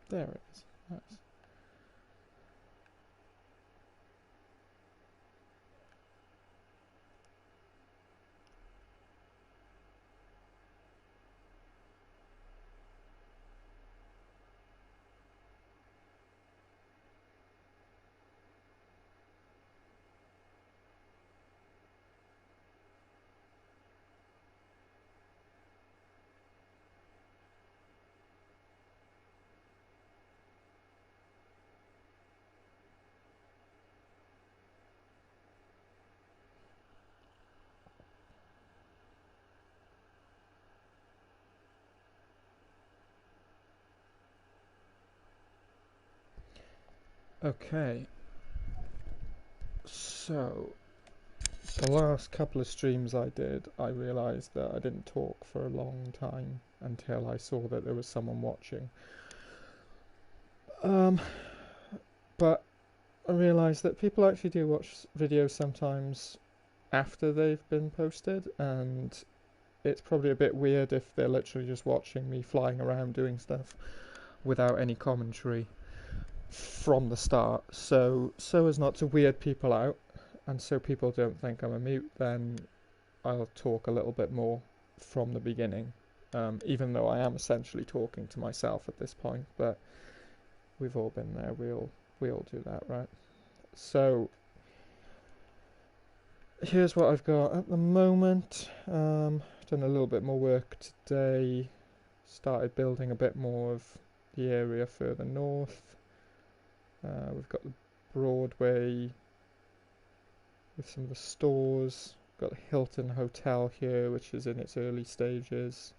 There it is. Nice. Okay, so the last couple of streams I did, I realised that I didn't talk for a long time until I saw that there was someone watching. But I realised that people actually do watch videos sometimes after they've been posted, and it's probably a bit weird if they're literally just watching me flying around doing stuff without any commentary from the start. So as not to weird people out, and so people don't think I'm a mute, then I'll talk a little bit more from the beginning, even though I am essentially talking to myself at this point. But we've all been there. We all do that, right? So here's what I've got at the moment. Done a little bit more work today. Started building a bit more of the area further north. We've got the Broadway with some of the stores. Got the Hilton Hotel here, which is in its early stages.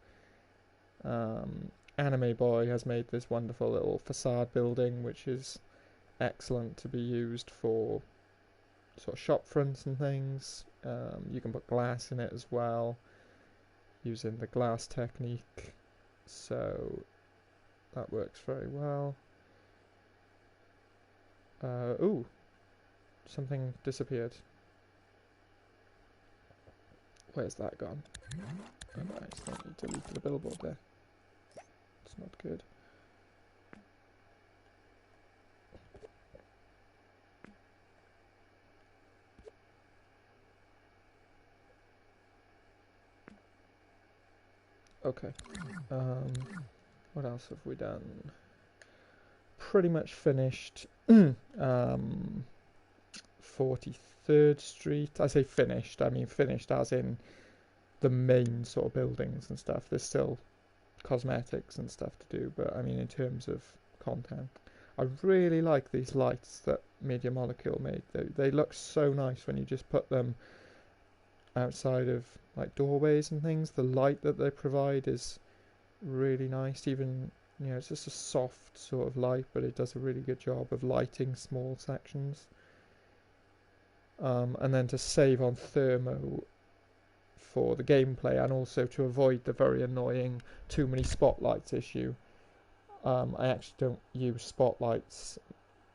Anime Boy has made this wonderful little facade building, which is excellent to be used for sort of shop fronts and things. You can put glass in it as well, using the glass technique, so that works very well. Ooh, something disappeared. Where's that gone? Oh, I accidentally deleted the billboard there. It's not good. Okay. What else have we done? Pretty much finished 43rd Street. I say finished, I mean finished as in the main sort of buildings and stuff. There's still cosmetics and stuff to do, but I mean in terms of content. I really like these lights that Media Molecule made. They look so nice when you just put them outside of like doorways and things. The light that they provide is really nice. Even, you know, it's just a soft sort of light, but it does a really good job of lighting small sections. And then to save on thermo for the gameplay, and also to avoid the very annoying too many spotlights issue, I actually don't use spotlights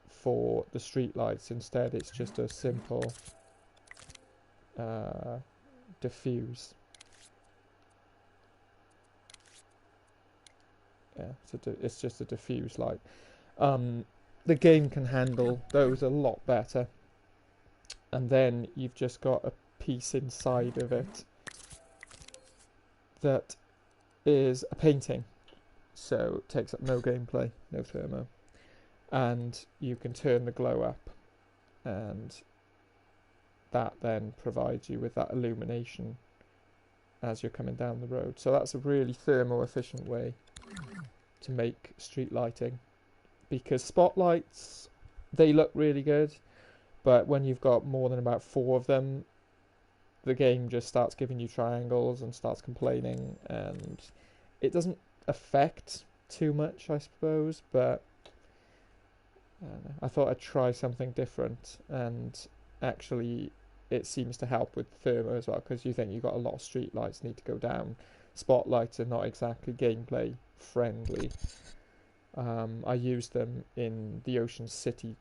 for the street lights. Instead, it's just a simple diffuse. Yeah, it's just a diffuse light. The game can handle those a lot better. And then you've just got a piece inside of it that is a painting. So it takes up no gameplay, no thermo. And you can turn the glow up, and that then provides you with that illumination as you're coming down the road. So that's a really thermo efficient way to make street lighting, because spotlights, they look really good, but when you've got more than about 4 of them, the game just starts giving you triangles and starts complaining, and it doesn't affect too much, I suppose, but I don't know. I thought I'd try something different, and actually it seems to help with thermo as well, because you think you've got a lot of street lights need to go down. Spotlights are not exactly gameplay friendly. I used them in the Ocean City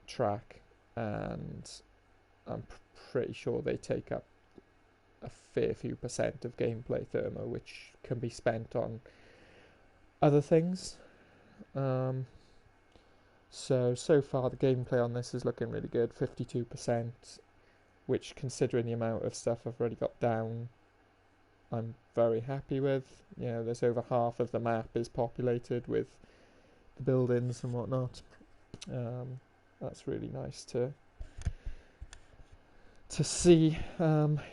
track, and I'm pretty sure they take up a fair few percent of gameplay thermo, which can be spent on other things. So far the gameplay on this is looking really good, 52%, which considering the amount of stuff I've already got down, I'm very happy with. You know, there's over half of the map is populated with the buildings and whatnot. That's really nice to see.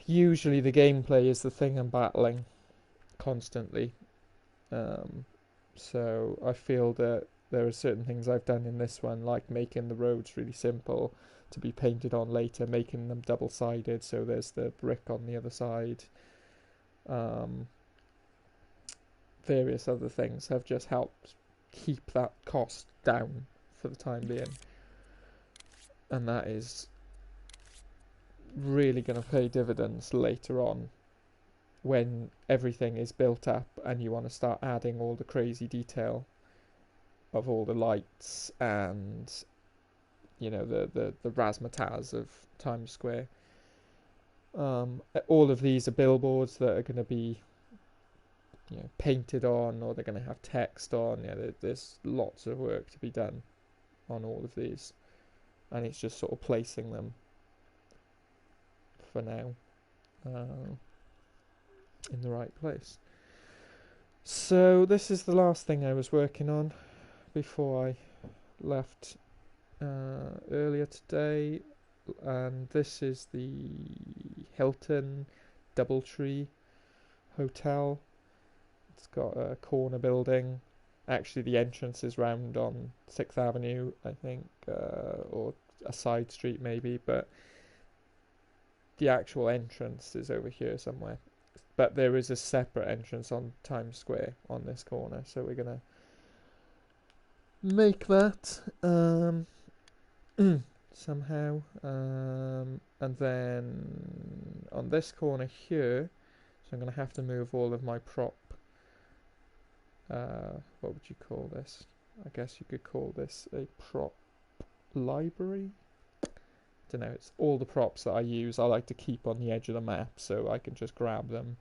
Usually the gameplay is the thing I'm battling constantly. So I feel that there are certain things I've done in this one, like making the roads really simple to be painted on later, making them double-sided so there's the brick on the other side. Various other things have just helped keep that cost down for the time being. And that is really going to pay dividends later on when everything is built up and you want to start adding all the crazy detail of all the lights and, you know, the razzmatazz of Times Square. All of these are billboards that are going to be, you know, painted on, or they're going to have text on. Yeah, there's lots of work to be done on all of these, and it's just sort of placing them for now in the right place. So this is the last thing I was working on before I left earlier today, and this is the Hilton Doubletree Hotel. It's got a corner building. Actually, the entrance is round on 6th Avenue, I think, or a side street maybe, but the actual entrance is over here somewhere. But there is a separate entrance on Times Square on this corner, so we're going to make that somehow. And then on this corner here, so I'm going to have to move all of my prop. What would you call this? I guess you could call this a prop library. I don't know, it's all the props that I use I like to keep on the edge of the map so I can just grab them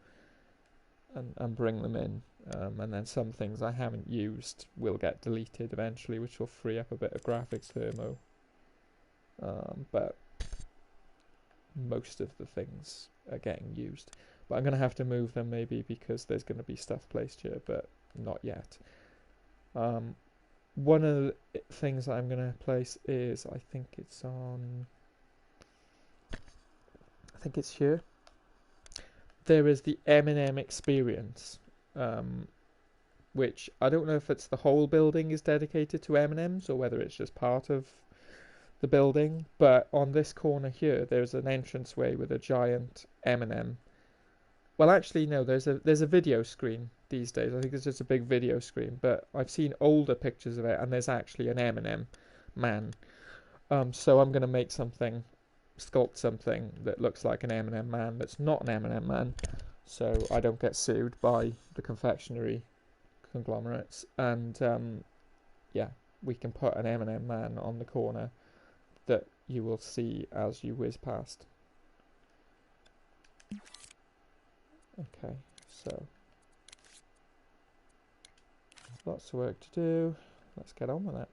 and bring them in. And then some things I haven't used will get deleted eventually, which will free up a bit of graphics thermo. But most of the things are getting used. But I'm going to have to move them maybe because there's going to be stuff placed here, but not yet. One of the things that I'm going to place is, I think it's here. There is the M&M experience, which I don't know if it's the whole building is dedicated to M&Ms or whether it's just part of the building, but on this corner here there's an entranceway with a giant M&M. Well, actually no, there's a video screen these days. I think it's just a big video screen, but I've seen older pictures of it and there's actually an M&M man. So I'm going to sculpt something that looks like an M&M man that's not an M&M man, so I don't get sued by the confectionery conglomerates. And yeah, we can put an M&M man on the corner that you will see as you whiz past. Okay, so lots of work to do. Let's get on with it.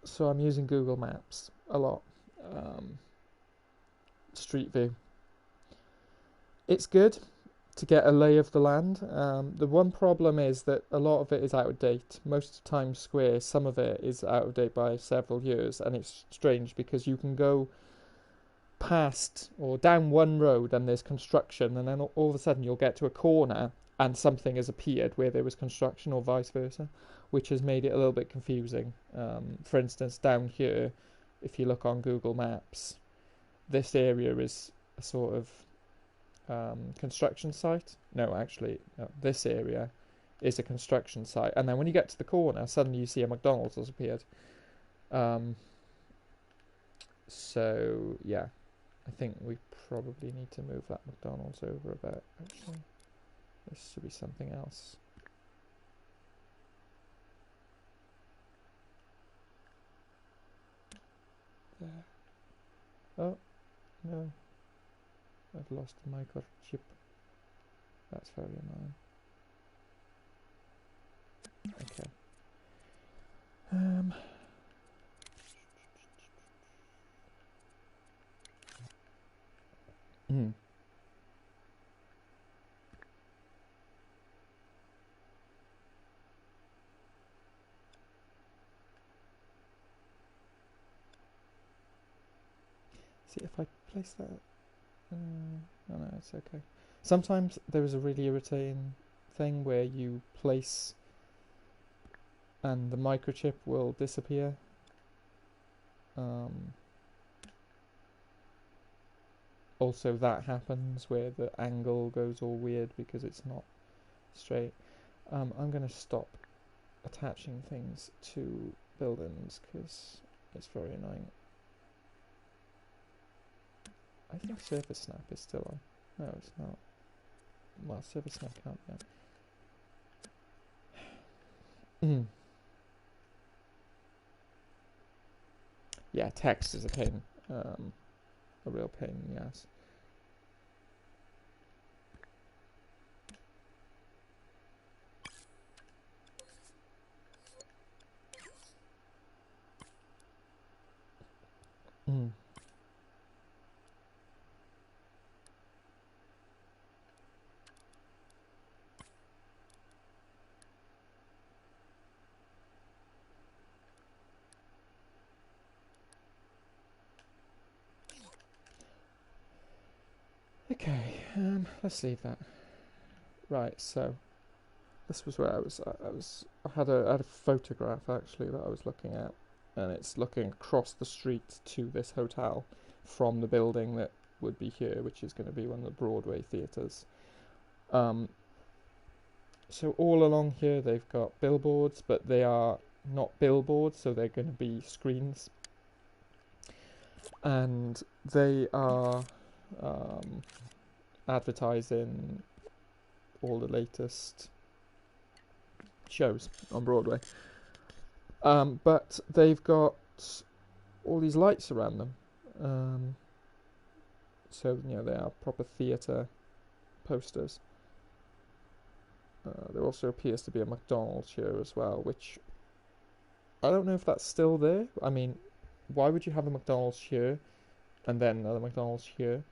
So I'm using Google Maps a lot. Street View. It's good to get a lay of the land. The one problem is that a lot of it is out of date. Most of Times Square, some of it is out of date by several years, and it's strange because you can go past or down one road and there's construction, and then all of a sudden you'll get to a corner and something has appeared where there was construction, or vice versa, which has made it a little bit confusing. For instance, down here, if you look on Google Maps, this area is a sort of construction site. No, actually, no, this area is a construction site, and then when you get to the corner, suddenly you see a McDonald's has appeared. So yeah, I think we probably need to move that McDonald's over a bit, actually. This should be something else. There. Oh, no. I've lost the microchip. That's very annoying. Okay. See if I place that. No, no, it's okay. Sometimes there is a really irritating thing where you place and the microchip will disappear. Also, that happens where the angle goes all weird because it's not straight. I'm going to stop attaching things to buildings because it's very annoying. I think Surface Snap is still on. No, it's not. Well, Surface Snap can't be. Yeah, text is a pain. A real pain in the ass. Okay, let's leave that. Right, so this was where I had a photograph actually that I was looking at, and it's looking across the street to this hotel from the building that would be here, which is going to be one of the Broadway theatres. So all along here they've got billboards, but they are not billboards, so they're going to be screens, and they are advertising all the latest shows on Broadway. But they've got all these lights around them. So, you know, they are proper theatre posters. There also appears to be a McDonald's here as well, which I don't know if that's still there. I mean, why would you have a McDonald's here and then another McDonald's here?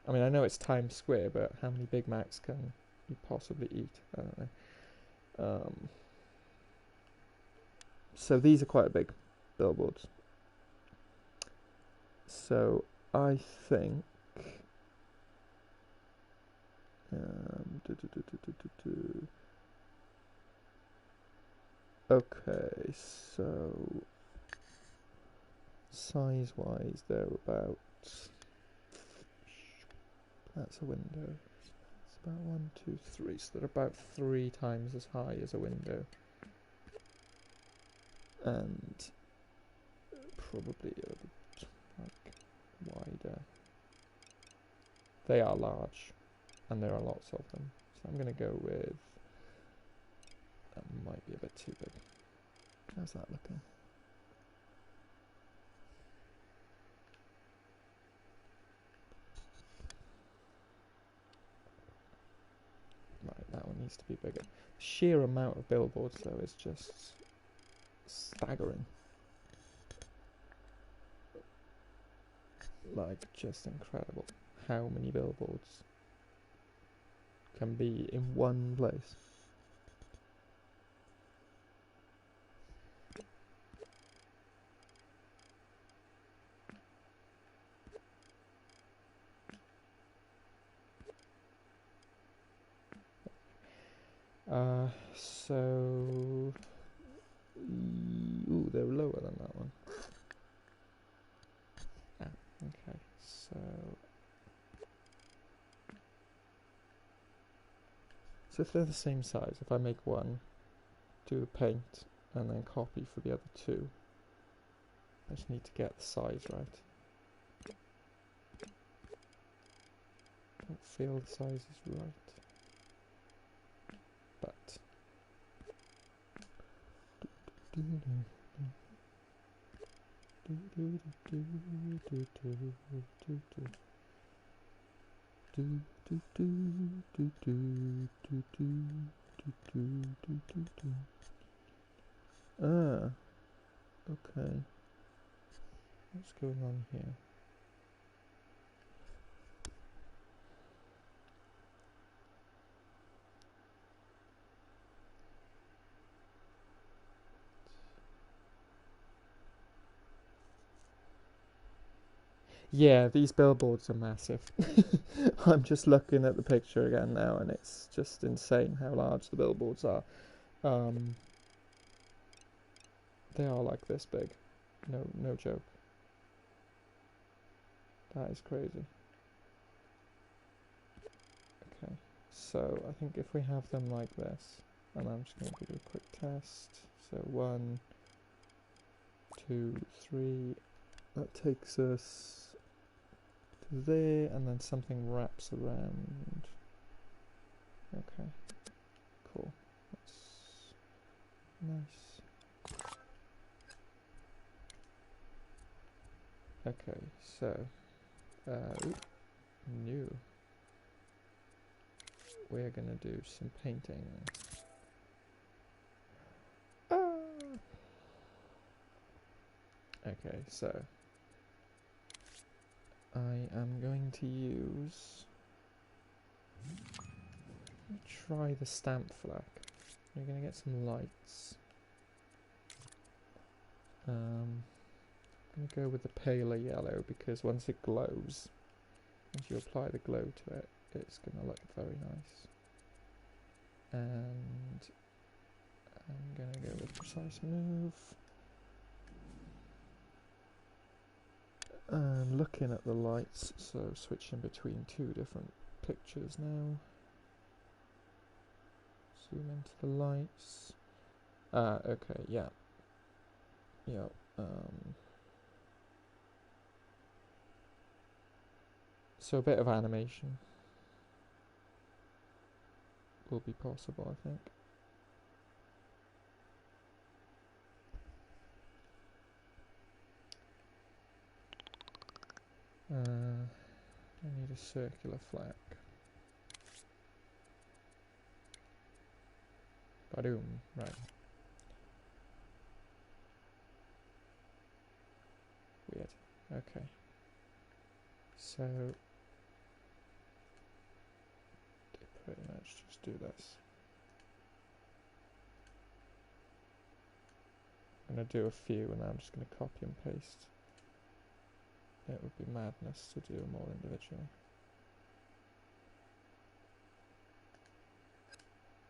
I mean, I know it's Times Square, but how many Big Macs can you possibly eat? I don't know. So these are quite big billboards. So I think okay, so size-wise, they're about. That's a window. It's about 1, 2, 3. So they're about 3 times as high as a window, and probably a bit like wider. They are large, and there are lots of them. So I'm going to go with. That might be a bit too big. How's that looking? Right, that one needs to be bigger. Sheer amount of billboards, though, is just staggering. Like, just incredible how many billboards can be in one place. So ooh, they're lower than that one. Ah, okay, so if they're the same size, if I make one, do the paint, and then copy for the other two, I just need to get the size right. Don't feel the size is right. Ah, okay. What's going on here? Yeah, these billboards are massive. I'm just looking at the picture again now, and it's just insane how large the billboards are. They are like this big. No joke. That is crazy. Okay, so I think if we have them like this, and I'm just going to do a quick test. So 1, 2, 3. That takes us to there, and then something wraps around. Okay, cool. That's nice. Okay, so new. We're gonna do some painting. Okay, so I am going to use. Try the stamp flag. You're gonna get some lights. I'm gonna go with the paler yellow because once it glows, once you apply the glow to it, it's gonna look very nice. And I'm gonna go with precise move. And looking at the lights, so switching between 2 different pictures now. Zoom into the lights. Okay, yeah. Yeah. So a bit of animation will be possible, I think. I need a circular flag. Badoom, right. Weird. Okay. So pretty much just do this. I'm going to do a few and I'm just going to copy and paste. It would be madness to do them all individually.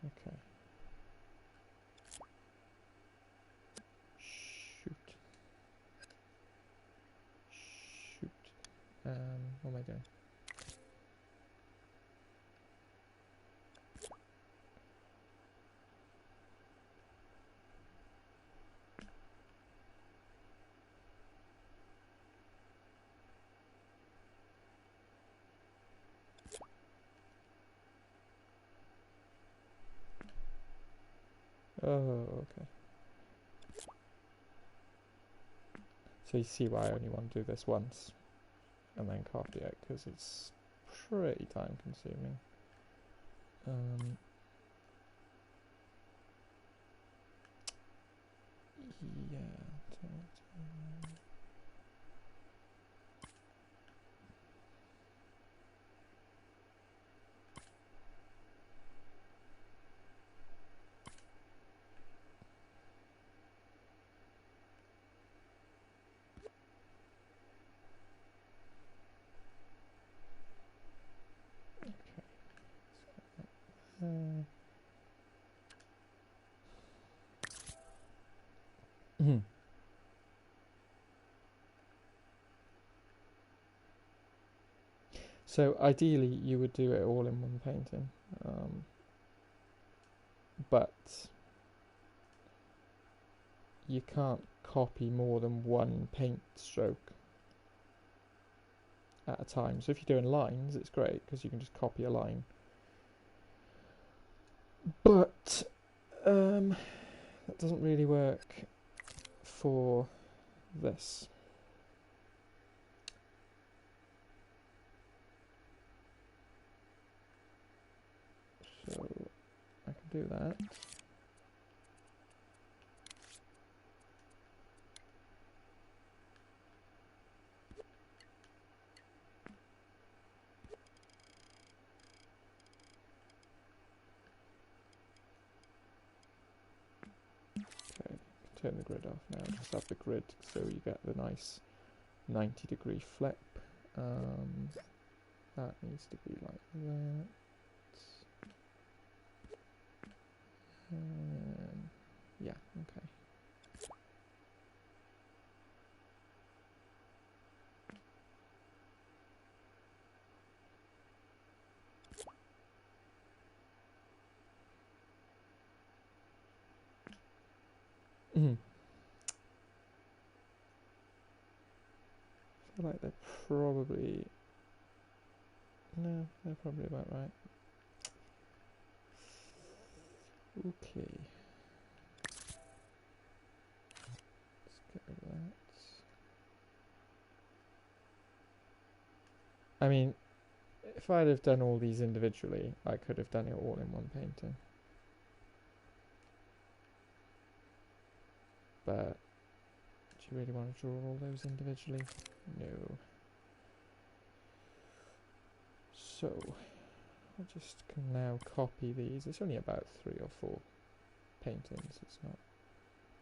Okay. Shoot. What am I doing? Oh, okay. So you see why I only want to do this once and then copy it, because it's pretty time consuming. Yeah. So ideally you would do it all in one painting, but you can't copy more than one paint stroke at a time. So if you're doing lines, it's great because you can just copy a line. But that doesn't really work for this. So I can do that. Okay, turn the grid off now. Just have the grid so you get the nice 90-degree flip. That needs to be like that. Yeah, okay. I feel like they're probably... No, they're probably about right. Okay. Let's get rid of that. I mean, if I'd have done all these individually, I could have done it all in one painting. But do you really want to draw all those individually? No. So I just can now copy these. It's only about 3 or 4 paintings. It's not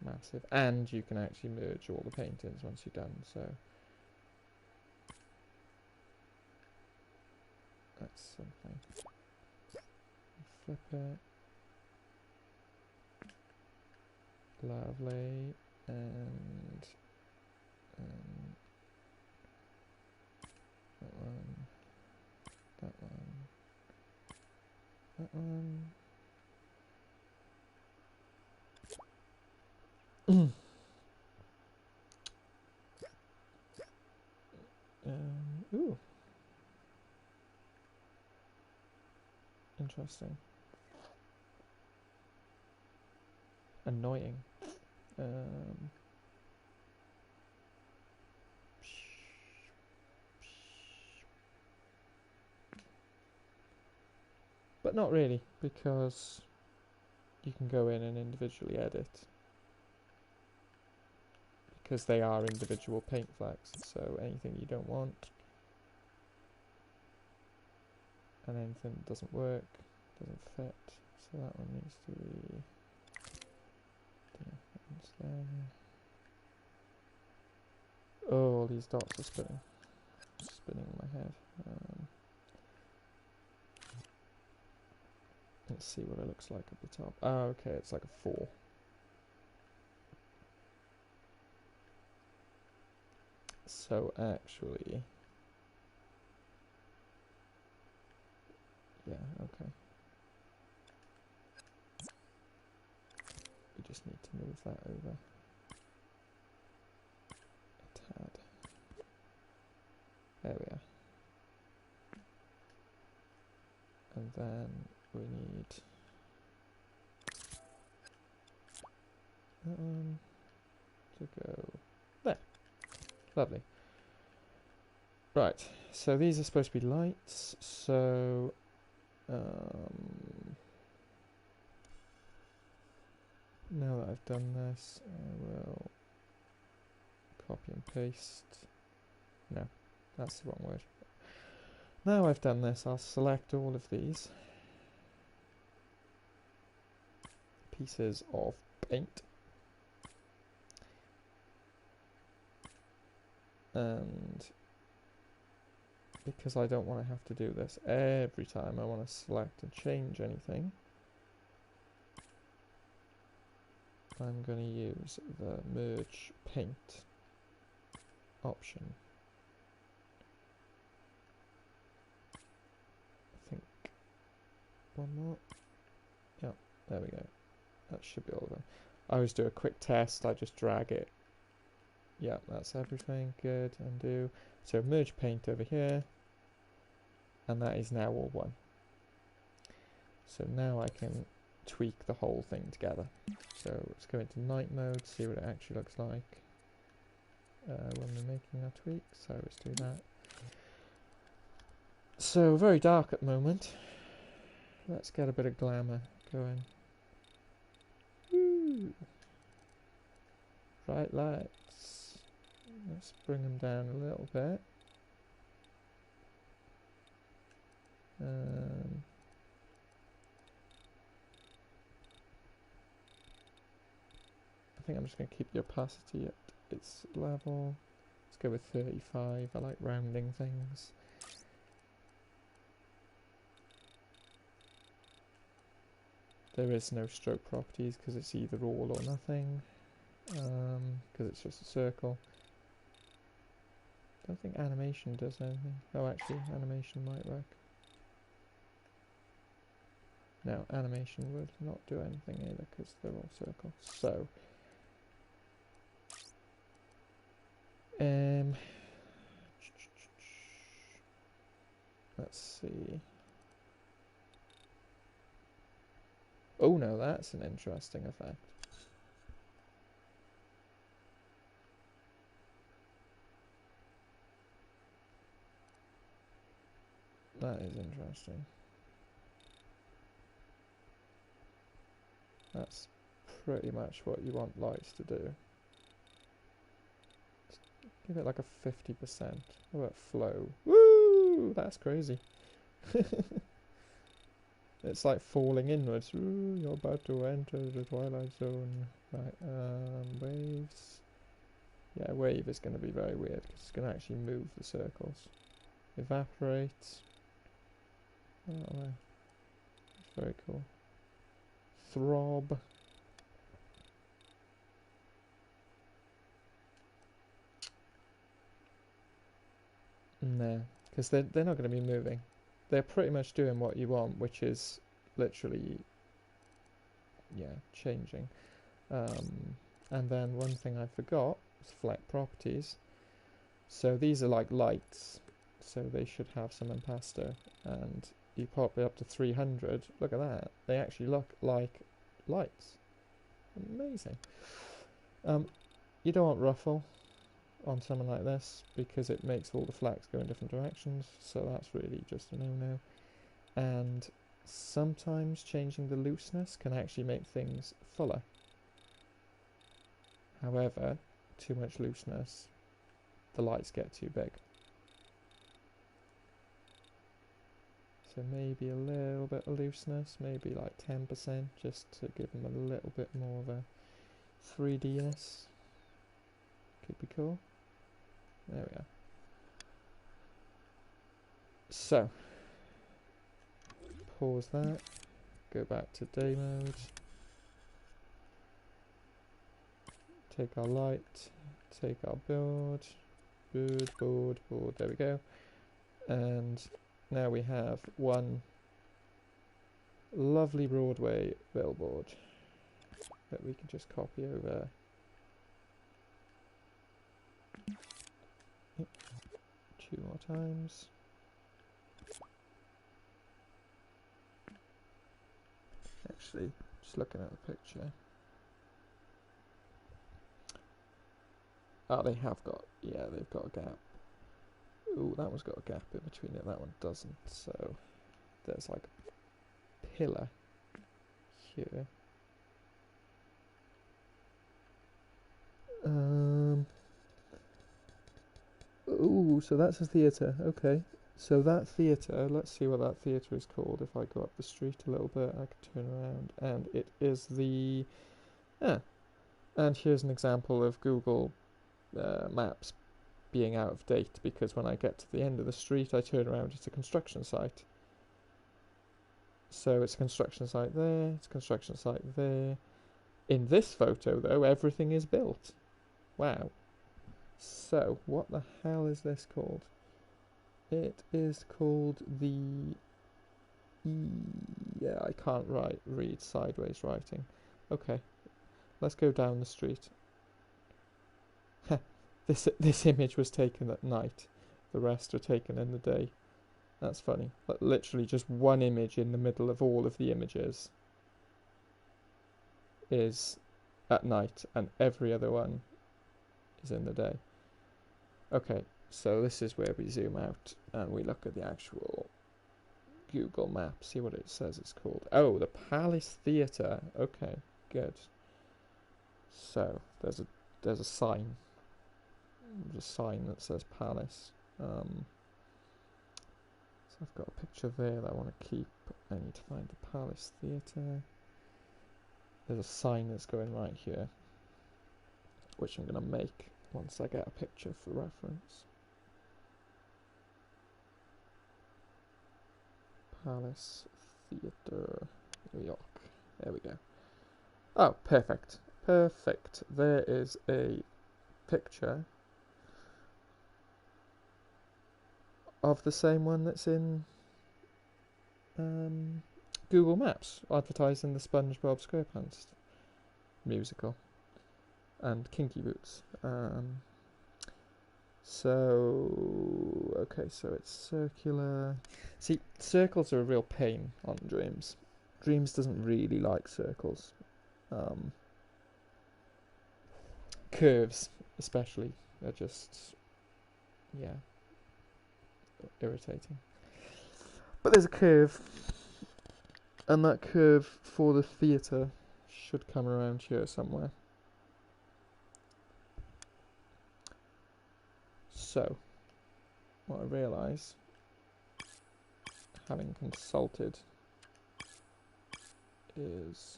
massive. And you can actually merge all the paintings once you're done. So that's something. Flip it. Lovely. And that one. That one. That one. Ooh. Interesting. Annoying. But not really, because you can go in and individually edit. Because they are individual paint flecks, so anything you don't want and anything that doesn't work, doesn't fit. So that one needs to be there. Oh, all these dots are spinning in my head. Let's see what it looks like at the top. Oh, okay, it's like a 4. So actually, yeah, okay. We just need to move that over a tad. There we are. And then we need that one to go there. Lovely. Right, so these are supposed to be lights, so now that I've done this, I will copy and paste. No, that's the wrong word. Now I've done this, I'll select all of these pieces of paint and because I don't want to have to do this every time I want to select and change anything, I'm going to use the merge paint option. I think one more. Yep, there we go. That should be all of them. I always do a quick test, I just drag it. Yeah, that's everything. Good, undo. So merge paint over here, and that is now all one. So now I can tweak the whole thing together. So let's go into night mode, see what it actually looks like when we're making our tweaks. So let's do that. So very dark at the moment. Let's get a bit of glamour going. Woo. Bright lights. Let's bring them down a little bit. I think I'm just going to keep the opacity at its level. Let's go with 35. I like rounding things. There is no stroke properties because it's either all or nothing. Because it's just a circle. I don't think animation does anything. Oh, actually, animation might work. No, animation would not do anything either because they're all circles. So, let's see. Oh no, that's an interesting effect. That is interesting. That's pretty much what you want lights to do. Give it like a 50%. How about flow? Woo! That's crazy. It's like falling inwards. Ooh, you're about to enter the twilight zone. Right, waves. Yeah, wave is going to be very weird because it's going to actually move the circles. Evaporate. I don't know. It's very cool. Throb. No, because they're not going to be moving. They're pretty much doing what you want, which is literally, yeah, changing. And then one thing I forgot was fleck properties. So these are like lights, so they should have some impasto. And you pop it up to 300. Look at that. They actually look like lights. Amazing. You don't want ruffle on something like this because it makes all the flecks go in different directions, so that's really just a no-no. And sometimes changing the looseness can actually make things fuller. However, too much looseness, the lights get too big. So maybe a little bit of looseness, maybe like 10%, just to give them a little bit more of a 3DS. Could be cool. There we are. So, pause that, go back to day mode, take our light, take our board, board, there we go. And now we have one lovely Broadway billboard that we can just copy over. Two more times. Actually, just looking at the picture. Oh, they have got, yeah, they've got a gap. Ooh, that one's got a gap in between it, that one doesn't. So, there's like a pillar here. Ooh, so that's a theatre, okay. So that theatre, let's see what that theatre is called. If I go up the street a little bit, I can turn around, and it is the... and here's an example of Google Maps being out of date, because when I get to the end of the street, I turn around, it's a construction site. So it's a construction site there, it's a construction site there. In this photo, though, everything is built. Wow. So, what the hell is this called? It is called the... Yeah, I can't read sideways writing. Okay, let's go down the street. This image was taken at night. The rest are taken in the day. That's funny. But literally just one image in the middle of all of the images. is at night and every other one is in the day. Okay, so this is where we zoom out and we look at the actual Google map, see what it says it's called. Oh, the Palace Theatre. Okay, good. So there's a sign. There's a sign that says Palace. So I've got a picture there that I want to keep. I need to find the Palace Theatre. There's a sign that's going right here, which I'm going to make once I get a picture for reference. Palace Theatre, New York. There we go. Oh, perfect. Perfect. There is a picture of the same one that's in Google Maps, advertising the SpongeBob SquarePants musical and Kinky Boots. Okay, so it's circular. See, circles are a real pain on Dreams. Dreams doesn't really like circles. Curves, especially, are just, yeah, irritating. But there's a curve, and that curve for the theatre should come around here somewhere. So, what I realise, having consulted, is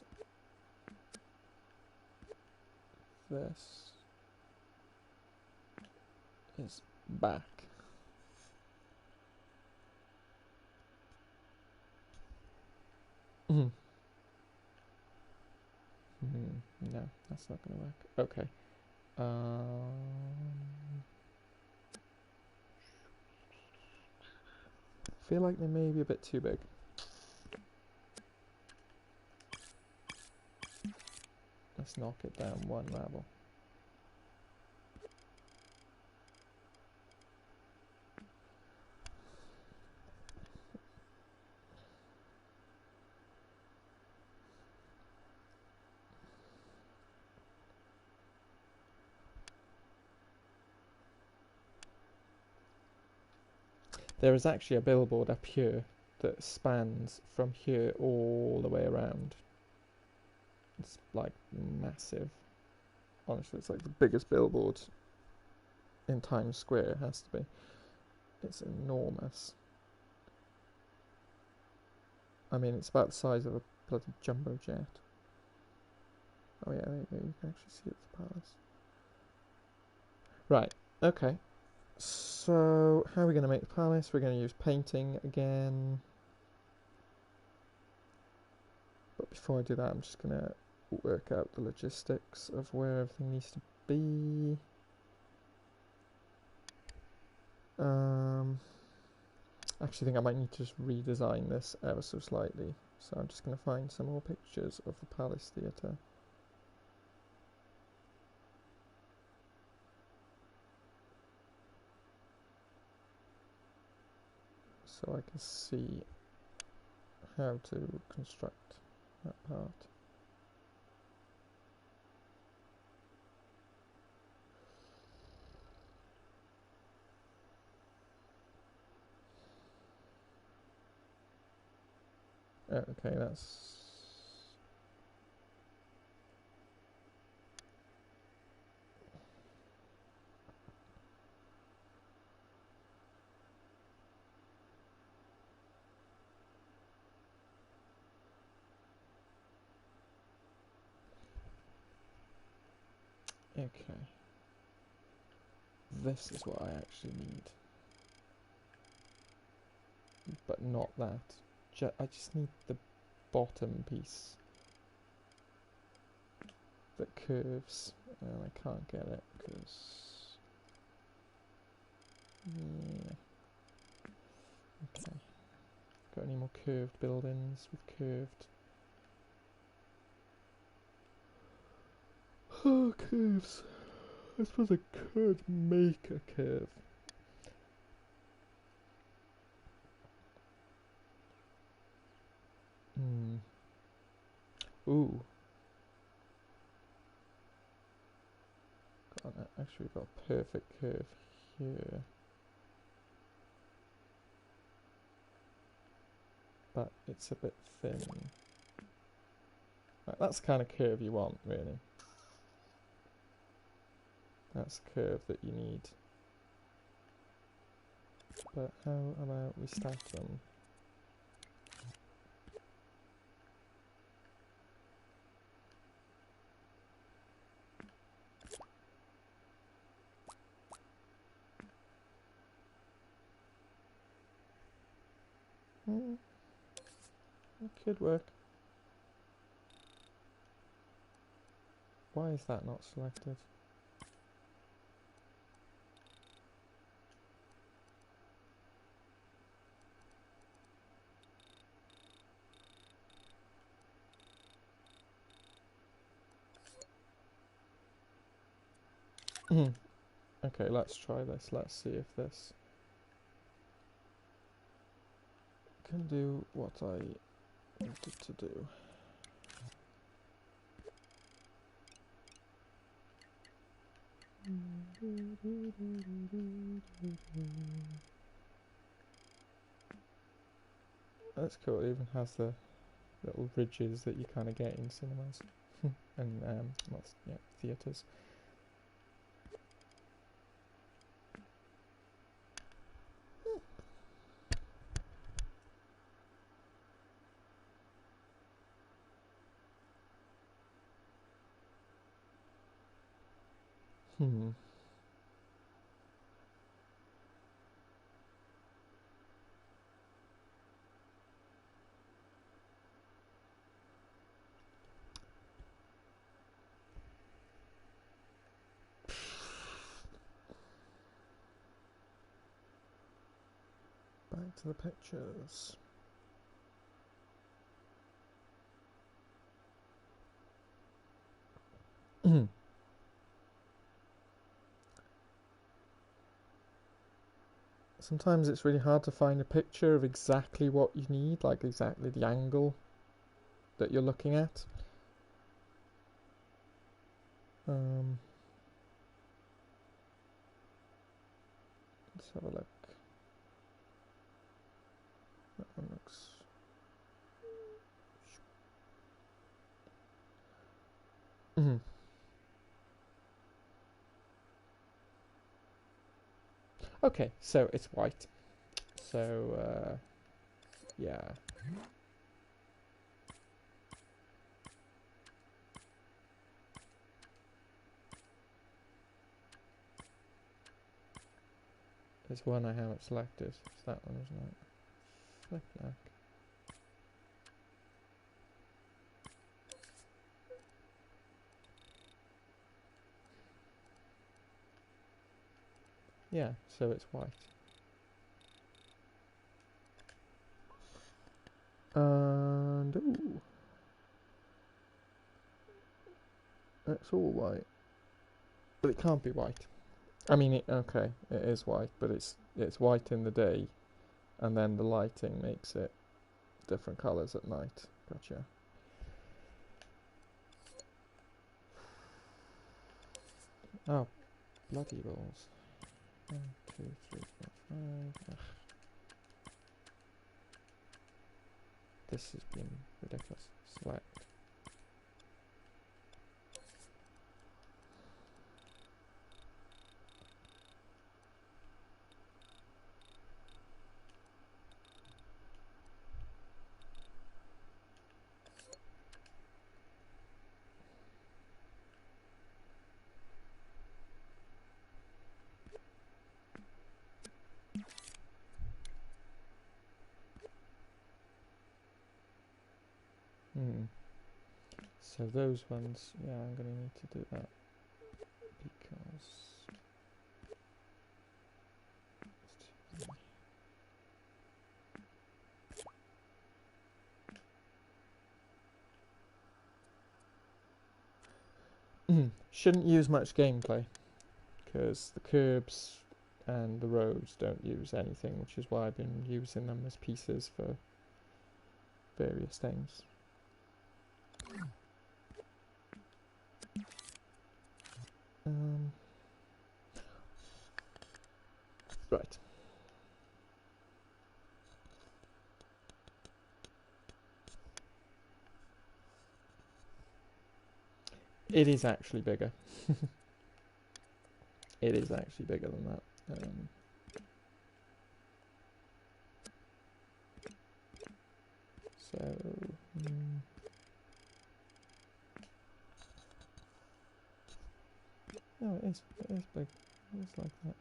this is back. No, that's not going to work. Okay. Feel like they may be a bit too big. Let's knock it down one level. There is actually a billboard up here that spans from here all the way around. It's like massive. Honestly, it's like the biggest billboard in Times Square, it has to be. It's enormous. I mean, it's about the size of a bloody jumbo jet. Oh yeah, there you go, you can actually see it's the palace. Right, okay. So, how are we going to make the palace? We're going to use painting again. But before I do that, I'm just going to work out the logistics of where everything needs to be. I actually think I might need to just redesign this ever so slightly. So I'm just going to find some more pictures of the Palace Theatre. So I can see how to construct that part. Okay, that's... Okay. This is what I actually need. But not that. I just need the bottom piece that curves, and I can't get it because... Yeah. Okay. Got any more curved buildings with curved... Oh, curves. I suppose I could make a curve. Ooh. actually got a perfect curve here. But it's a bit thin. Right, that's the kind of curve you want, really. That's the curve that you need. But how about we stack them? It could work. Why is that not selected? Okay, let's try this. Let's see if this can do what I wanted to do. That's cool. It even has the little ridges that you kind of get in cinemas and well, yeah, theatres. Back to the pictures. Sometimes it's really hard to find a picture of exactly what you need, like exactly the angle that you're looking at. Let's have a look. That one looks... Okay, so it's white. So, yeah. There's one I haven't selected. It's that one, isn't it? Flip black. Yeah, so it's white. And ooh, it's all white, but it can't be white. I mean, okay, it is white, but it's white in the day, and then the lighting makes it different colours at night. Gotcha. Oh, bloody balls! 1, 2, 3, 4, 5. Ugh. This has been ridiculous. Select. So those ones, yeah, I'm going to need to do that because shouldn't use much gameplay because the curbs and the roads don't use anything, which is why I've been using them as pieces for various things. Right. It is actually bigger. It is actually bigger than that. No, it is big. It's like that.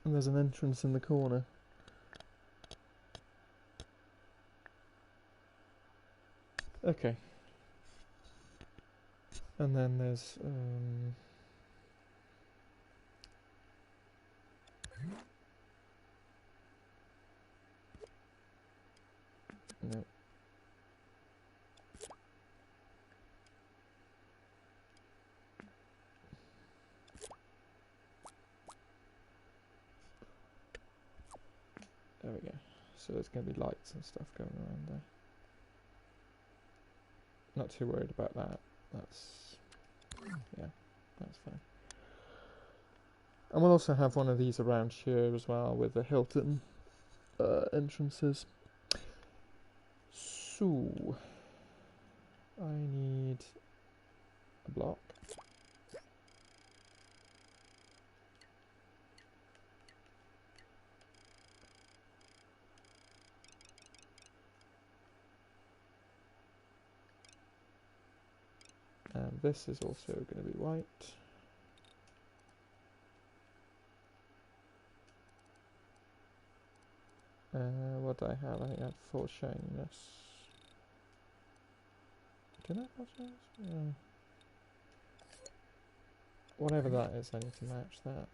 And there's an entrance in the corner. Okay. And then there's no. There we go. So there's going to be lights and stuff going around there. Not too worried about that. That's fine. And we'll also have one of these around here as well with the Hilton entrances. So I need a block. And this is also going to be white. What do I have? I think I have 4 shininess. Did I have 4 shininess? Yeah. Whatever that is, I need to match that.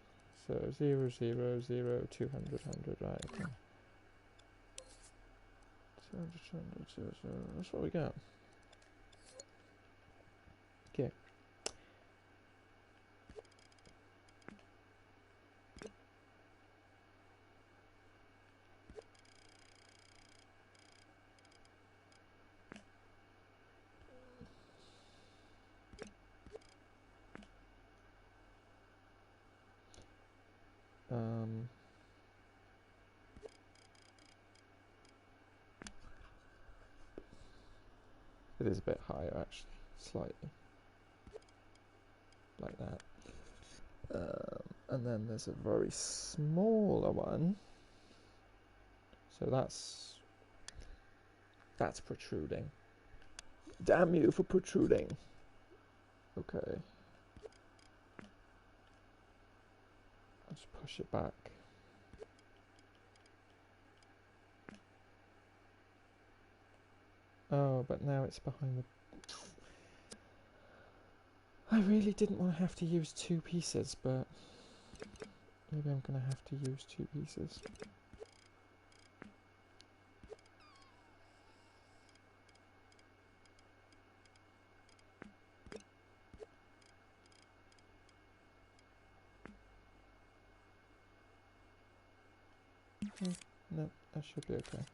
So 0, 0, 0, 200, 100, right, okay. 200, 200, 0, 0. That's what we got. Okay. It is a bit higher actually, slightly. Like that. And then there's a very smaller one. So that's protruding. Damn you for protruding. Okay. Let's push it back. Oh, but now it's behind the... I really didn't want to have to use 2 pieces, but maybe I'm going to have to use 2 pieces. No, that should be okay.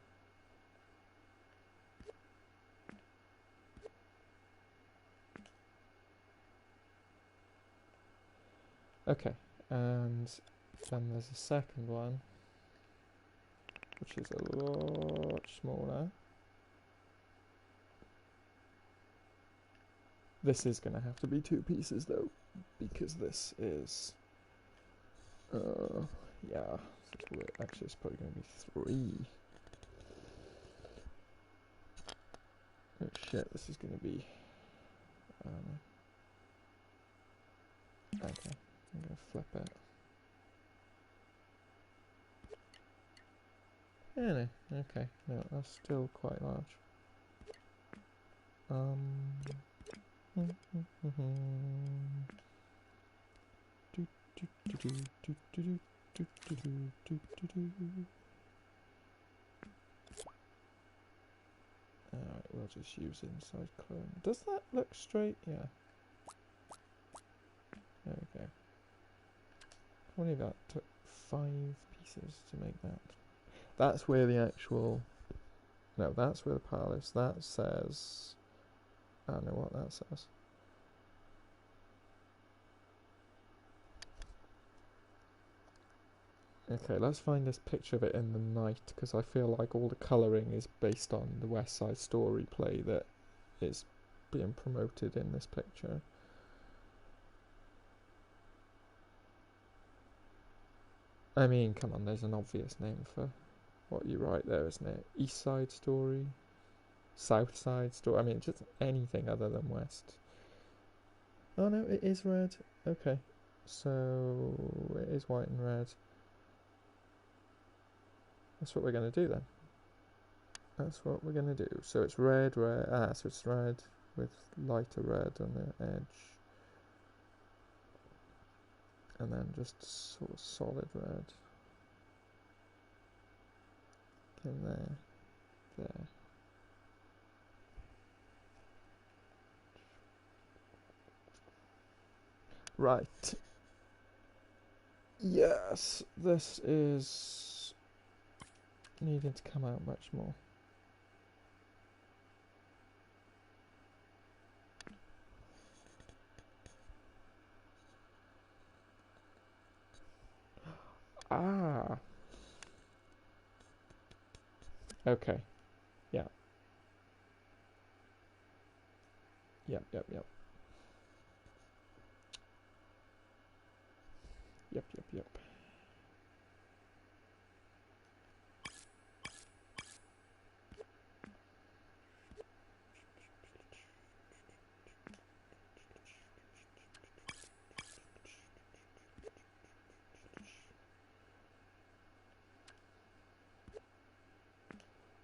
Okay, and then there's a second one, which is a lot smaller. This is going to have to be 2 pieces though, because this is, yeah, actually it's probably going to be 3. Oh shit, this is going to be, okay, I'm going to flip it. Yeah, no, okay, no, that's still quite large. Alright, we'll just use inside clone. Does that look straight? Yeah. There we go. Only that took 5 pieces to make that. That's where the actual... No, that's where the pile is. That says... I don't know what that says. Okay, let's find this picture of it in the night, because I feel like all the colouring is based on the West Side Story play that is being promoted in this picture. I mean, come on, there's an obvious name for what you write there, isn't it? East Side Story? South Side Story? I mean, just anything other than West. Oh no, it is red. Okay, so it is white and red. That's what we're going to do then. That's what we're going to do. So it's red, red. Ah, so it's red with lighter red on the edge. And then just sort of solid red. In there. There. Right. Yes, this is needing to come out much more. Ah. Okay. Yeah. Yep, yep, yep. Yep, yep, yep.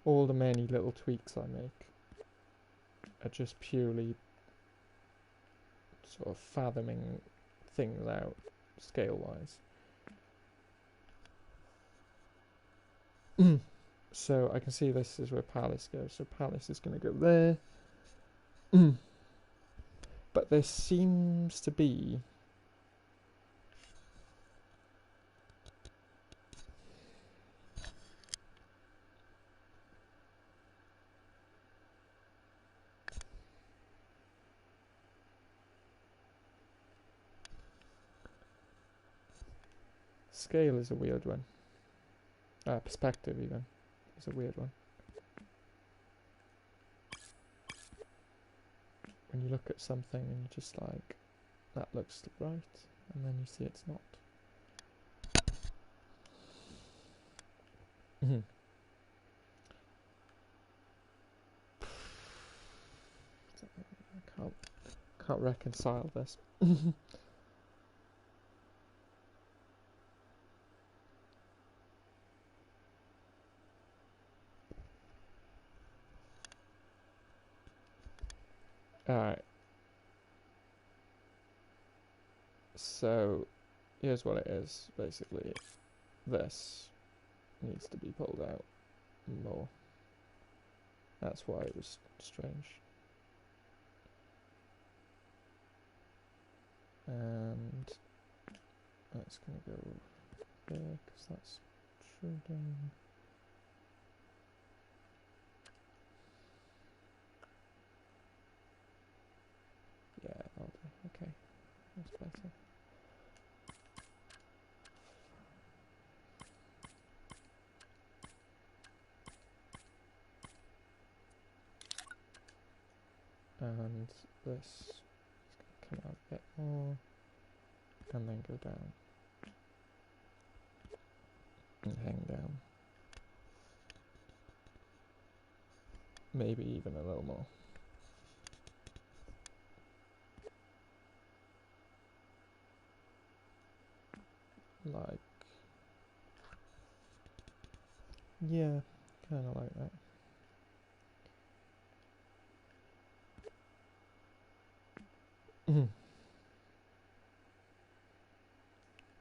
All the many little tweaks I make are just purely sort of fathoming things out scale-wise. So I can see this is where Palace goes. So Palace is going to go there. But there seems to be scale is a weird one. Perspective even is a weird one. When you look at something and you're just like, that looks right, and then you see it's not. I can't reconcile this. Alright. So, here's what it is, basically. This needs to be pulled out more. That's why it was strange. And that's going to go there, because that's true down. Yeah, I'll do. Okay, that's better. And this is going to come out a bit more, and then go down. And hang down. Maybe even a little more. Like, yeah, kind of like that.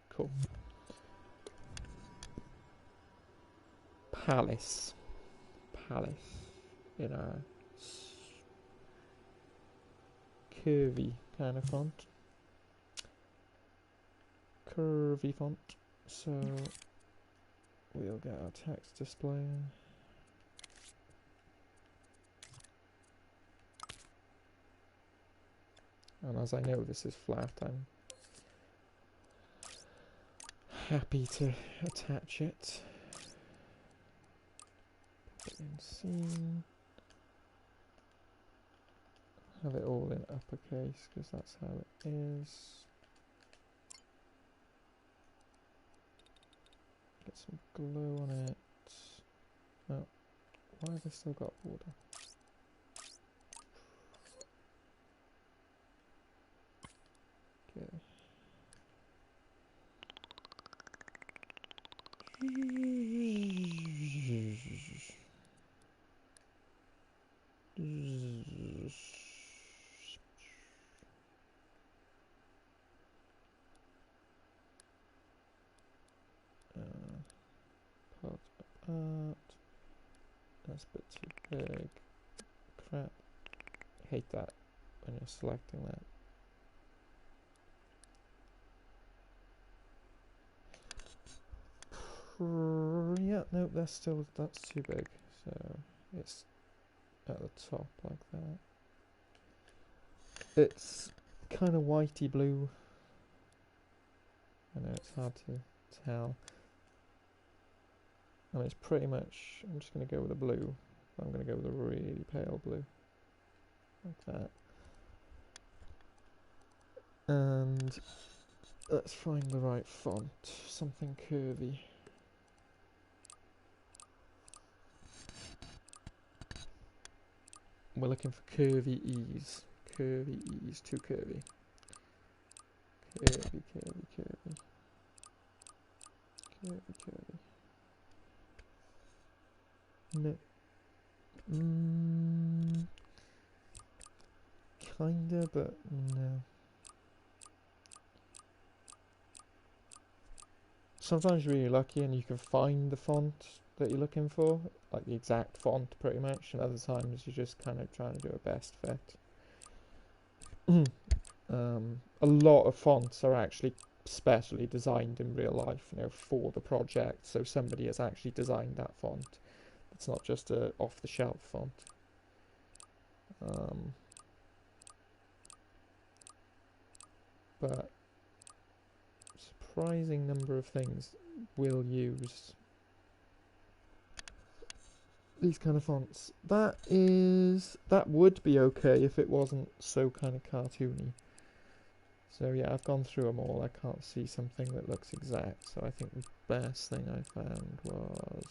Cool. Palace in a curvy kind of font. Curvy font. So we'll get our text display. And as I know this is flat, I'm happy to attach it. Put it in scene. Have it all in uppercase because that's how it is. Get some glow on it. Oh, why have I still got a border? Okay. Part apart. That's a bit too big. Crap. Hate that when you're selecting that. Yeah, no, that's too big. So it's at the top like that. It's kind of whitey blue. I know it's hard to tell. And it's pretty much, I'm just going to go with a blue. I'm going to go with a really pale blue. Like that. And let's find the right font. Something curvy. We're looking for curvy E's. Curvy E's, too curvy. Curvy, curvy, curvy. Curvy, curvy. No. Kinda, but no. Sometimes you're really lucky and you can find the font that you're looking for, like the exact font pretty much, and other times you're just kind of trying to do a best fit. A lot of fonts are actually specially designed in real life, you know, for the project, so somebody has actually designed that font. It's not just a off-the-shelf font. But surprising number of things will use these kind of fonts. That would be okay if it wasn't so kind of cartoony. So yeah, I've gone through them all. I can't see something that looks exact. So I think the best thing I found was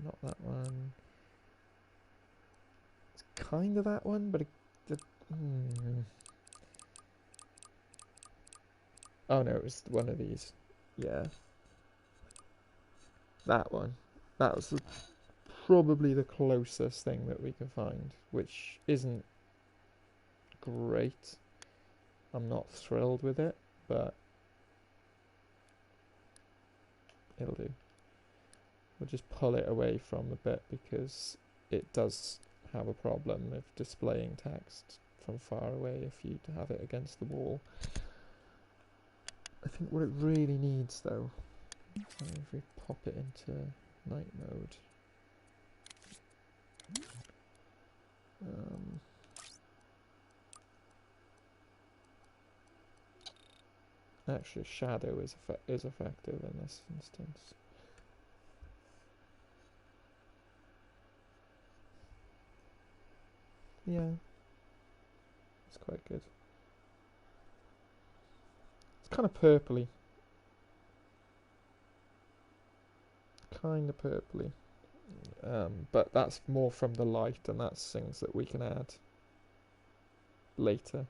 not that one. It's kind of that one, but oh no, it was one of these. Yeah, that one. That was probably the closest thing that we can find, which isn't great. I'm not thrilled with it, but it'll do. We'll just pull it away from the bit because it does have a problem of displaying text from far away if you have it against the wall. I think what it really needs though, if we pop it into night mode, actually shadow is effective in this instance. Yeah, it's quite good. It's kind of purpley. Kind of purpley. But that's more from the light, and that's things that we can add later.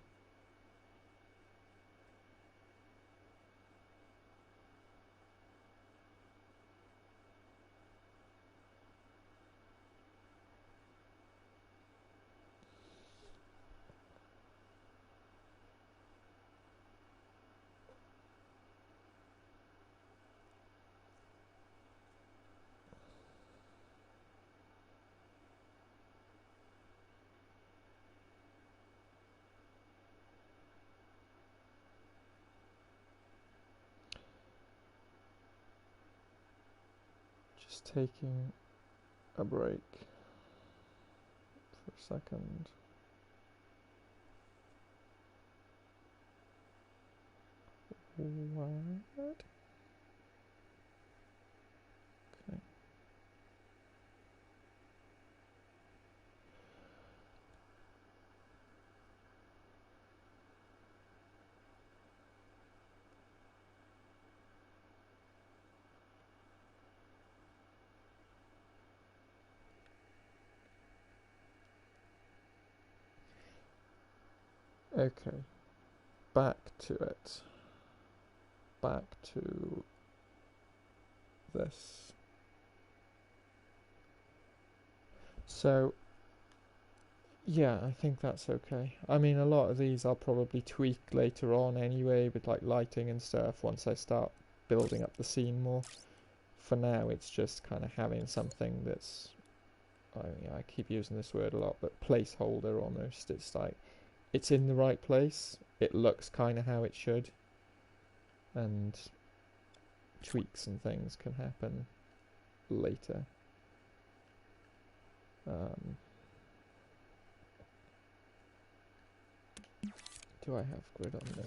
Just taking a break for a second. What? Okay, back to it. Back to this. So, yeah, I think that's okay. I mean, a lot of these I'll probably tweak later on anyway, with like lighting and stuff, once I start building up the scene more. For now, it's just kind of having something that's, I keep using this word a lot, but placeholder almost. It's like, it's in the right place, it looks kind of how it should, and tweaks and things can happen later. Do I have grid on? No.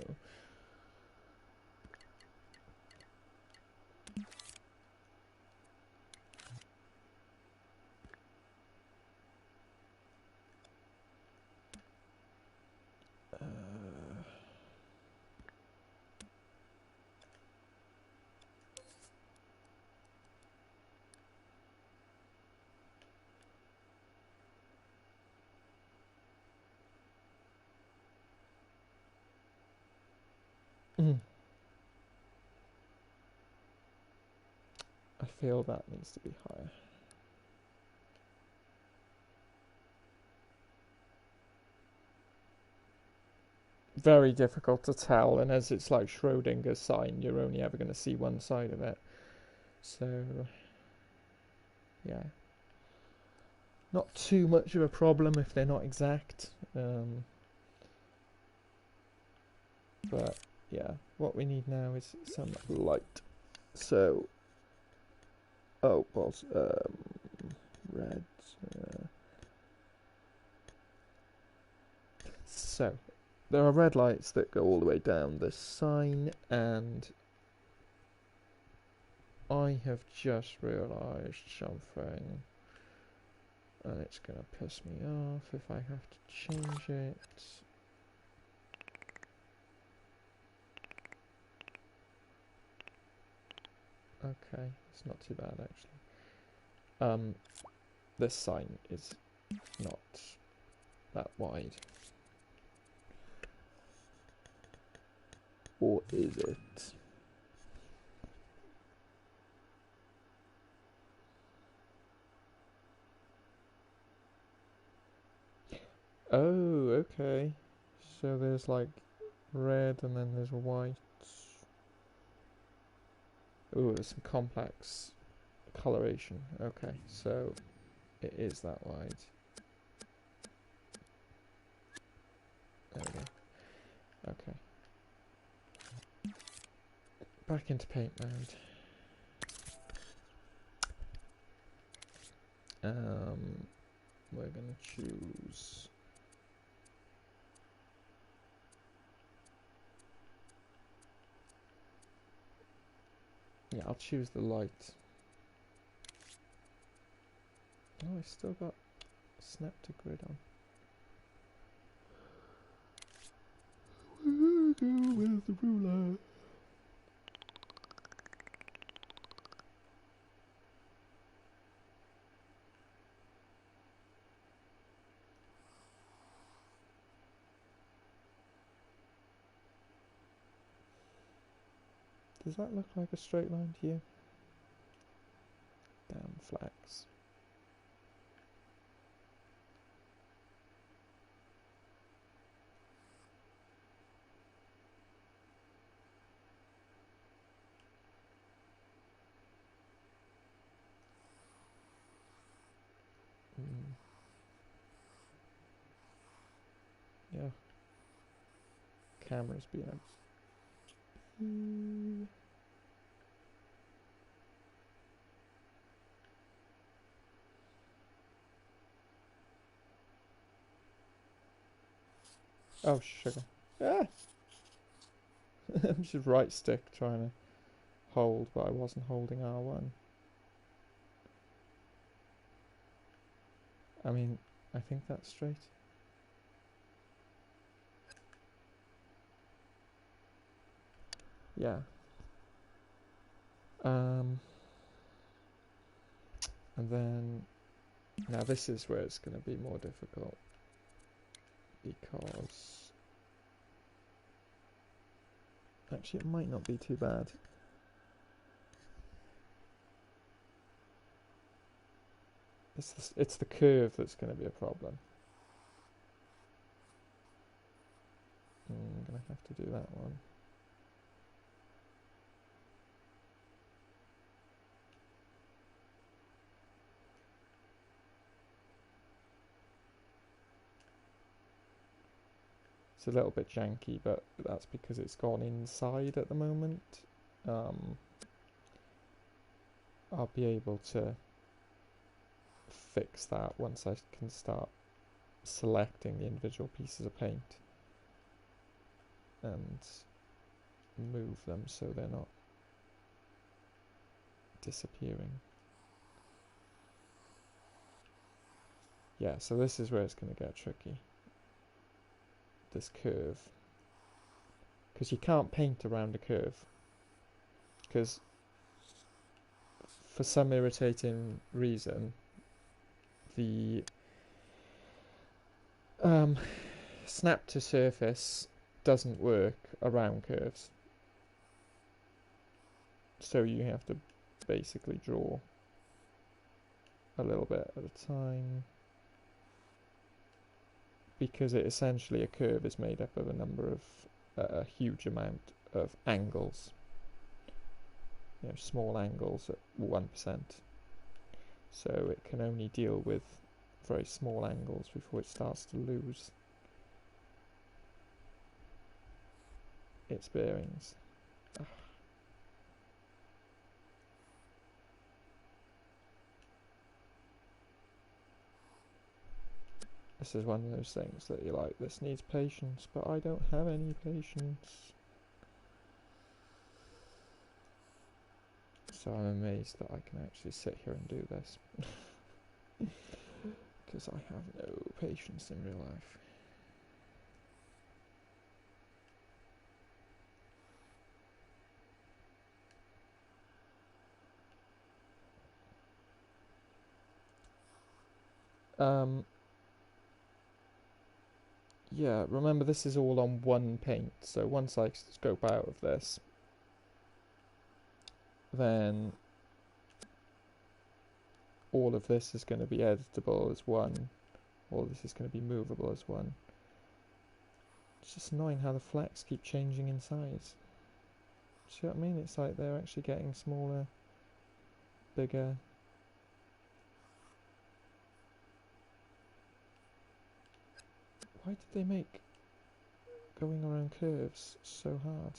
I feel that needs to be higher. Very difficult to tell, and as it's like Schrodinger's sign, you're only ever going to see one side of it. So, yeah. Not too much of a problem if they're not exact. But, yeah, what we need now is some light. So, red. So, there are red lights that go all the way down this sign, and I have just realised something, and it's going to piss me off if I have to change it. Okay, it's not too bad actually. This sign is not that wide. Or is it? Oh, okay. So there's like red and then there's white. Oh, there's some complex coloration. Okay, so it is that wide. There we go. Okay. Back into paint mode. We're gonna choose. Yeah, I'll choose the light. Oh, I still got snap to grid on. We're gonna go with the ruler. Does that look like a straight line to you? Damn flags. Yeah. Camera's being a... Oh, sugar. Ah! I'm just right stick trying to hold, but I wasn't holding R1. I mean, I think that's straight. Yeah. And then... Now this is where it's going to be more difficult. Because Actually, it might not be too bad. It's the curve that's going to be a problem. I'm going to have to do that one. It's a little bit janky, but that's because it's gone inside at the moment. I'll be able to fix that once I can start selecting the individual pieces of paint and move them so they're not disappearing. Yeah, so this is where it's going to get tricky. This curve. Because you can't paint around a curve. Because for some irritating reason, the snap to surface doesn't work around curves. So you have to basically draw a little bit at a time, because it essentially, a curve is made up of a number of a huge amount of angles, you know, small angles at 1%. So it can only deal with very small angles before it starts to lose its bearings. Ugh. This is one of those things that you're like, this needs patience, but I don't have any patience. So I'm amazed that I can actually sit here and do this. Because I have no patience in real life. Yeah, remember this is all on one paint, so once I scope out of this, then all of this is going to be editable as one, all this is going to be movable as one. It's just annoying how the flecks keep changing in size. See what I mean? It's like they're actually getting smaller, bigger. Why did they make going around curves so hard?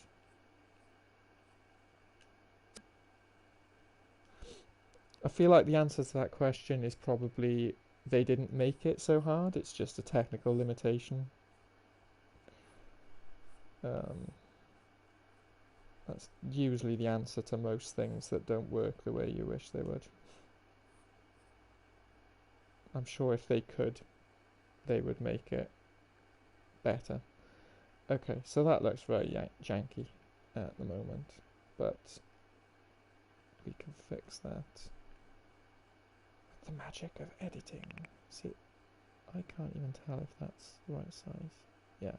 I feel like the answer to that question is probably they didn't make it so hard, it's just a technical limitation. That's usually the answer to most things that don't work the way you wish they would. I'm sure if they could, they would make it better. Okay, so that looks very janky at the moment, but we can fix that. The magic of editing. See, I can't even tell if that's the right size. Yeah.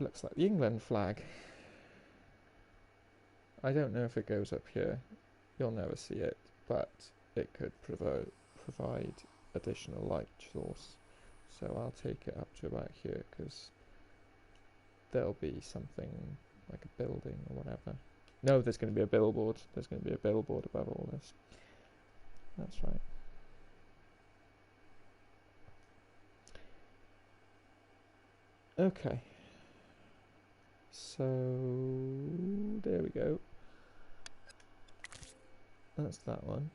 Looks like the England flag. I don't know if it goes up here. You'll never see it, but it could provide additional light source. So I'll take it up to about here, because there'll be something like a building or whatever. No, there's going to be a billboard. There's going to be a billboard above all this. That's right. Okay. So there we go. That's that one.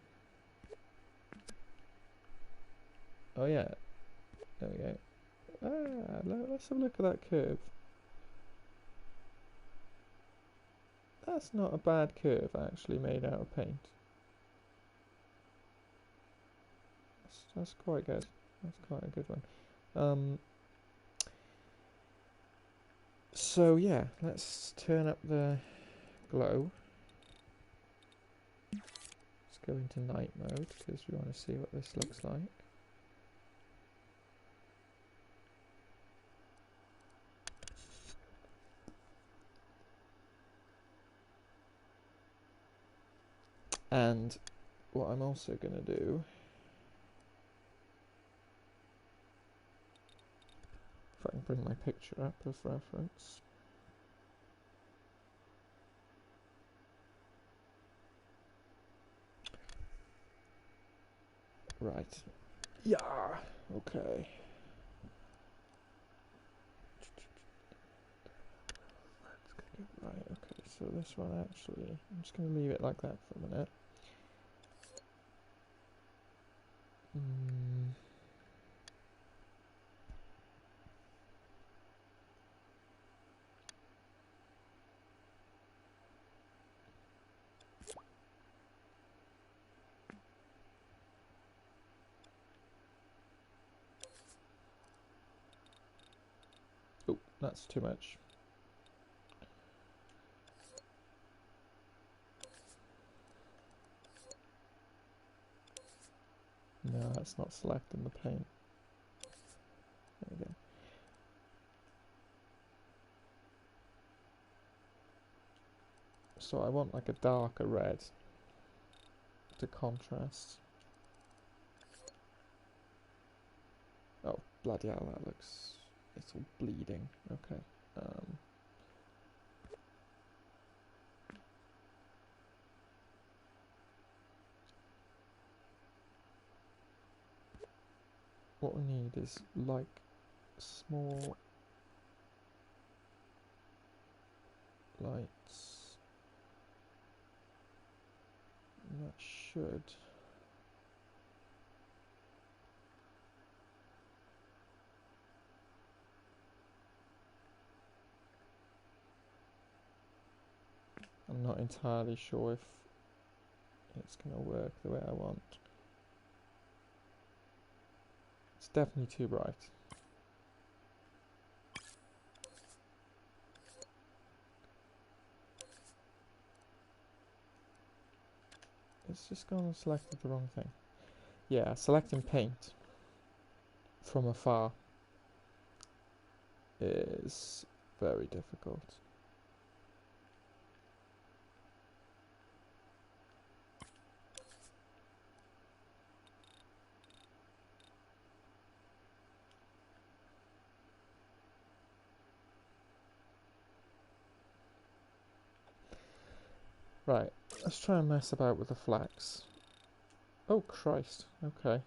Oh yeah. There we go. Let's have a look at that curve. That's not a bad curve actually, made out of paint. That's quite good. That's quite a good one. So yeah, let's turn up the glow. Let's go into night mode because we want to see what this looks like. And what I'm also going to do, if I can bring my picture up as reference. Right. Yeah. Okay. Right, okay, so this one actually, I'm just going to leave it like that for a minute. Oh, that's too much. No, that's not selecting the paint. There we go. So I want like a darker red to contrast. Oh, bloody hell, that looks... it's all bleeding. Okay. What we need is like small lights. And that should... I'm not entirely sure if it's going to work the way I want. It's definitely too bright. It's just gone and selected the wrong thing. Yeah, selecting paint from afar is very difficult. Right, let's try and mess about with the flax. Oh Christ, okay.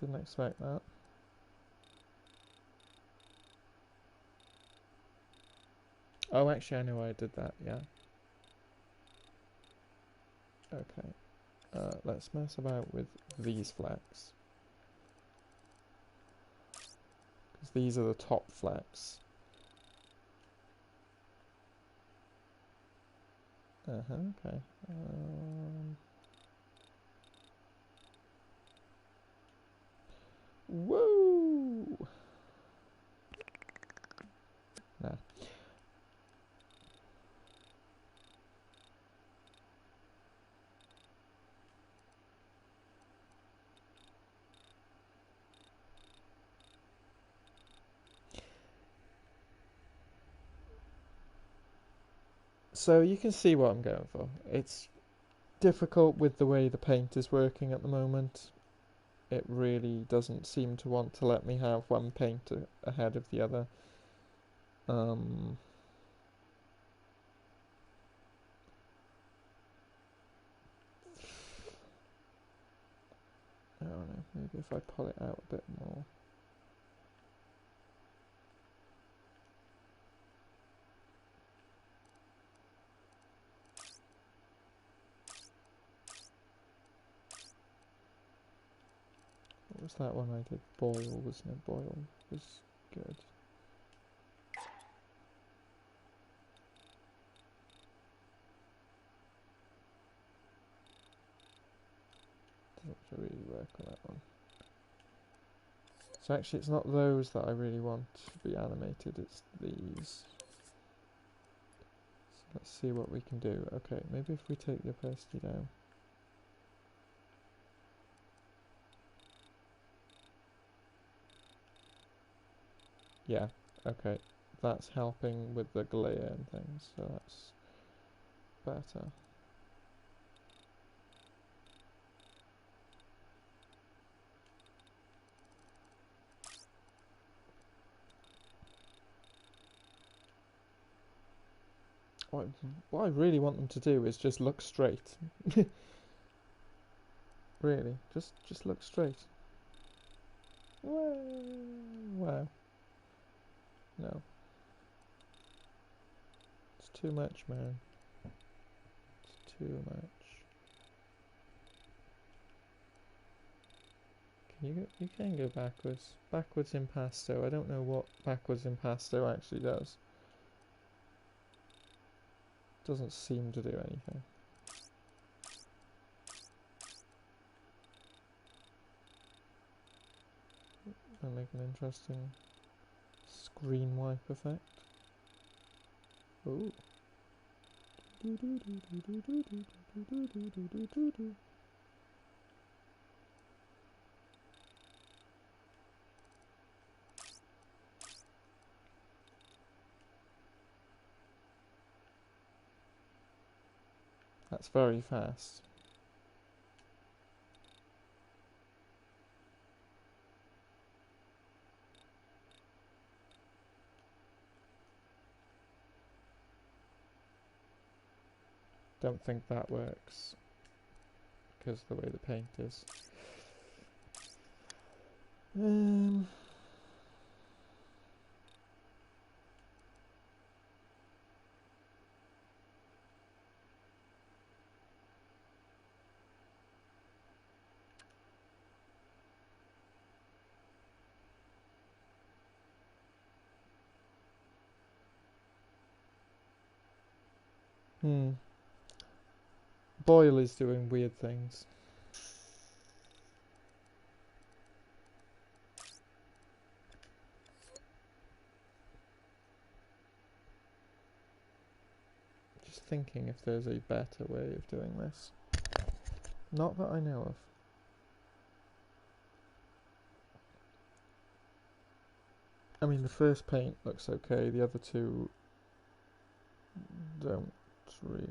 Didn't expect that. Oh, actually I know why I did that, yeah. Okay, let's mess about with these flax. Because these are the top flax. Okay. Woo! Nah. So you can see what I'm going for. It's difficult with the way the paint is working at the moment. It really doesn't seem to want to let me have one paint ahead of the other. I don't know, maybe if I pull it out a bit more. What was that one I did? Boil, wasn't it? Boil was good. Doesn't really work on that one. So actually it's not those that I really want to be animated, it's these. So let's see what we can do. Okay, maybe if we take the opacity down. Yeah, okay. That's helping with the glare and things, so that's better. What I really want them to do is just look straight. Really, just look straight. Wow. No. It's too much, man. It's too much. You can go backwards. Backwards impasto. I don't know what backwards impasto actually does. Doesn't seem to do anything. That'll make an interesting screen wipe effect. Ooh. That's very fast. Don't think that works because of the way the paint is. Boyle is doing weird things. Just thinking if there's a better way of doing this. Not that I know of. I mean, the first paint looks okay, the other two don't really.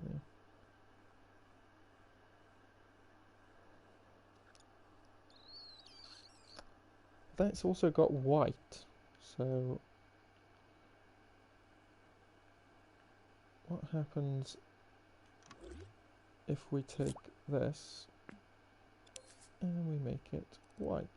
Then it's also got white, so what happens if we take this and we make it white?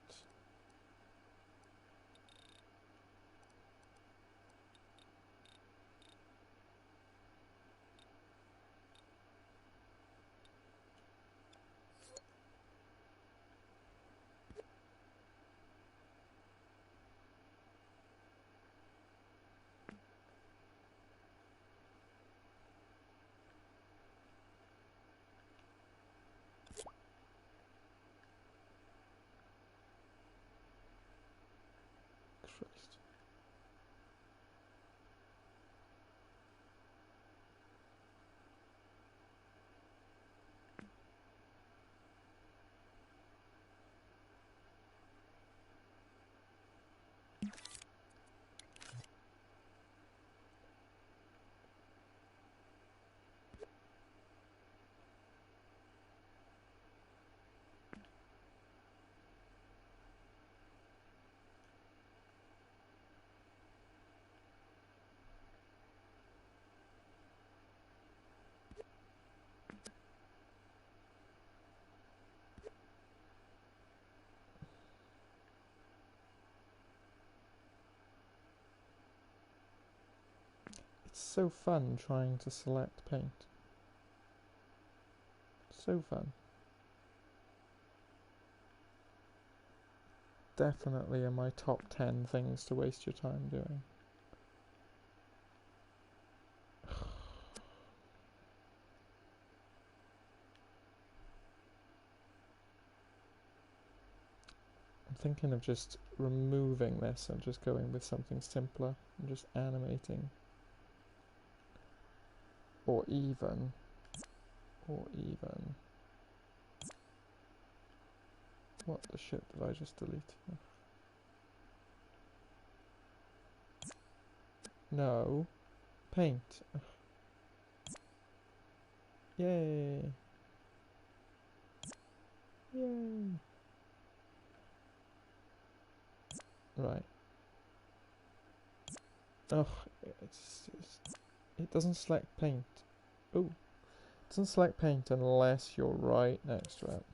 Christ. It's so fun trying to select paint. So fun. Definitely in my top 10 things to waste your time doing. I'm thinking of just removing this and just going with something simpler and just animating. Or even. What the shit did I just delete? No. Paint. Ugh. Yay. Yay. Right. Ugh, it's It doesn't select paint. Oh, it doesn't select paint unless you're right next to it.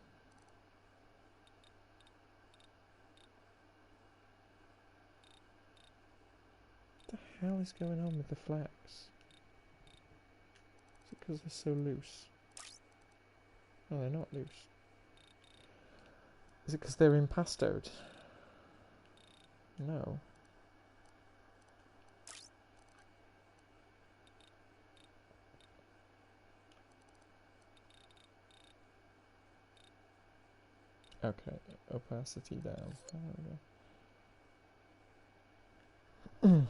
What the hell is going on with the flex? Is it because they're so loose? No, they're not loose. Is it because they're impastoed? No. Okay, opacity down. There we go.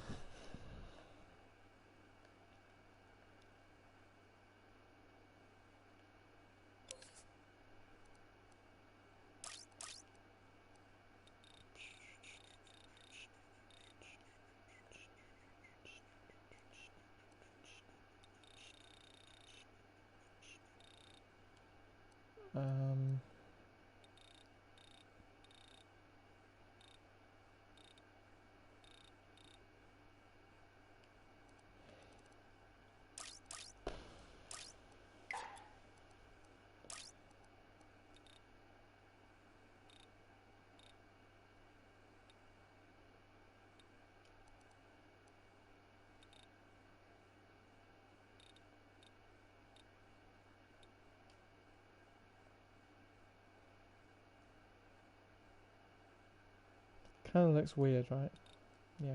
Kind of looks weird, right? Yeah.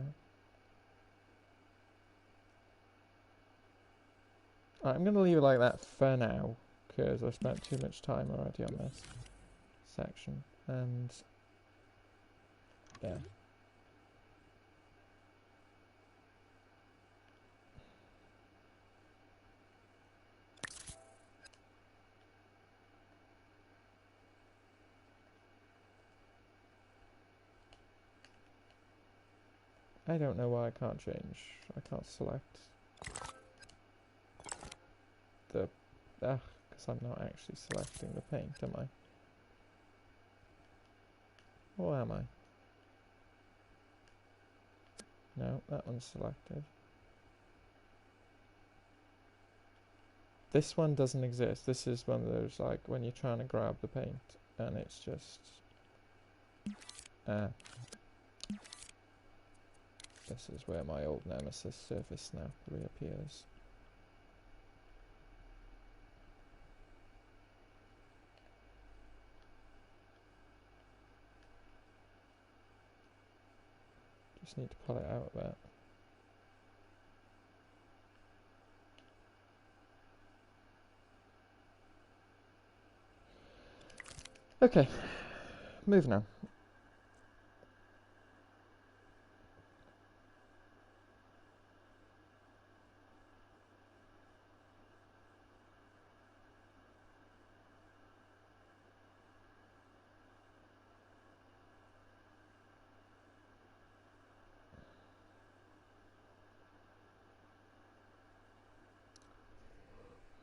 Alright, I'm going to leave it like that for now, because I've spent too much time already on this section. And yeah. I don't know why I can't change. I can't select the... because I'm not actually selecting the paint, am I? Or am I? No, that one's selected. This one doesn't exist. This is one of those, like, when you're trying to grab the paint, and it's just... This is where my old nemesis surface now reappears. Just need to pull it out a bit. Okay, moving on.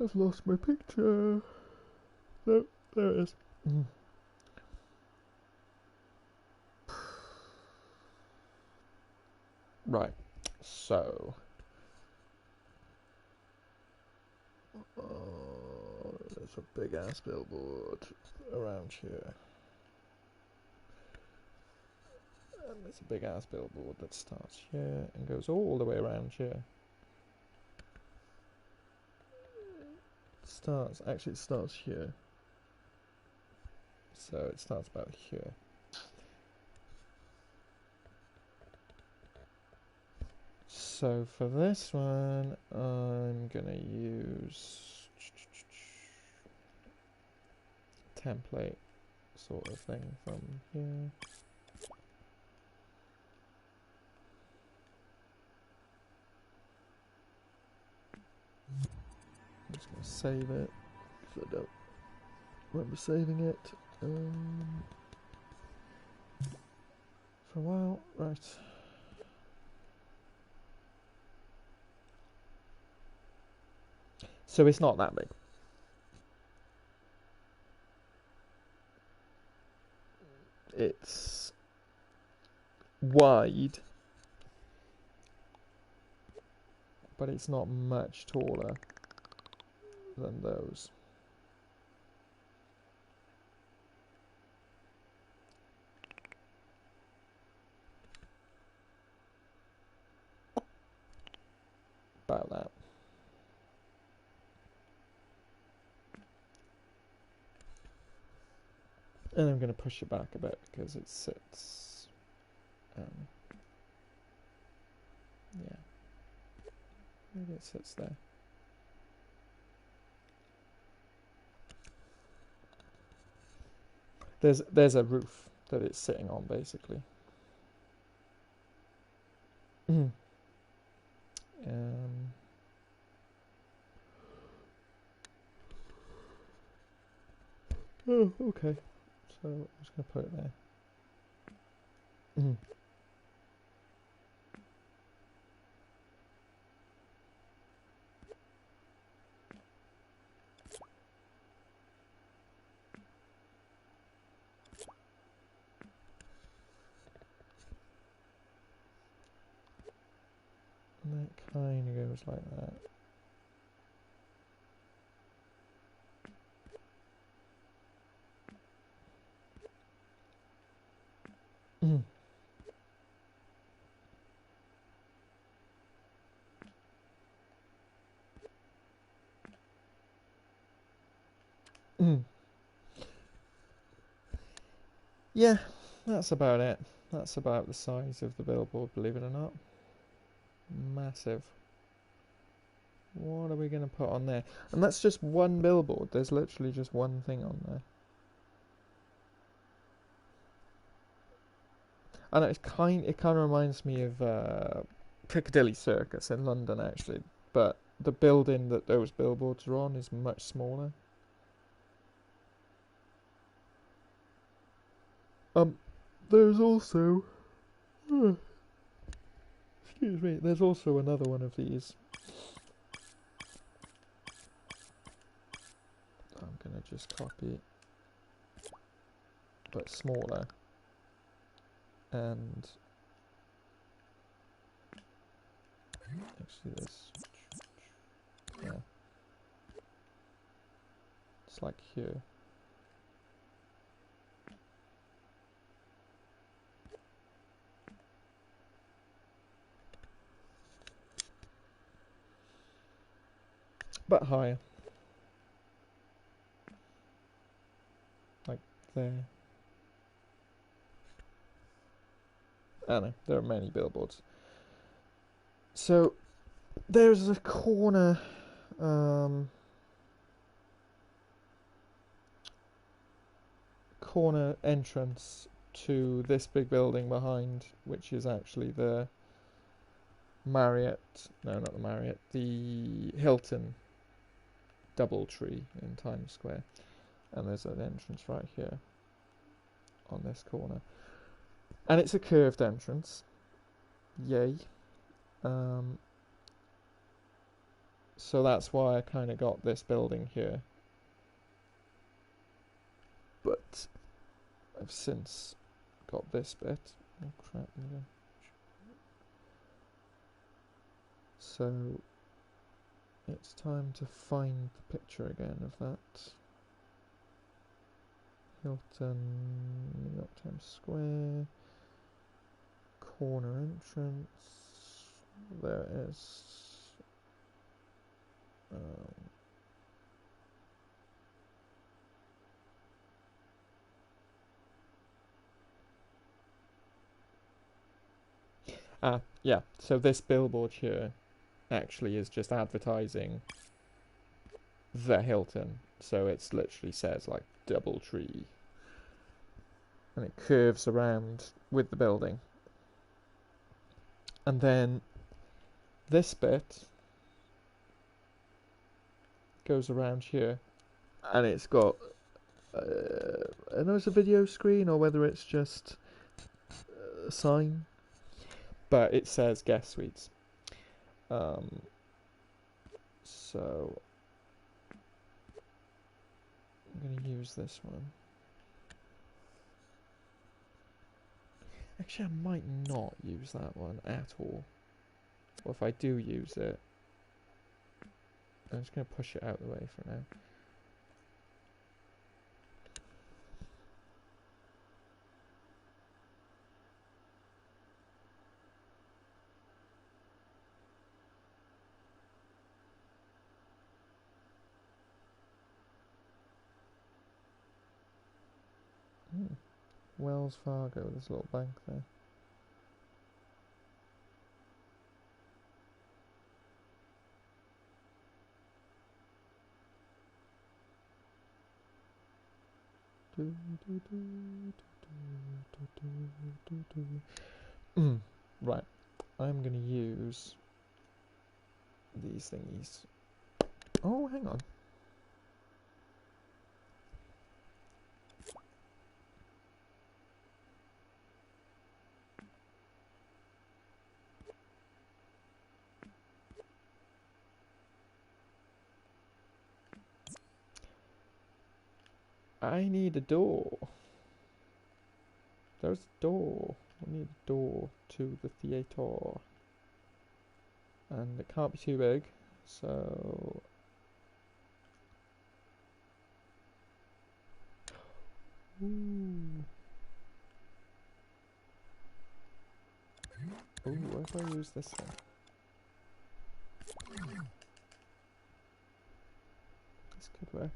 I've lost my picture. No, there it is. Right, so... there's a big ass billboard around here. And there's a big ass billboard that starts here and goes all the way around here. It starts here. So it starts about here. So for this one, I'm gonna use template sort of thing from here. I'm just gonna save it because I don't remember saving it for a while. Right. So it's not that big. It's wide, but it's not much taller than those. About that. And I'm going to push it back a bit because it sits, yeah, maybe it sits there. There's a roof that it's sitting on, basically. Oh, okay. So I'm just going to put it there. And that kind of goes like that. Yeah, that's about it. That's about the size of the billboard, believe it or not. Massive. What are we going to put on there? And that's just one billboard. There's literally just one thing on there. I know it kind of reminds me of Piccadilly Circus in London, actually, but the building that those billboards are on is much smaller. There's also, excuse me, there's also another one of these. I'm gonna just copy, but smaller, and actually this, yeah, it's like here. But higher. Like there. I don't know, there are many billboards. So, there's a corner, corner entrance to this big building behind, which is actually the Marriott, no, not the Marriott, the Hilton DoubleTree in Times Square. And there's an entrance right here on this corner. And it's a curved entrance. Yay. So that's why I kind of got this building here. But I've since got this bit. Oh crap. So it's time to find the picture again of that. Hilton, New York Times Square, corner entrance, there it is. Yeah, so this billboard here actually is just advertising the Hilton. So it's literally says like DoubleTree. And it curves around with the building. And then this bit goes around here. And it's got, I don't know if it's a video screen or whether it's just a sign. But it says guest suites. So I'm going to use this one. Actually, I might not use that one at all. Or if I do use it, I'm just going to push it out of the way for now. Wells Fargo, there's a little bank there. Right, I'm going to use these thingies. Oh, hang on. I need a door. There's a door. I need a door to the theater. And it can't be too big, so... Ooh. Ooh, what if I use this thing? This could work.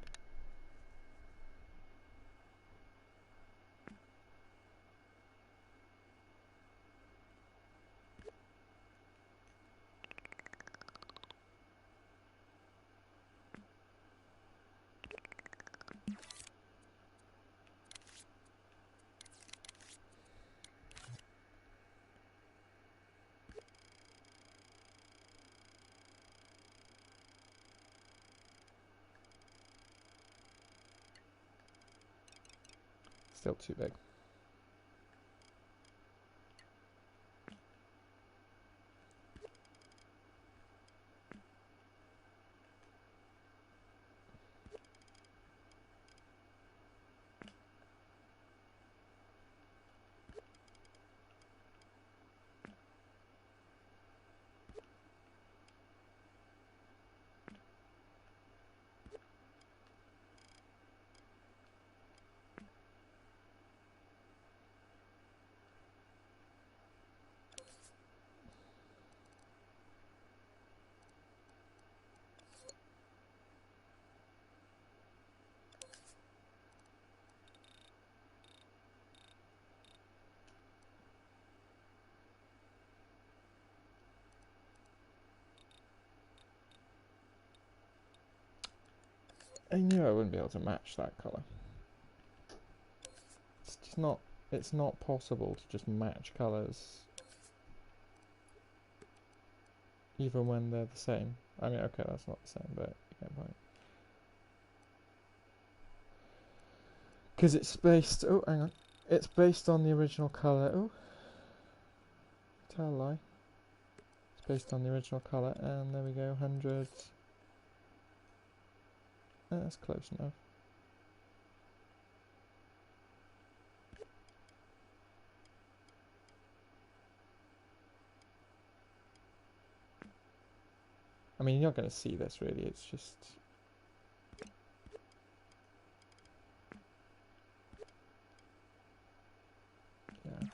Still too big. I knew I wouldn't be able to match that colour. It's just not, it's not possible to just match colours even when they're the same. I mean, okay, that's not the same, but you get the point. Because it's based, oh, hang on. It's based on the original colour. Oh, tell a lie. It's based on the original colour, and there we go, 100. That's close enough. I mean, you're not going to see this really, it's just... Yeah.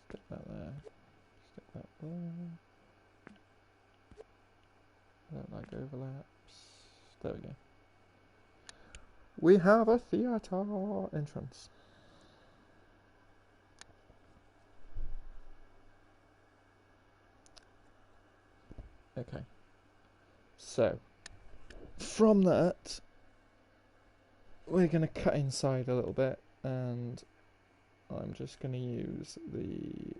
Stick that there. Stick that there. I don't like overlaps. There we go. We have a theatre entrance. Okay. So, from that, we're going to cut inside a little bit, and I'm just going to use the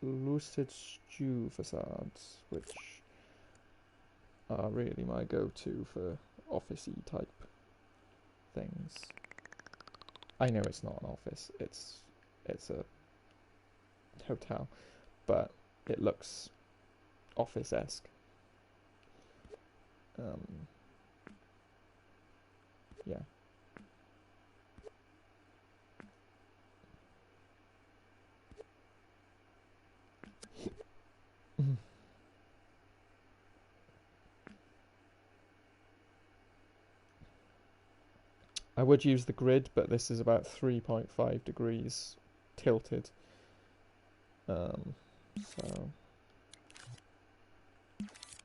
Lucid Stew facades, which are really my go-to for office-y type things. I know it's not an office, it's a hotel, but it looks office-esque. Yeah. I would use the grid, but this is about 3.5 degrees tilted. So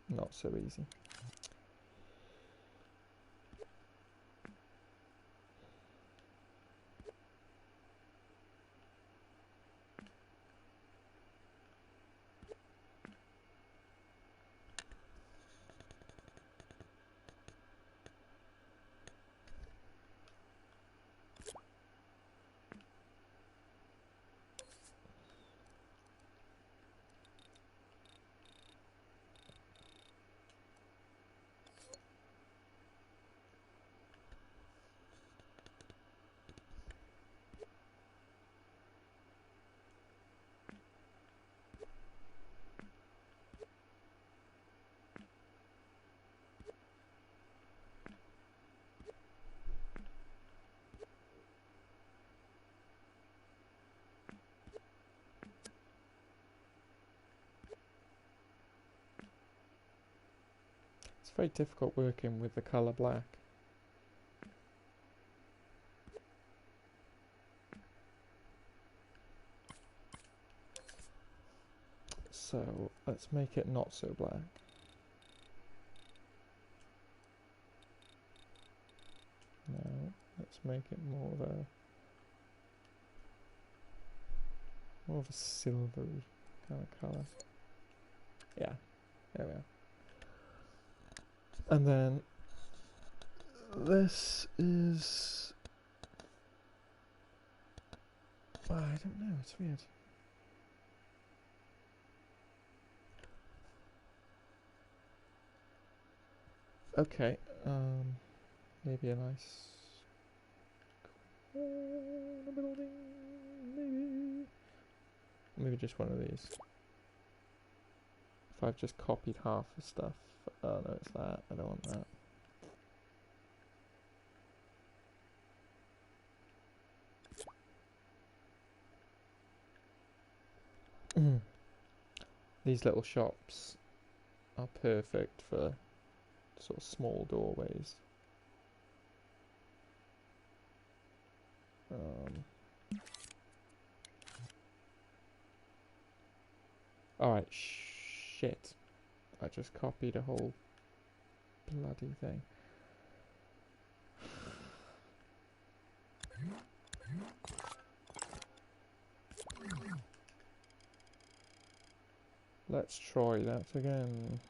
not so easy. It's very difficult working with the colour black. So let's make it not so black. Now let's make it more of a silvery kind of colour. Yeah, there we are. And then this is, I don't know, it's weird. Okay, maybe a nice corner building, maybe just one of these. If I've just copied half the stuff, oh no, it's that, I don't want that. These little shops are perfect for sort of small doorways. Alright, shit. I just copied a whole bloody thing. Let's try that again.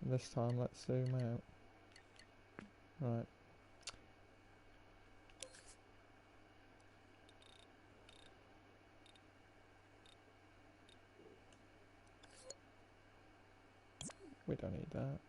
This time let's zoom out. Right. We don't need that.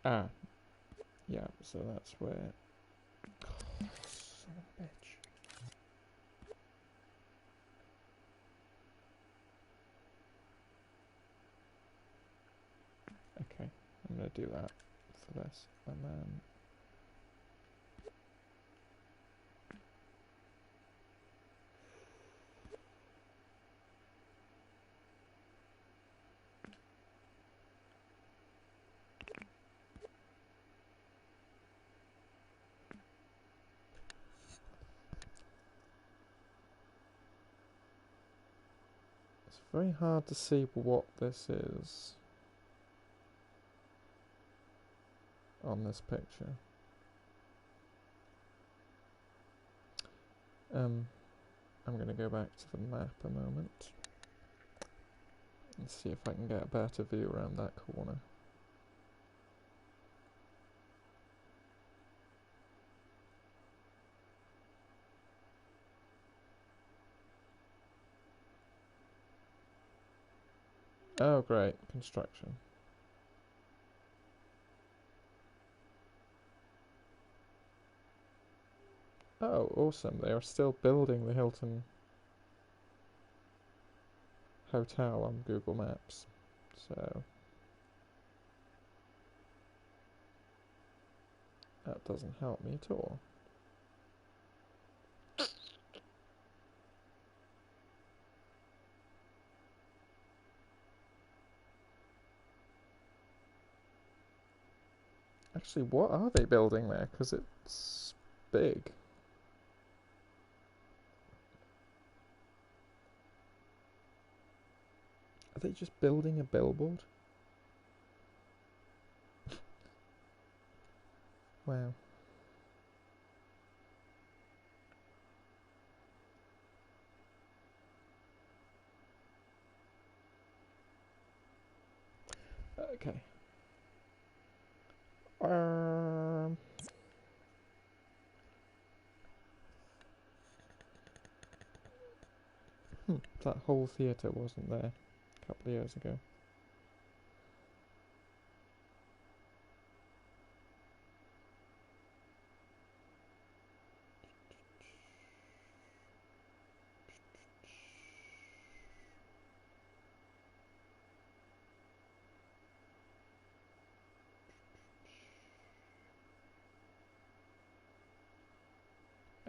Ah, yeah, so that's where... Oh, son of a bitch. Okay, I'm going to do that for this, and then... It's very hard to see what this is on this picture. I'm going to go back to the map a moment and see if I can get a better view around that corner. Oh, great. Construction. Oh, awesome. They are still building the Hilton Hotel on Google Maps. So that doesn't help me at all. Actually, what are they building there? Because it's big. Are they just building a billboard? Wow. Okay. That whole theatre wasn't there a couple of years ago.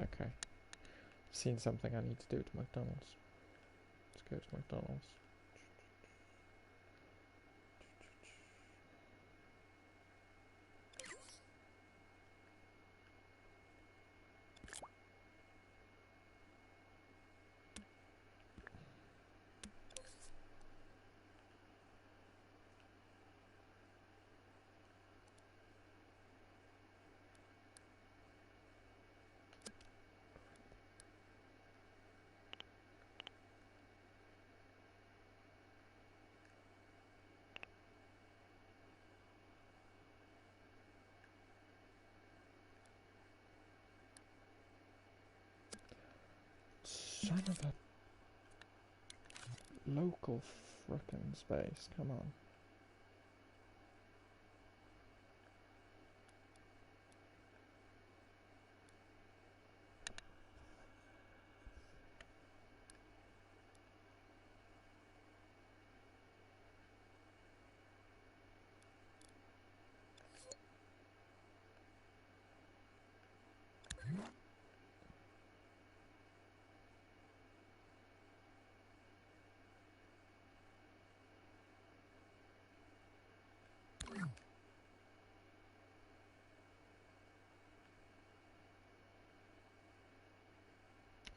Okay. Seen something I need to do to McDonald's. Let's go to McDonald's. Son of a local frickin' space, come on.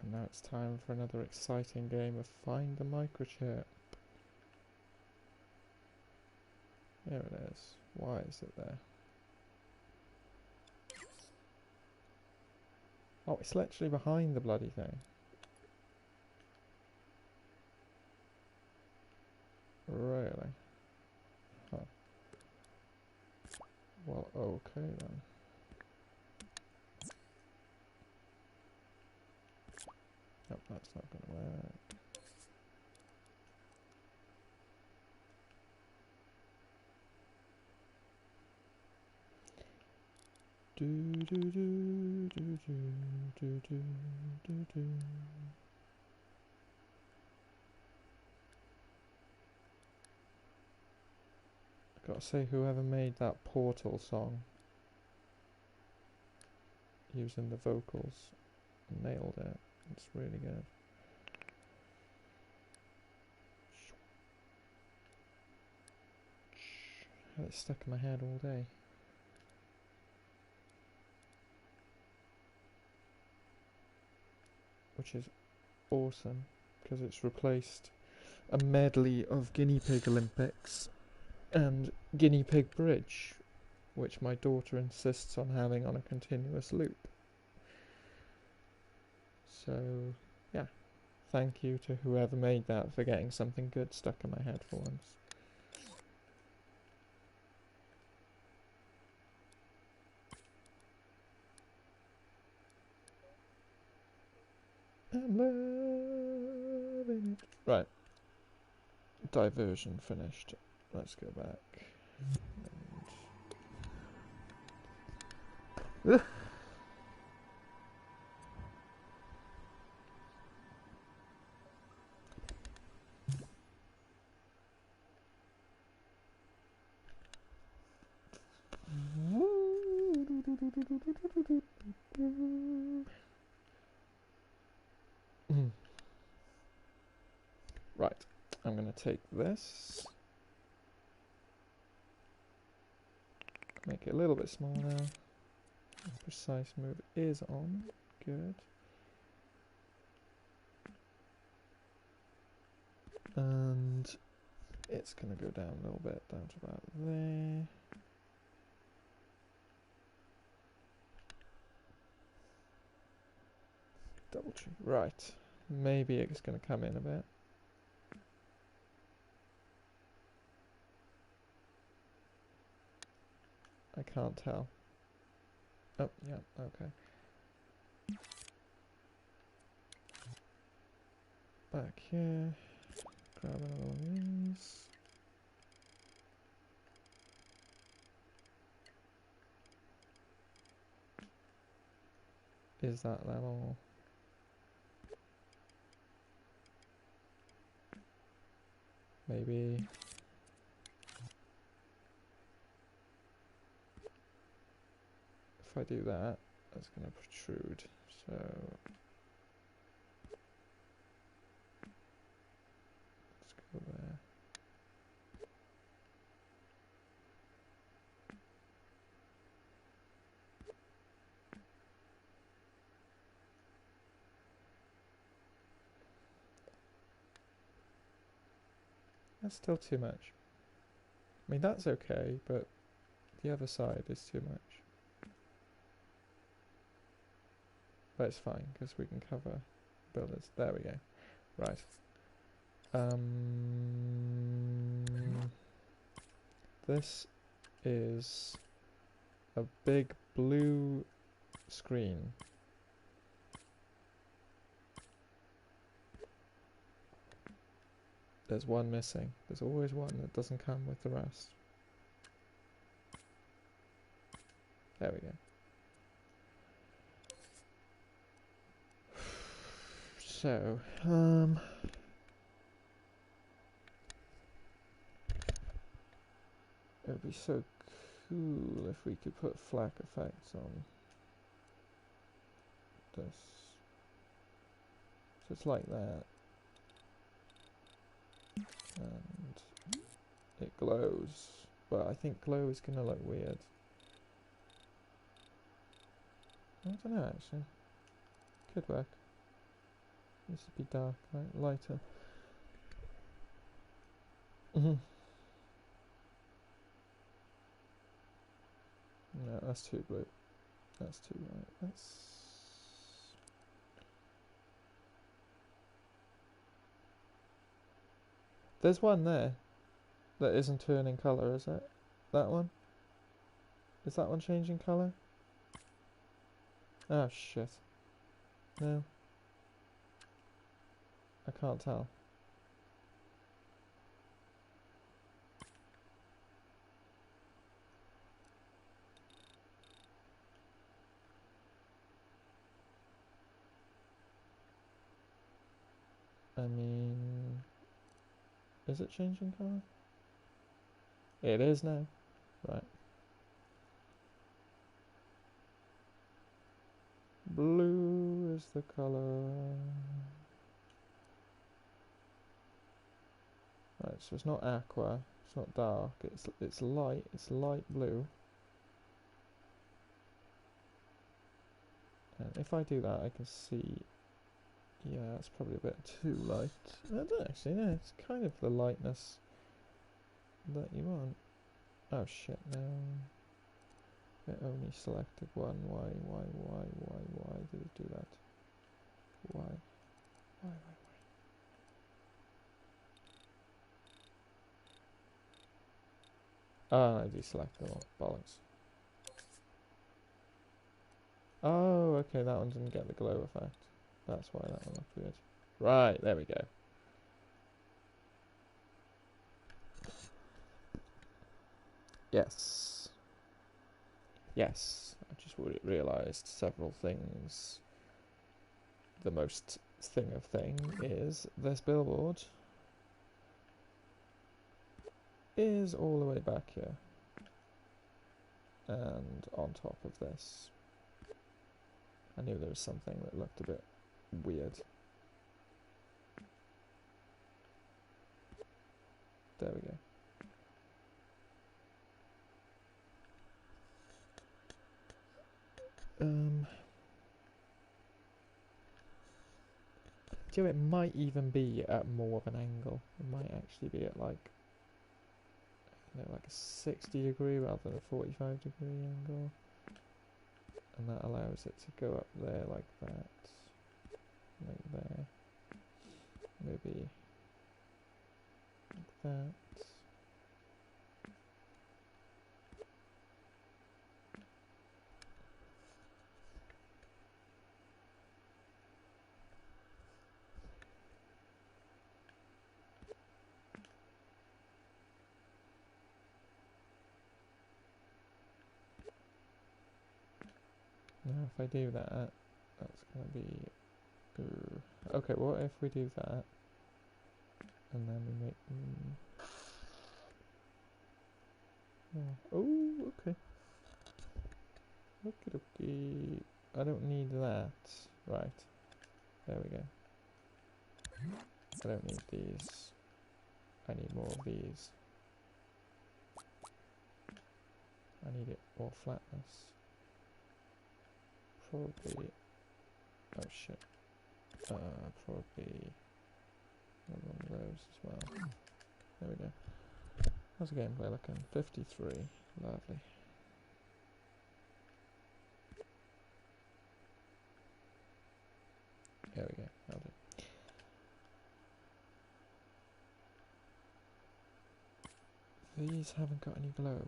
And now it's time for another exciting game of Find the Microchip. There it is. Why is it there? Oh, it's literally behind the bloody thing. Really? Huh. Well, okay then. Nope, that's not going to work. Do do do do do do do do do. I gotta say, whoever made that Portal song using the vocals nailed it. It's really good. Had it stuck in my head all day. Which is awesome, because it's replaced a medley of Guinea Pig Olympics and Guinea Pig Bridge, which my daughter insists on having on a continuous loop. So, yeah, thank you to whoever made that for getting something good stuck in my head for once. I'm loving it. Right. diversion finished. Let's go back. And right, I'm going to take this, make it a little bit smaller now. Precise move is on, good. And it's going to go down a little bit, down to about there. Double tree, right. Maybe it's going to come in a bit. I can't tell. Oh, yeah, okay. Back here, grab another one of these. Is that level? Maybe. If I do that, that's going to protrude. So let's go there. That's still too much. I mean, that's okay, but the other side is too much. But it's fine, because we can cover builders. There we go. Right. This is a big blue screen. There's one missing. There's always one that doesn't come with the rest. There we go. So, it would be so cool if we could put FLAC effects on this. So it's like that. And it glows. But I think glow is going to look weird. I don't know actually. Could work. This would be dark, right? Lighter. No, that's too blue. That's too light. There's one there that isn't turning colour, is it? That one? Is that one changing colour? Oh shit. No. I can't tell. I mean... Is it changing colour? It is now. Right. Blue is the colour. Right, so it's not aqua, it's not dark, it's light blue. And if I do that I can see, yeah, it's probably a bit too light. I don't actually know, it's kind of the lightness that you want. Oh shit, no. It only selected one. Why did it do that? Why? Ah, I deselected all. Bollocks. Oh, okay, that one didn't get the glow effect. That's why that one looked weird. Right, there we go. Yes. Yes. I just realised several things. The most thing is this billboard is all the way back here. And on top of this. I knew there was something that looked a bit weird. There we go. Do you know, it might even be at more of an angle. It might actually be at like, you know, like a 60-degree rather than a 45-degree angle. And that allows it to go up there like that. Like there. Maybe like that. Now if I do that, that's going to be... Okay, what if we do that? And then we make... Oh, okay. Okie dokie. I don't need that. Right. There we go. I don't need these. I need more of these. I need it more flatness. Probably... Oh shit. Probably... one of those as well. There we go. How's the gameplay looking? 53. Lovely. There we go. That'll do. These haven't got any glow.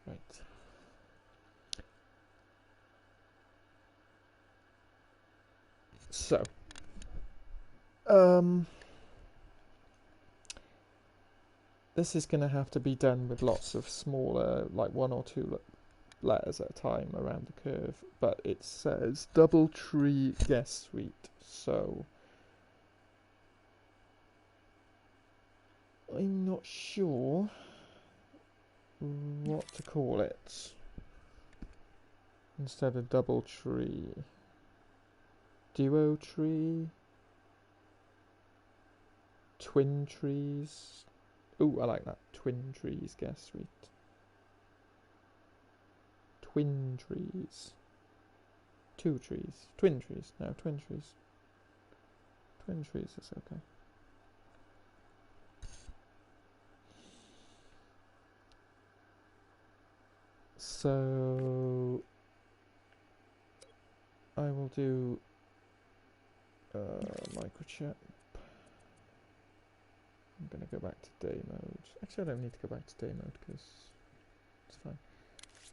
Right. So, this is going to have to be done with lots of smaller, like 1 or 2 letters at a time around the curve, but it says DoubleTree Guest Suite, so I'm not sure what to call it instead of DoubleTree. Duo Tree? Twin Trees? Ooh, I like that. Twin Trees Guest Suite. Twin Trees. 2 trees. Twin trees. No, twin trees. Twin trees is okay. So I will do microchip. I'm going to go back to day mode. Actually, I don't need to go back to day mode because it's fine.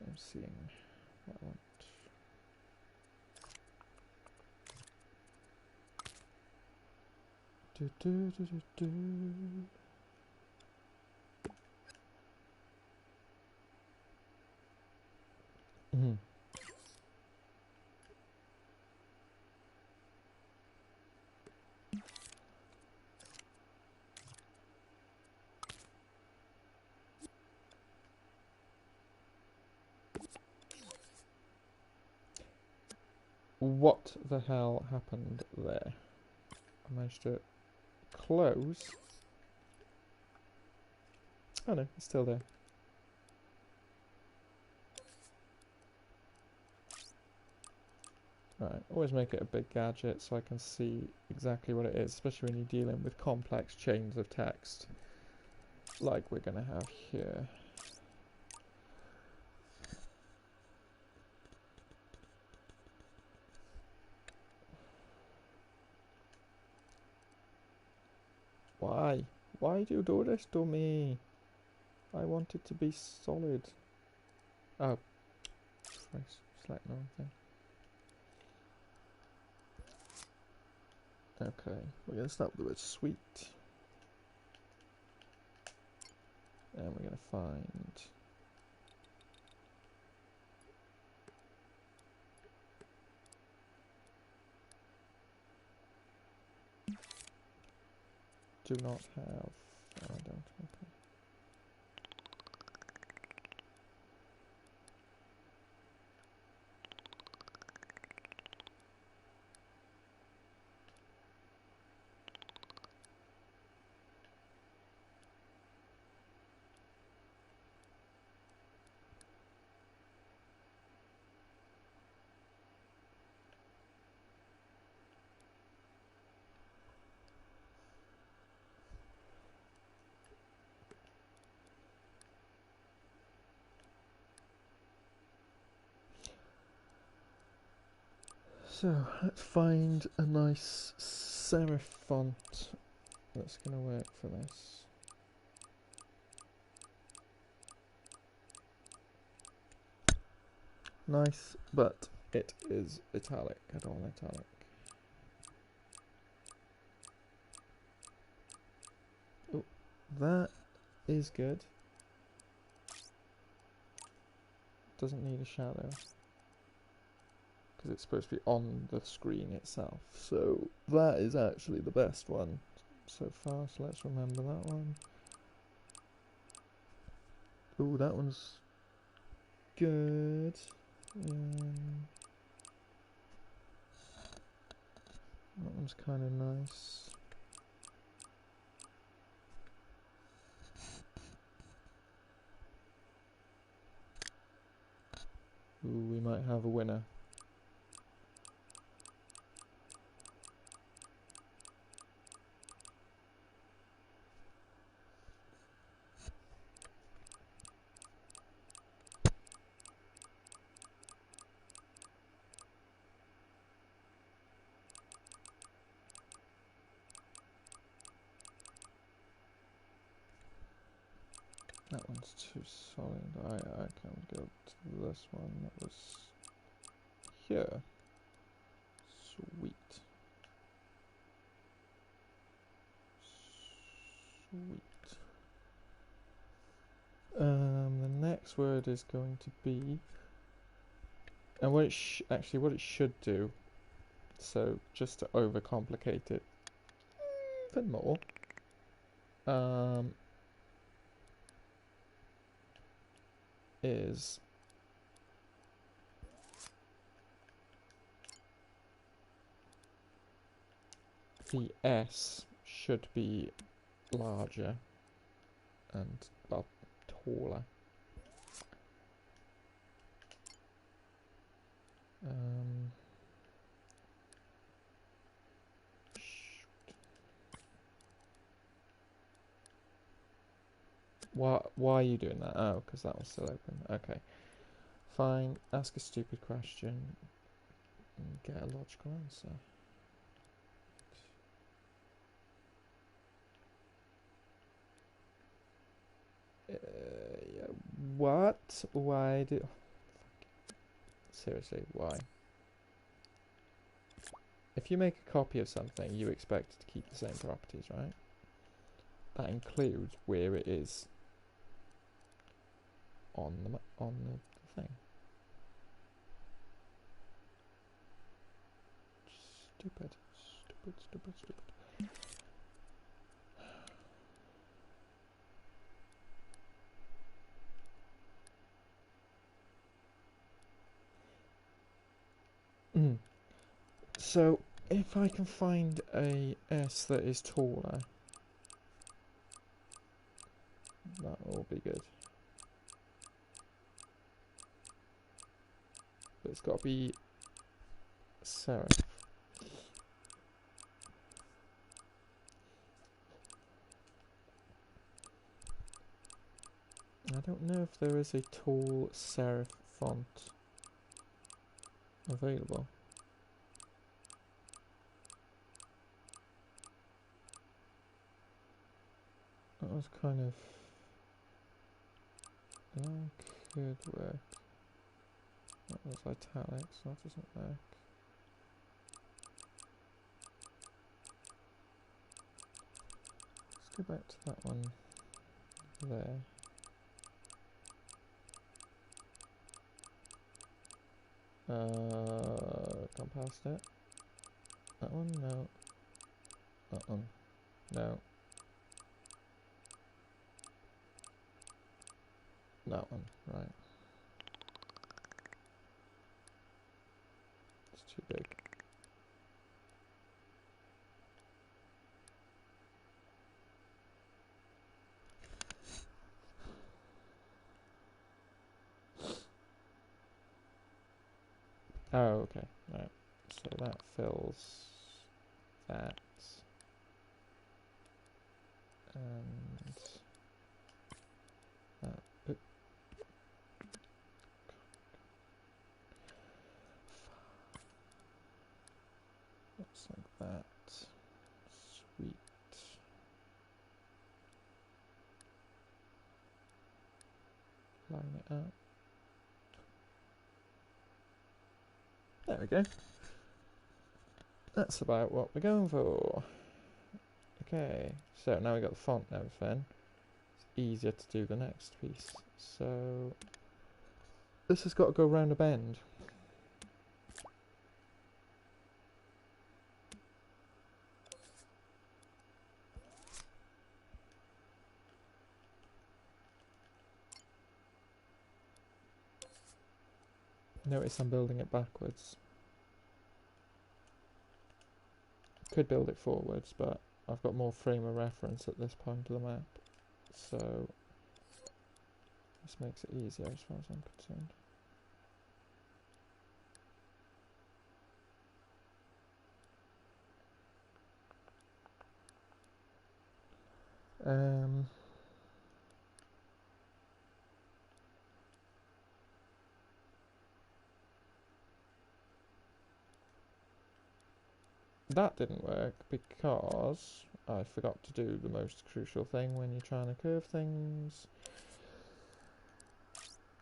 I'm seeing what I want. Do, do, do, do, do. Mm-hmm. What the hell happened there? I managed to close. Oh no, it's still there. Right, always make it a big gadget so I can see exactly what it is, especially when you're dealing with complex chains of text like we're going to have here. Why? Why do you do this to me? I want it to be solid. Oh, Christ, select the wrong thing. Okay, we're going to start with the word sweet. And we're going to find do not have. Oh, I don't. Okay. So let's find a nice serif font that's going to work for this. Nice, but it is italic. I don't want italic. Oh, that is good. Doesn't need a shadow because it's supposed to be on the screen itself. So that is actually the best one so far. So let's remember that one. Oh, that one's good. That one's kind of nice. Ooh, we might have a winner. That one's too solid. I can't go to this one. That was here. Sweet. Sweet. The next word is going to be, and what it actually what it should do. So just to overcomplicate it even more, is the S should be larger and, well, taller. Why are you doing that? Oh, because that was still open. Okay. Fine. Ask a stupid question and get a logical answer. Yeah, what? Why do... Seriously, why? If you make a copy of something, you expect it to keep the same properties, right? That includes where it is on the thing. Stupid. So, if I can find a S that is taller, that will be good. But it's got to be serif. I don't know if there is a tall serif font available. That was kind of... Could work. That was italics, that doesn't work. Let's go back to that one there. Gone past it. That one, no. That one, no. That one, right. It's too big. Oh, okay, right. So that fills that. And that. Looks like that. Sweet. Line it up. There we go. That's about what we're going for. Okay, so now we've got the font and everything. It's easier to do the next piece. So this has got to go round a bend. Notice I'm building it backwards. Could build it forwards, but I've got more frame of reference at this point of the map. So this makes it easier as far as I'm concerned. That didn't work because I forgot to do the most crucial thing when you're trying to curve things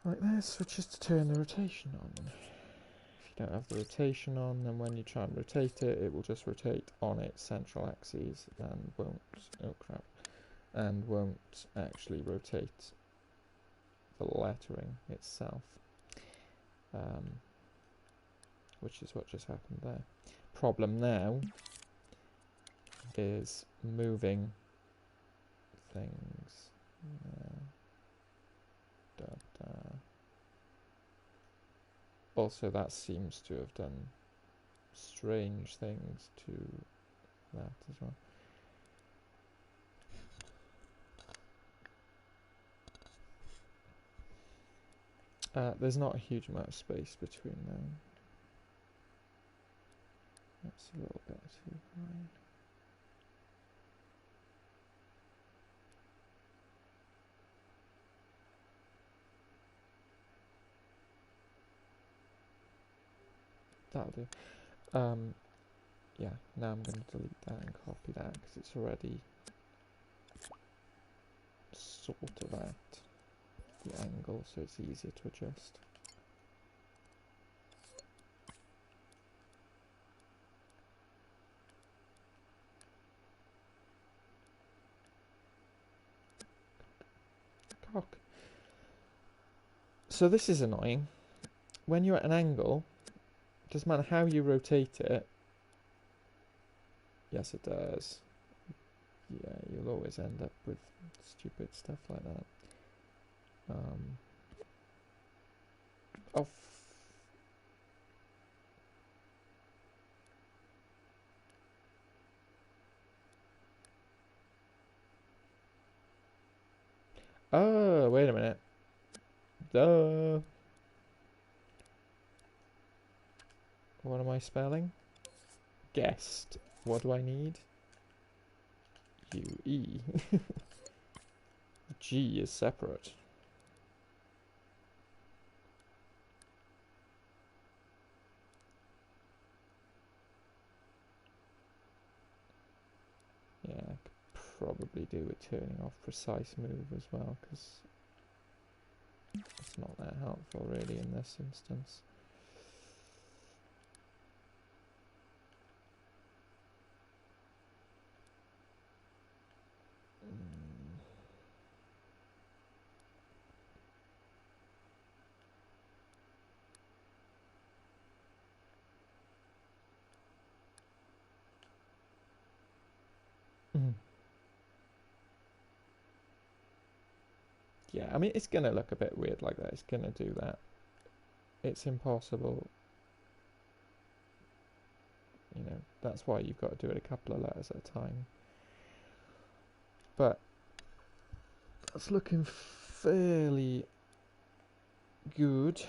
like this, which is to turn the rotation on. If you don't have the rotation on, then when you try and rotate it, it will just rotate on its central axis and won't, oh crap, and won't actually rotate the lettering itself, which is what just happened there. Problem now is moving things. Also, that seems to have done strange things to that as well. There's not a huge amount of space between them. That's a little bit too high. That'll do. Yeah, now I'm going to delete that and copy that because it's already sort of at the angle, so it's easier to adjust. Cock. So this is annoying. When you're at an angle, it doesn't matter how you rotate it. Yes, it does. Yeah, you'll always end up with stupid stuff like that. Oh, wait a minute. Duh. What am I spelling? Guessed. What do I need? UE. G is separate. Yeah, I could probably do with turning off precise move as well, because not that helpful really in this instance. Yeah, I mean, it's going to look a bit weird like that. It's going to do that. It's impossible. You know, that's why you've got to do it a couple of letters at a time. But that's looking fairly good.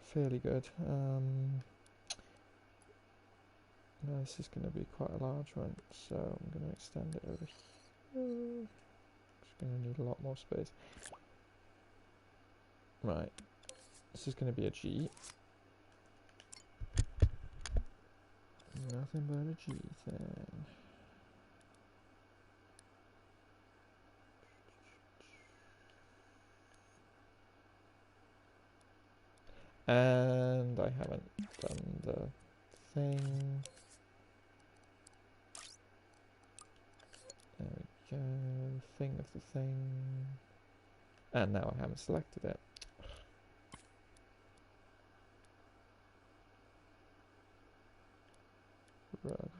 Fairly good. No, this is going to be quite a large one, so I'm going to extend it over here. It's going to need a lot more space. Right, this is going to be a G. Nothing but a G thing. And I haven't done the thing. There we go. Thing of the thing. And now I haven't selected it. Right.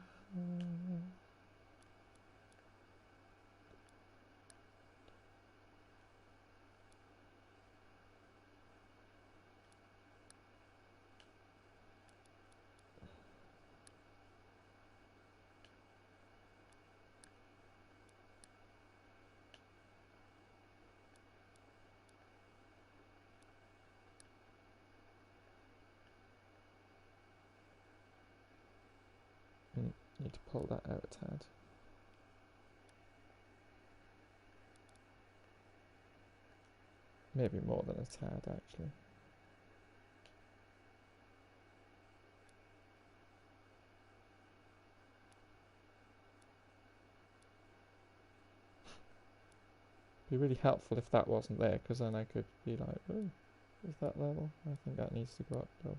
Need to pull that out a tad. Maybe more than a tad, actually. Be really helpful if that wasn't there, because then I could be like, oh, is that level? I think that needs to go up though.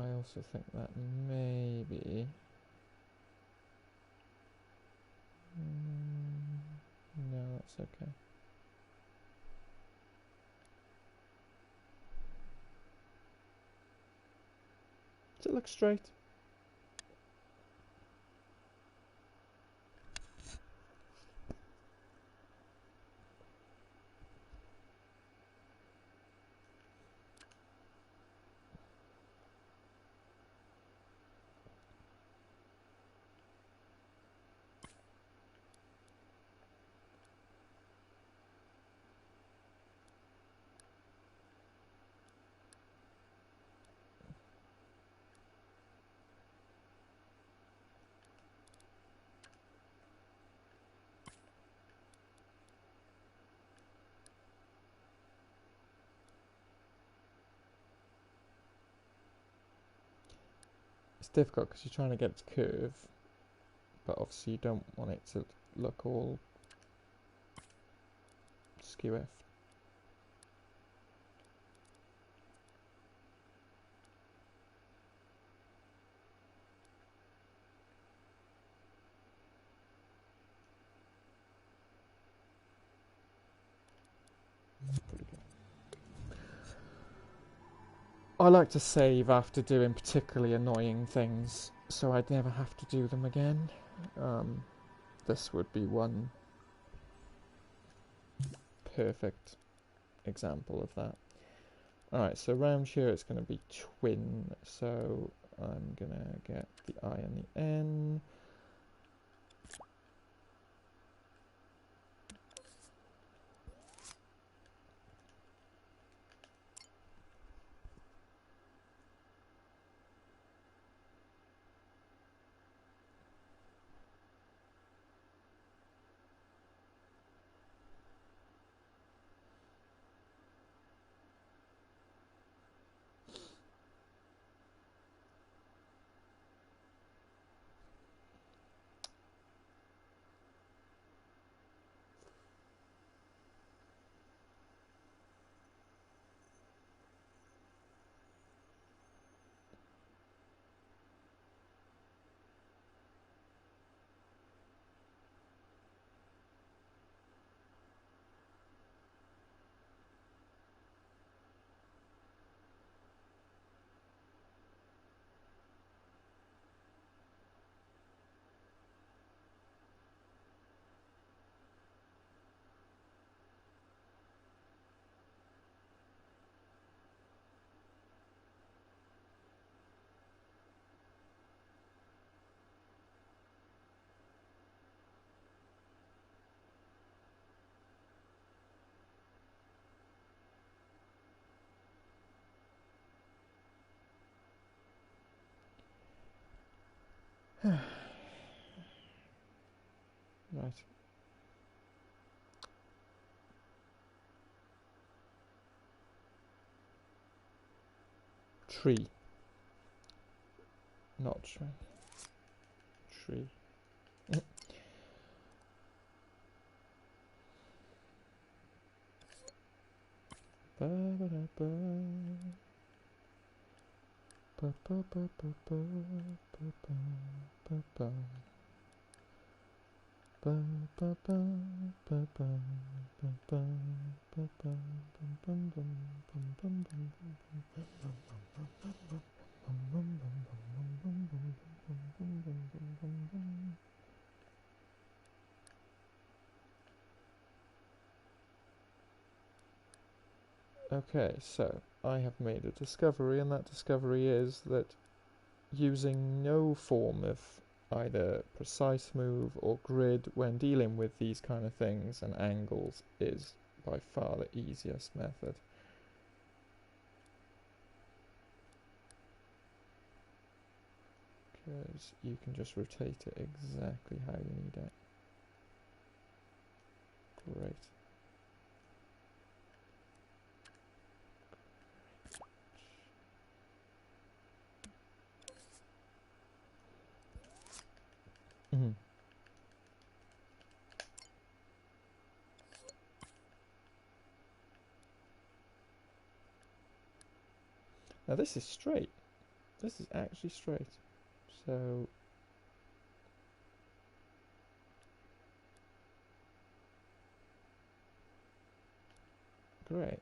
I also think that maybe... no, that's okay. Does it look straight? It's difficult because you're trying to get its curve, but obviously you don't want it to look all skew-iff. I like to save after doing particularly annoying things, so I'd never have to do them again. This would be one perfect example of that. Alright, so round here it's going to be twin, so I'm going to get the I and the N. Right. Tree. Not tree. Tree. Ba ba da ba. Ba ba ba ba ba ba ba ba ba. Ba ba ba ba ba ba ba ba ba bum bum bum bum bum bum bum. Okay, so I have made a discovery, and that discovery is that using no form of either precise move or grid when dealing with these kind of things and angles is by far the easiest method. Because you can just rotate it exactly how you need it. Great. Mm. Now this is straight. This is actually straight. So great.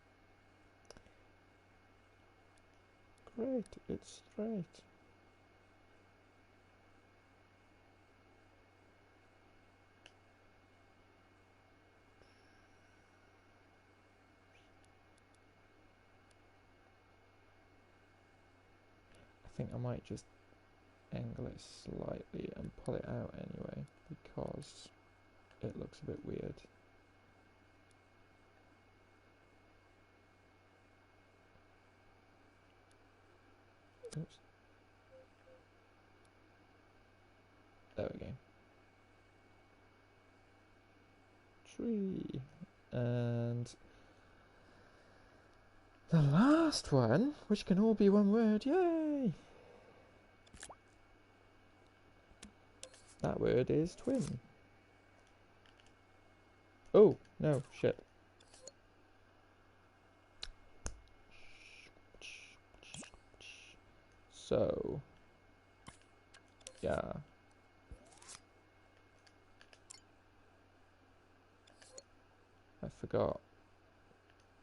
Great, it's straight. I think I might just angle it slightly and pull it out anyway, because it looks a bit weird. Oops. There we go. Tree. And the last one, which can all be one word, yay! That word is twin. Oh, no, shit. So, yeah. I forgot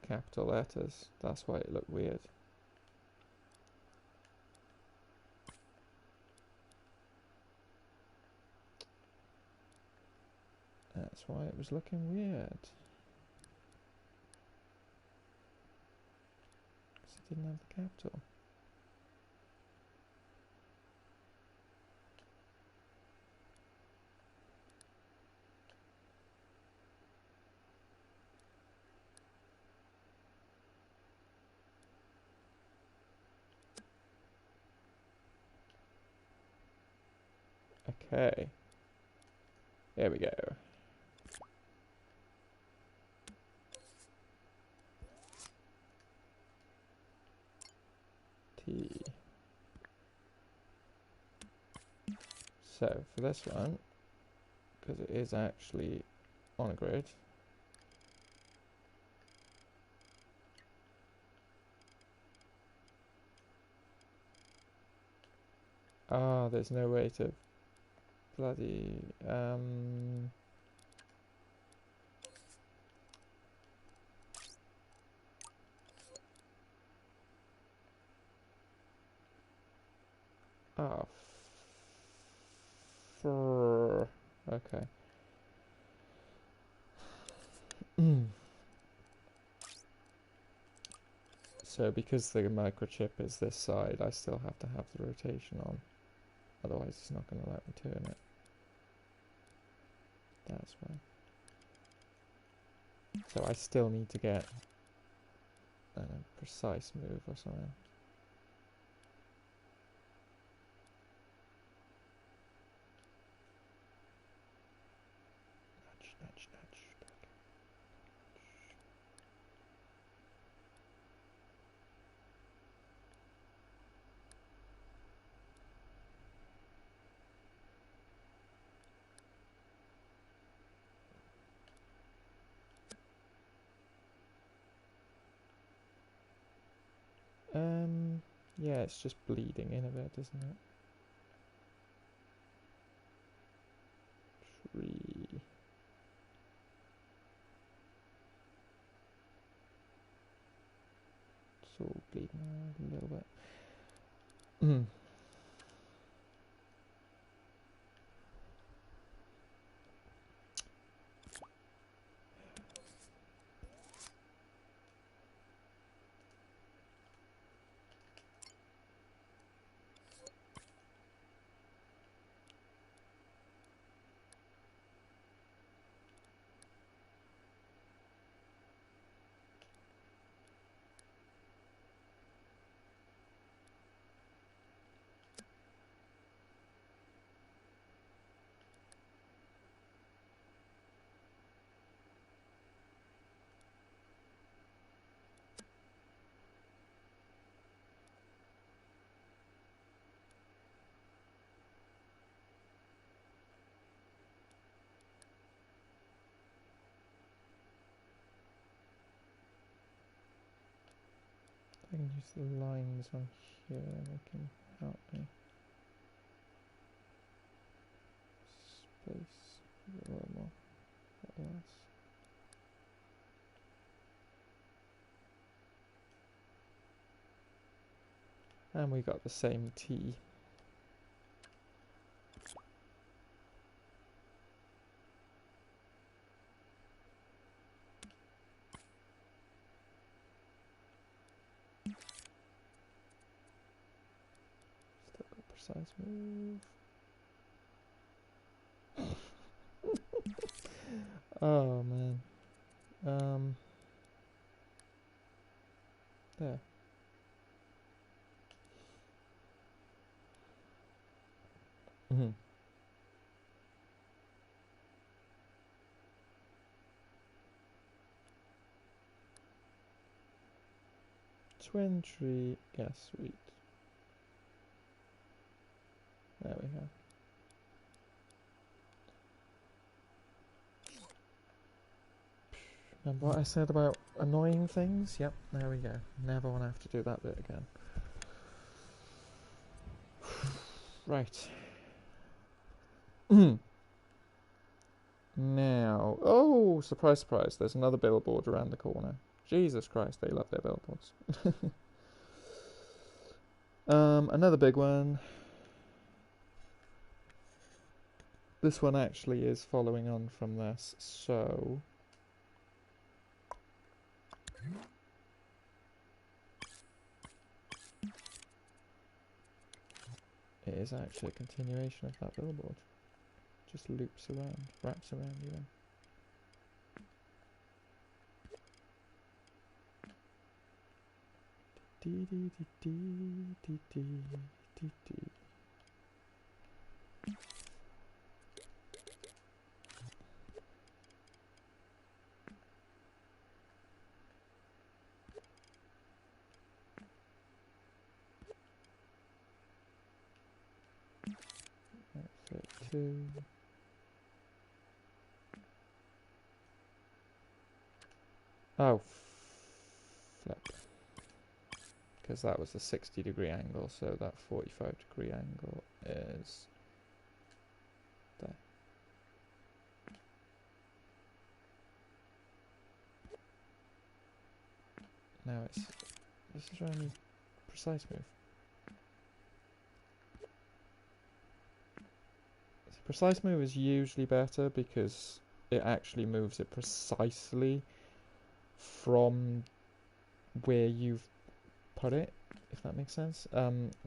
capital letters. That's why it looked weird. That's why it was looking weird. Because it didn't have the capital. Okay. There we go. T. So, for this one, because it is actually on a grid, there's no way to bloody ah okay. So because the microchip is this side, I still have to have the rotation on. Otherwise it's not going to let me turn it. That's why. So I still need to get a precise move or something. Yeah, it's just bleeding in a bit, isn't it? Tree. It's all bleeding around a little bit. I can use the lines on here, they can help me. Space, a little more, a little less. And we got the same T. Still got precise move. Oh man. There. Mm-hmm. Twin tree, yeah, sweet. There we go. Remember what I said about annoying things? Yep, there we go. Never want to have to do that bit again. Right. Now, oh, surprise, surprise, there's another billboard around the corner. Jesus Christ, they love their billboards. Another big one. This one actually is following on from this, so... it is actually a continuation of that billboard. Just loops around, wraps around you then. Dee dee dee dee dee dee dee dee. That's it too. Oh, flip. Because that was a 60-degree angle, so that 45-degree angle is there. Now this is only precise move. So precise move is usually better because it actually moves it precisely from where you've put it, if that makes sense.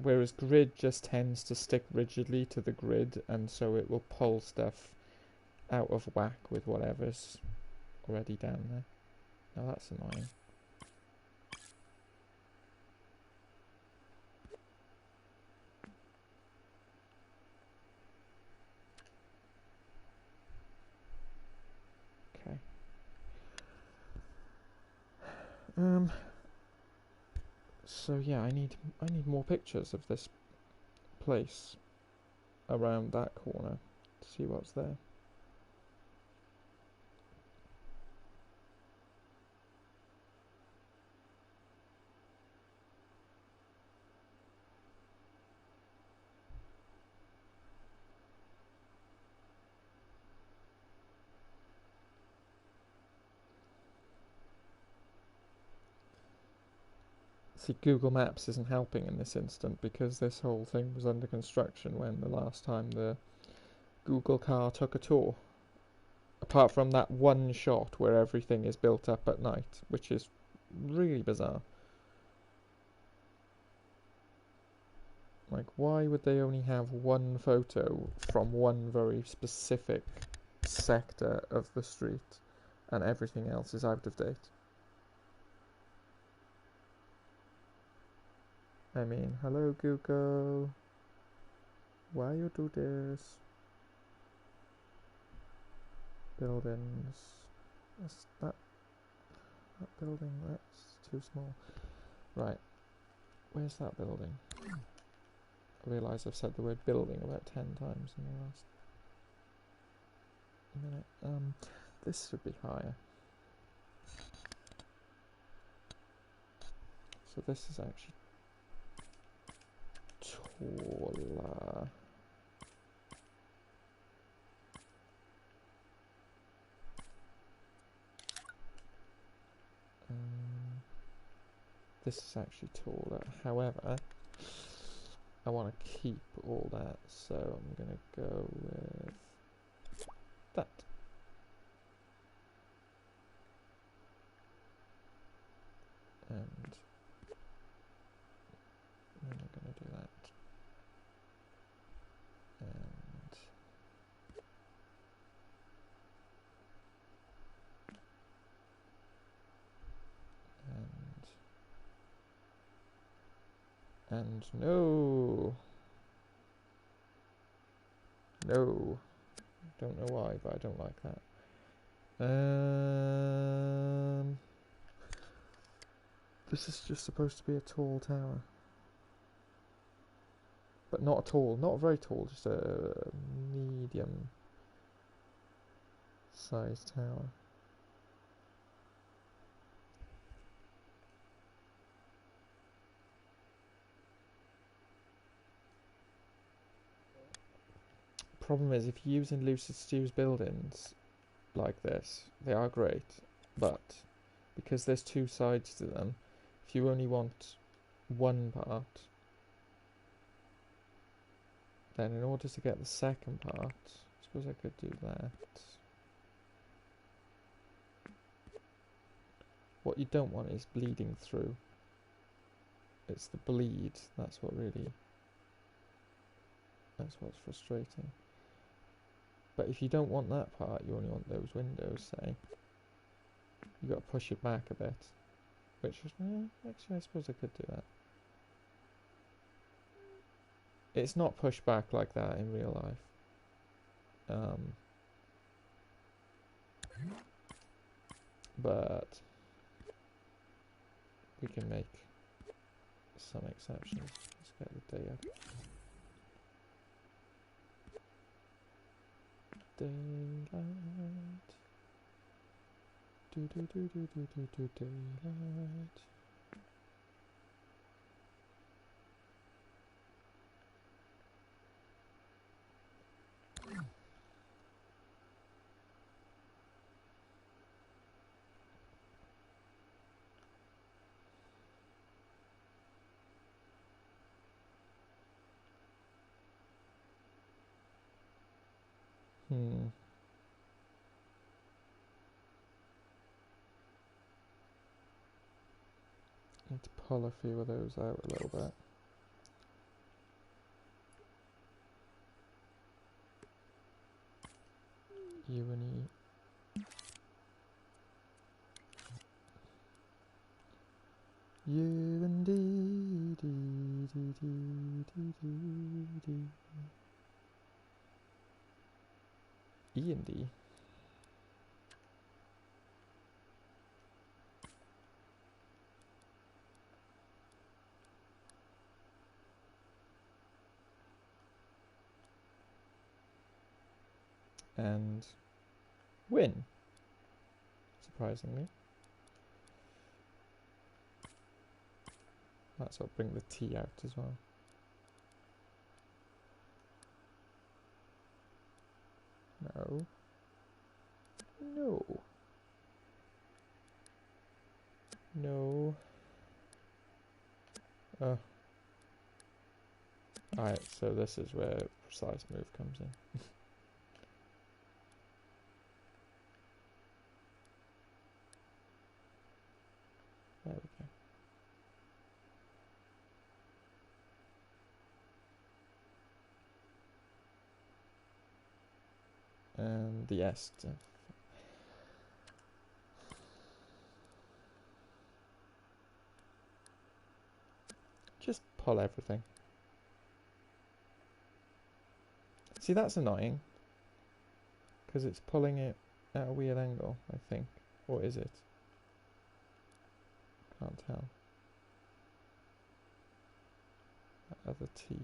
Whereas grid just tends to stick rigidly to the grid, and so it will pull stuff out of whack with whatever's already down there. Now that's annoying. Okay. So yeah, I need more pictures of this place around that corner to see what's there. See, Google Maps isn't helping in this instant because this whole thing was under construction when the last time the Google car took a tour. Apart from that one shot where everything is built up at night, which is really bizarre. Like, why would they only have one photo from one very specific sector of the street and everything else is out of date? I mean, hello Google, why you do this? Buildings, that building, that's too small. Right, where's that building? I realise I've said the word building about 10 times in the last minute. This should be higher. So this is actually taller. This is actually taller. However, I want to keep all that, so I'm going to go with that. And then I'm going to do that. And no. No. Don't know why, but I don't like that. This is just supposed to be a tall tower. But not tall, not very tall, just a medium sized tower. Problem is, if you're using Lucid Stew's buildings like this, they are great, but because there's two sides to them, if you only want one part, then in order to get the second part, I suppose I could do that. What you don't want is bleeding through. It's the bleed, that's what's frustrating. But if you don't want that part, you only want those windows, say, you got to push it back a bit. Which, actually I suppose I could do that. It's not pushed back like that in real life. But we can make some exceptions. Let's get the day up. Daylight. Daylight. Need to pull a few of those out a little bit. U and E. U and D, D, D, D, D, D, D. E and D. And win, surprisingly. That's what bring the T out as well. No. No. No. Alright, so this is where precise move comes in. There we go. And the S. Just pull everything. See, that's annoying. Because it's pulling it at a weird angle, I think. Or is it? Can't tell. That other T.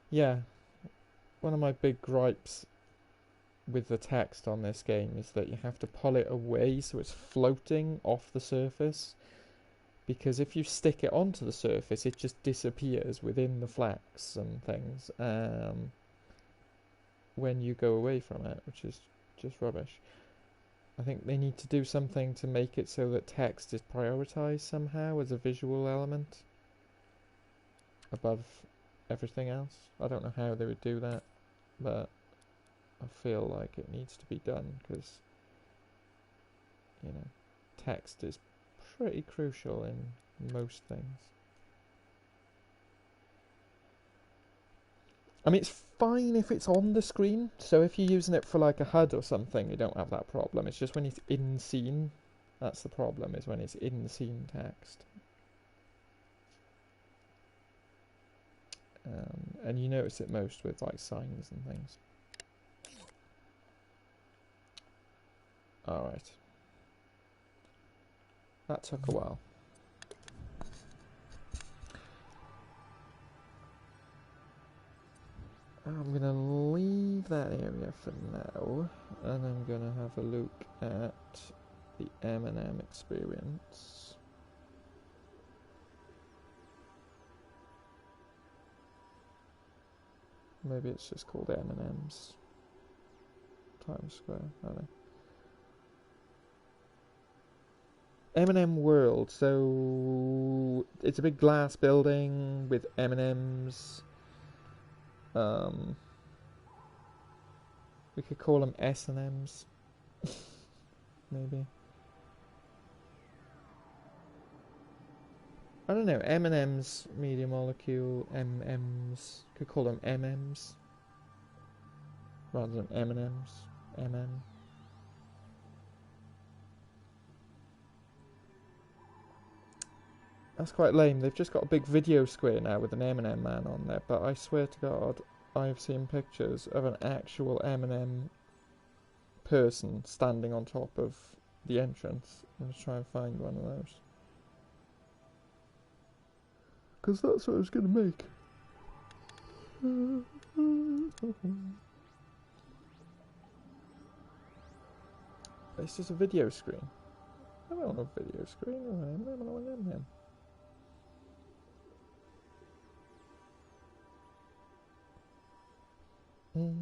Yeah. One of my big gripes with the text on this game is that you have to pull it away so it's floating off the surface, because if you stick it onto the surface it just disappears within the flex and things when you go away from it, which is just rubbish. I think they need to do something to make it so that text is prioritized somehow as a visual element above everything else. I don't know how they would do that, but I feel like it needs to be done because, you know, text is pretty crucial in most things. I mean, it's fine if it's on the screen, so if you're using it for like a HUD or something, you don't have that problem. It's just when it's in scene, that's the problem, is when it's in scene text. And you notice it most with like signs and things. Alright. That took a while. I'm going to leave that area for now, and I'm going to have a look at the M&M experience. Maybe it's just called M&M's Times Square, I don't know. M&M World, so it's a big glass building with M&M's. We could call them S&M's, maybe. I don't know, M&M's, medium molecule, M&M's, could call them M&M's rather than M&M's, M&M. That's quite lame. They've just got a big video square now with an M&M man on there, but I swear to God, I've seen pictures of an actual M&M person standing on top of the entrance. Let's try and find one of those. Because that's what I was going to make. It's just a video screen. I don't want a video screen. I don't want an M&M. Oh,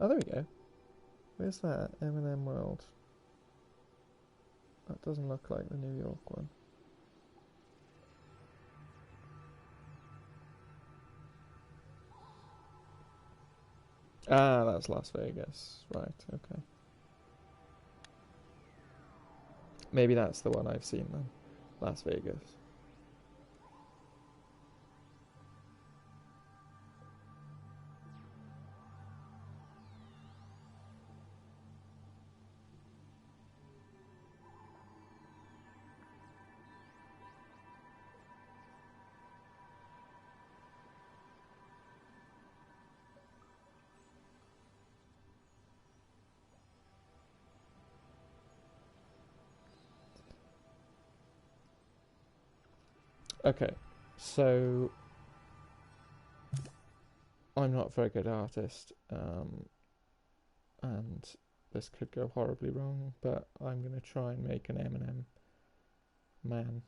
there we go. Where's that? M&M World. That doesn't look like the New York one. Ah, that's Las Vegas. Right, okay. Maybe that's the one I've seen then. Las Vegas. Okay, so I'm not a very good artist, and this could go horribly wrong, but I'm going to try and make an M&M man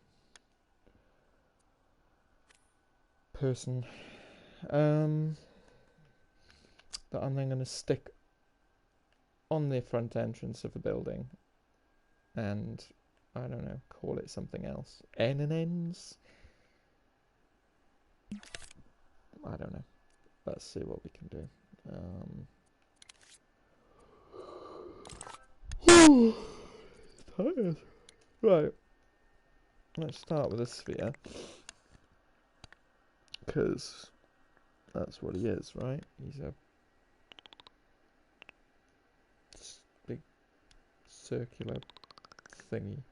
person that I'm then going to stick on the front entrance of a building, and I don't know, call it something else. N and N's? I don't know. Let's see what we can do. Tired. Right. Let's start with a sphere. Because that's what he is, right? He's a big circular thingy.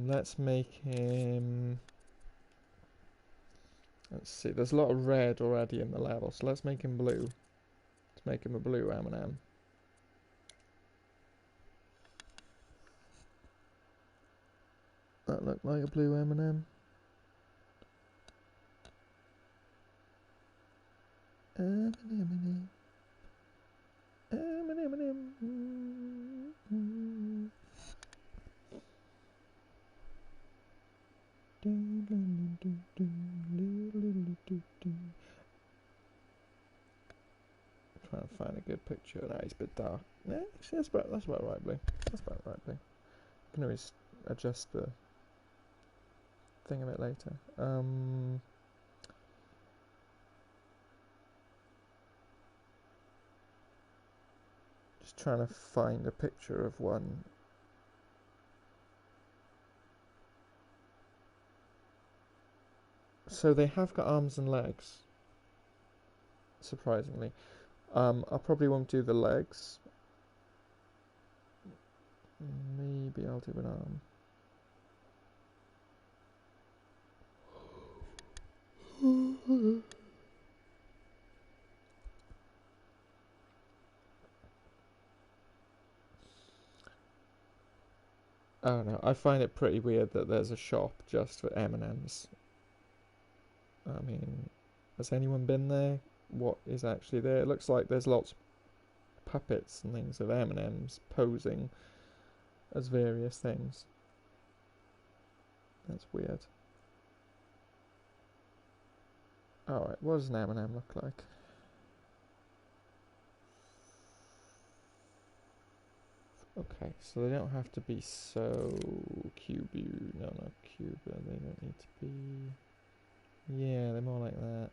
Let's make him... Let's see, there's a lot of red already in the level, so let's make him blue. Let's make him a blue M&M. That look like a blue M&M. M&M. Trying to find a good picture. No, it's a bit dark. Yeah, actually, that's about right blue. That's about right blue. I can always adjust the thing a bit later. Just trying to find a picture of one. So they have got arms and legs, surprisingly. I probably won't do the legs. Maybe I'll do an arm. I don't know. I find it pretty weird that there's a shop just for M&Ms. I mean, has anyone been there? What is actually there? It looks like there's lots of puppets and things of M&Ms posing as various things. That's weird. Alright, what does an M&M look like? Okay, so they don't have to be so cubey. No, not cube. They don't need to be... Yeah, they're more like that.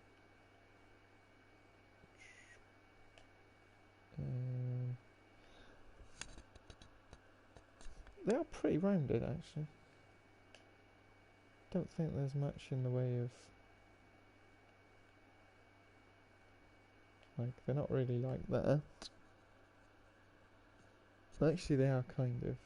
They are pretty rounded, actually. Don't think there's much in the way of... Like, they're not really like that. Actually, they are kind of.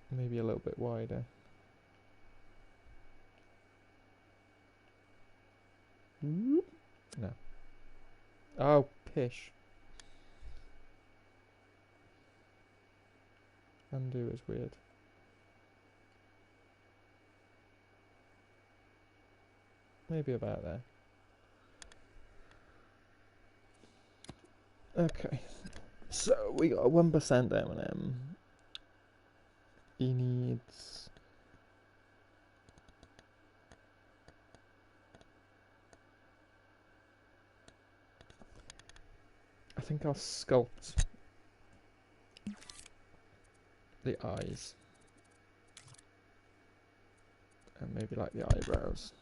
Maybe a little bit wider. No. Oh, pish. Undo is weird. Maybe about there. Okay. So we got a 1% M&M. He needs... I think I'll sculpt the eyes. And maybe like the eyebrows.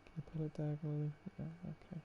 Can I put it diagonally? Yeah, okay.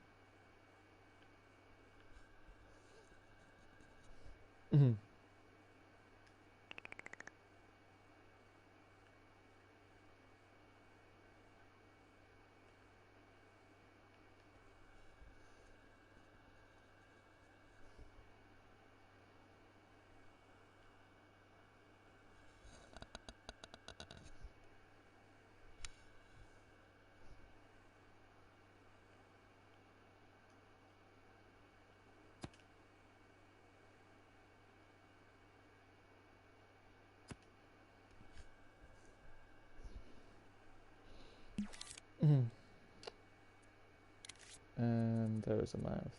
And there's a mouth.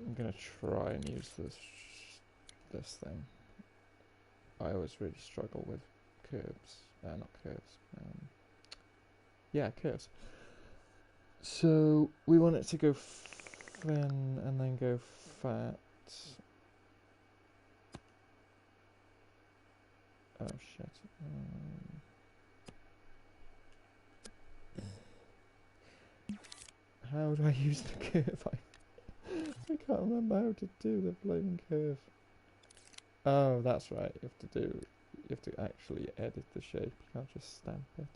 I'm gonna try and use this thing. I always really struggle with curves. Not curves. Yeah, curves. So we want it to go thin and then go fat. Oh shit. How do I use the curve? I can't remember how to do the blaming curve. Oh, that's right. You have to actually edit the shape. You can't just stamp it.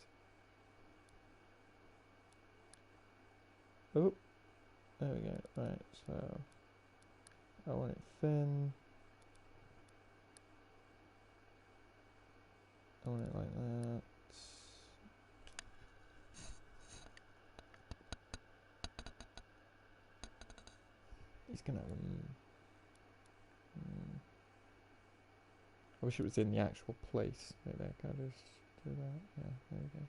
Oh, there we go. Right, so I want it thin. I want it like that. He's gonna have I wish it was in the actual place. Wait there, can I just do that? Yeah, there we go.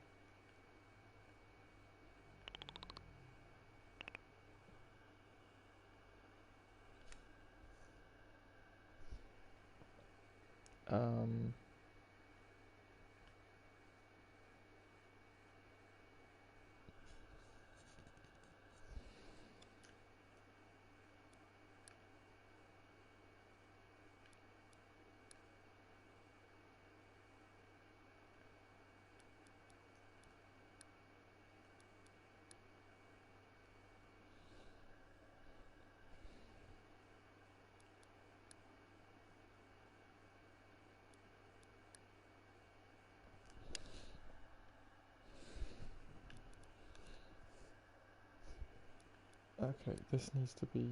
Okay, this needs to be.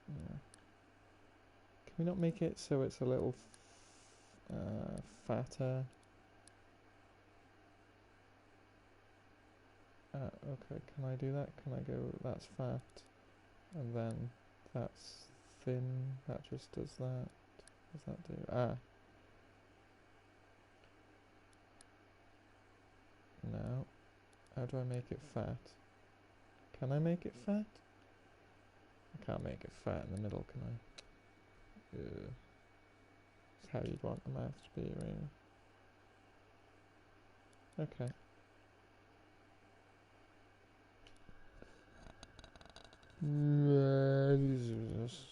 Yeah. Can we not make it so it's a little fatter? Okay, can I do that? Can I go, that's fat, and then that's thin, that just does that. What does that do? Now, how do I make it fat? Can I make it fat? I can't make it fat in the middle, can I? That's how you'd want the mouth to be, really. Okay.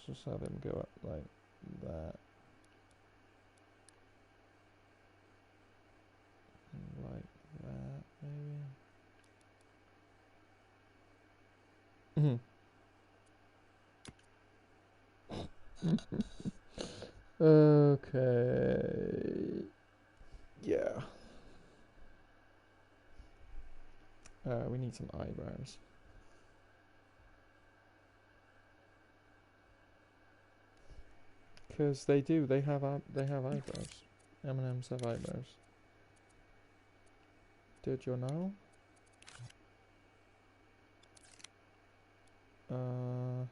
Just have him go up like that. Like that, maybe. Okay. Yeah. We need some eyebrows. Because they have eyebrows. M&M's have eyebrows. Did you know? Oh.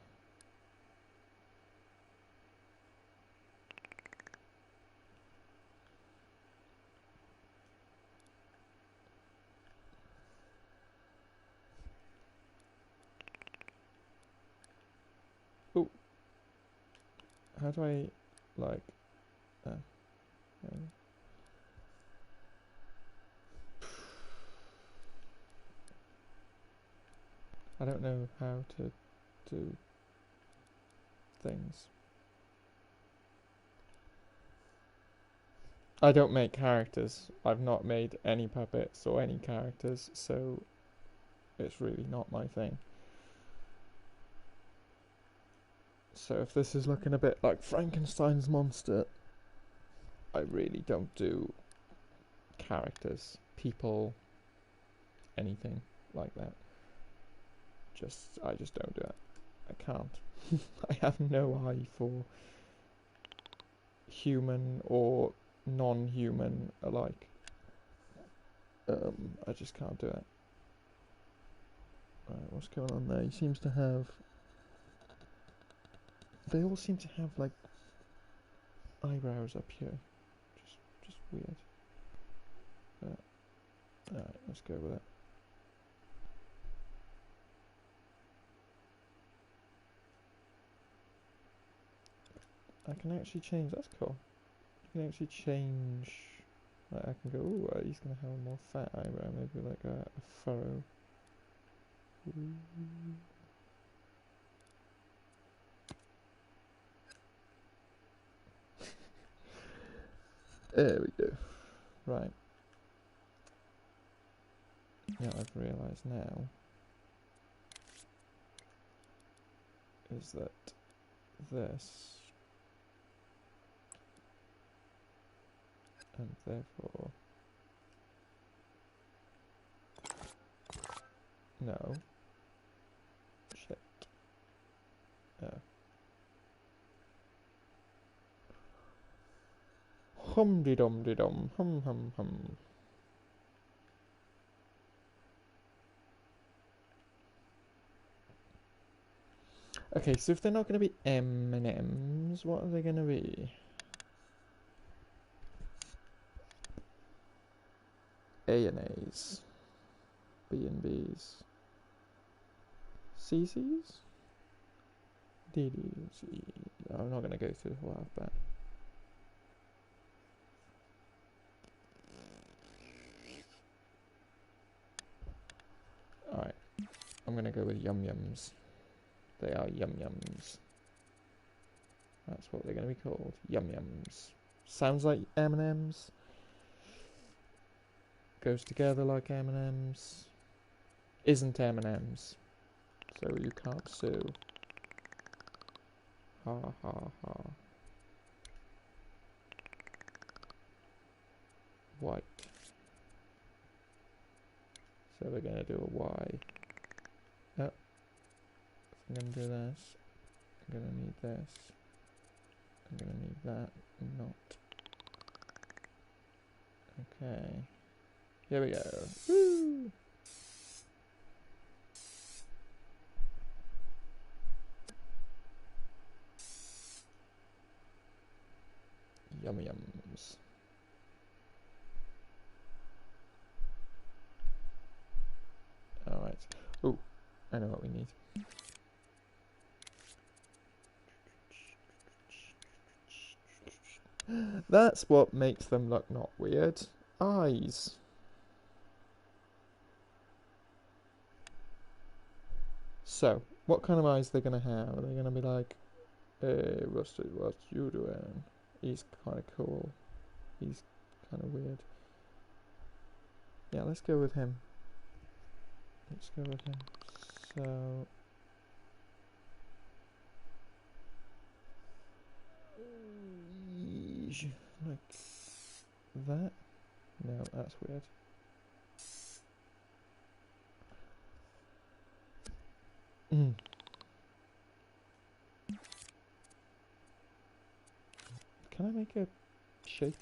How do I, like, I don't know how to do things. I don't make characters. I've not made any puppets or any characters, so it's really not my thing. So if this is looking a bit like Frankenstein's monster, I really don't do characters, people, anything like that. I just don't do it. I can't. I have no eye for human or non-human alike. I just can't do it. Right, what's going on there? He seems to have... They all seem to have, like, eyebrows up here. Just weird. Alright, let's go with it. I can actually change, that's cool. You can actually change, like I can go, ooh, he's going to have a more fat eyebrow, maybe like a furrow. Ooh. There we go. Right. Yeah, I've realised now is that this, and therefore no shit. Oh. Hum-de-dum-de-dum, hum. Okay, so if they're not going to be M&Ms, what are they going to be? A and A's, B and B's, CC's, DD's. I'm not going to go through the whole alphabet. Alright, I'm going to go with yum-yums. They are yum-yums. That's what they're going to be called, yum-yums. Sounds like M&M's. Goes together like M&M's. Isn't M&M's. So you can't sue. Ha ha ha. White. So we're going to do a Y. Oh. I'm going to do this. I'm going to need this. I'm going to need that. Not. Okay. Here we go. Woo! Yummy yums. Alright. Ooh, I know what we need. That's what makes them look not weird. Eyes. So, what kind of eyes are they going to have? Are they going to be like, hey, Rusty, what you doing? He's kind of cool. He's kind of weird. Yeah, let's go with him. Let's go with him. So... like that? No, that's weird. Can I make a shape?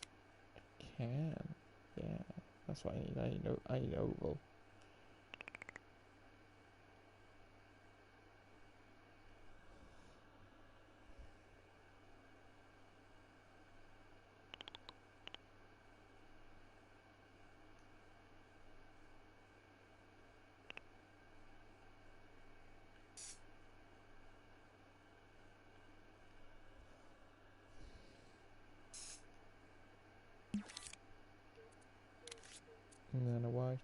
I can. Yeah, that's what I need. I need oval. And then a white.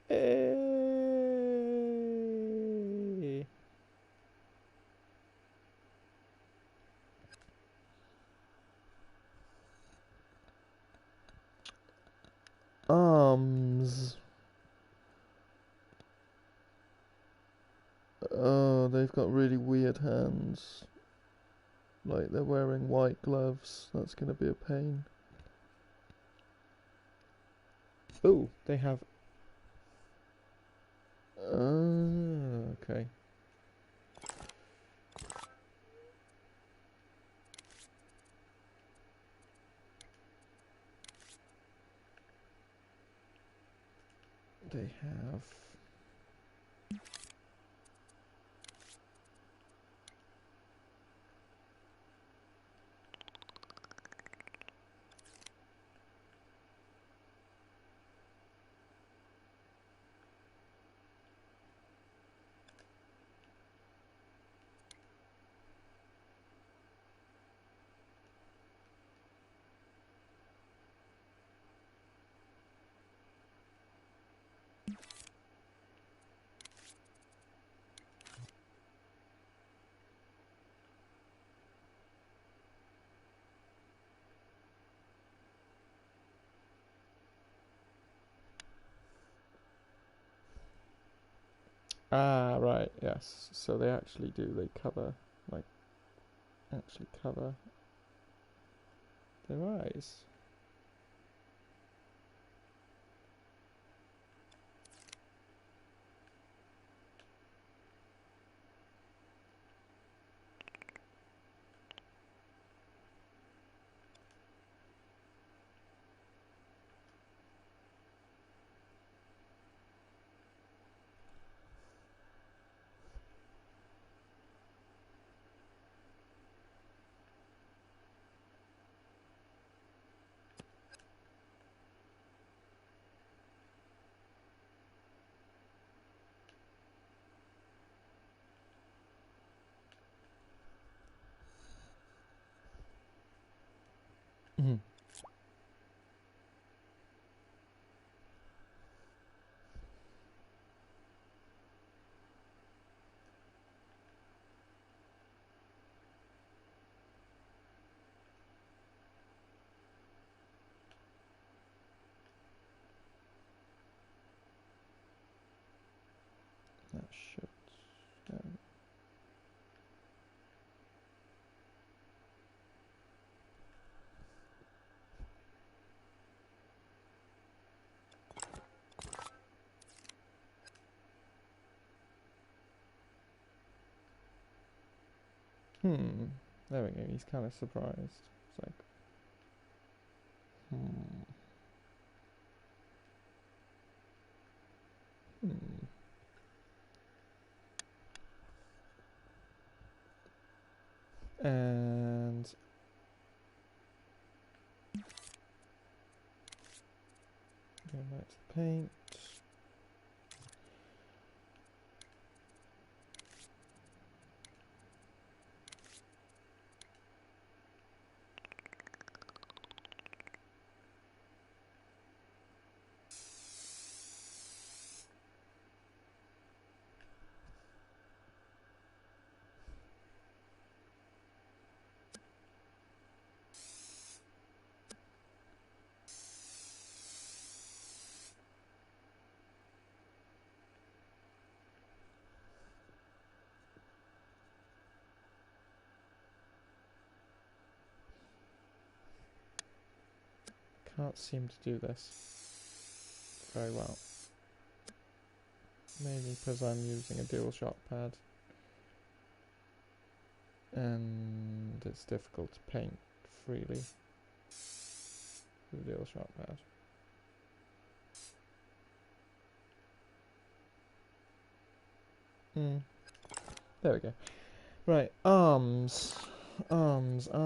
Hey. Arms. Oh, they've got really weird hands. Like they're wearing white gloves. That's gonna be a pain. Oh, they have... okay. they have? Ah, right, yes. So they actually do, they cover, like, actually cover their eyes. Mhm. That should. There we go. He's kind of surprised. It's like, hmm. And go back to the paint. Can't seem to do this very well. Maybe because I'm using a DualShock pad. And it's difficult to paint freely with a DualShock pad. There we go. Right, arms. Arms are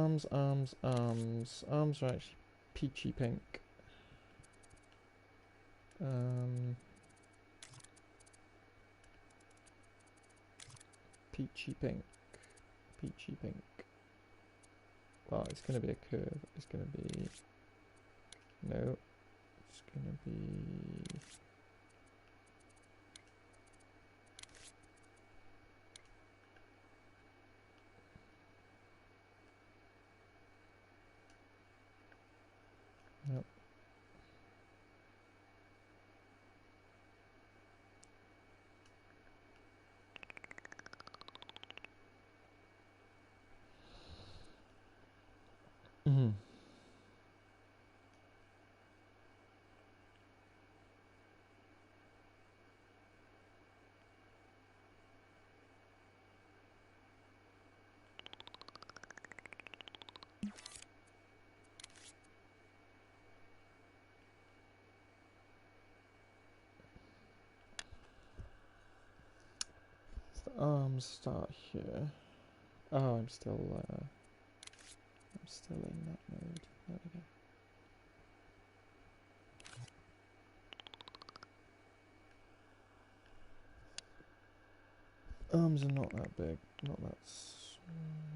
actually peachy pink. Peachy pink. Peachy pink. Well, it's going to be a curve. It's going to be... No. It's going to be... Nope. Mm-hmm. The arms start here. Oh, I'm still in that mode. There we go. Arms are not that big, not that smooth.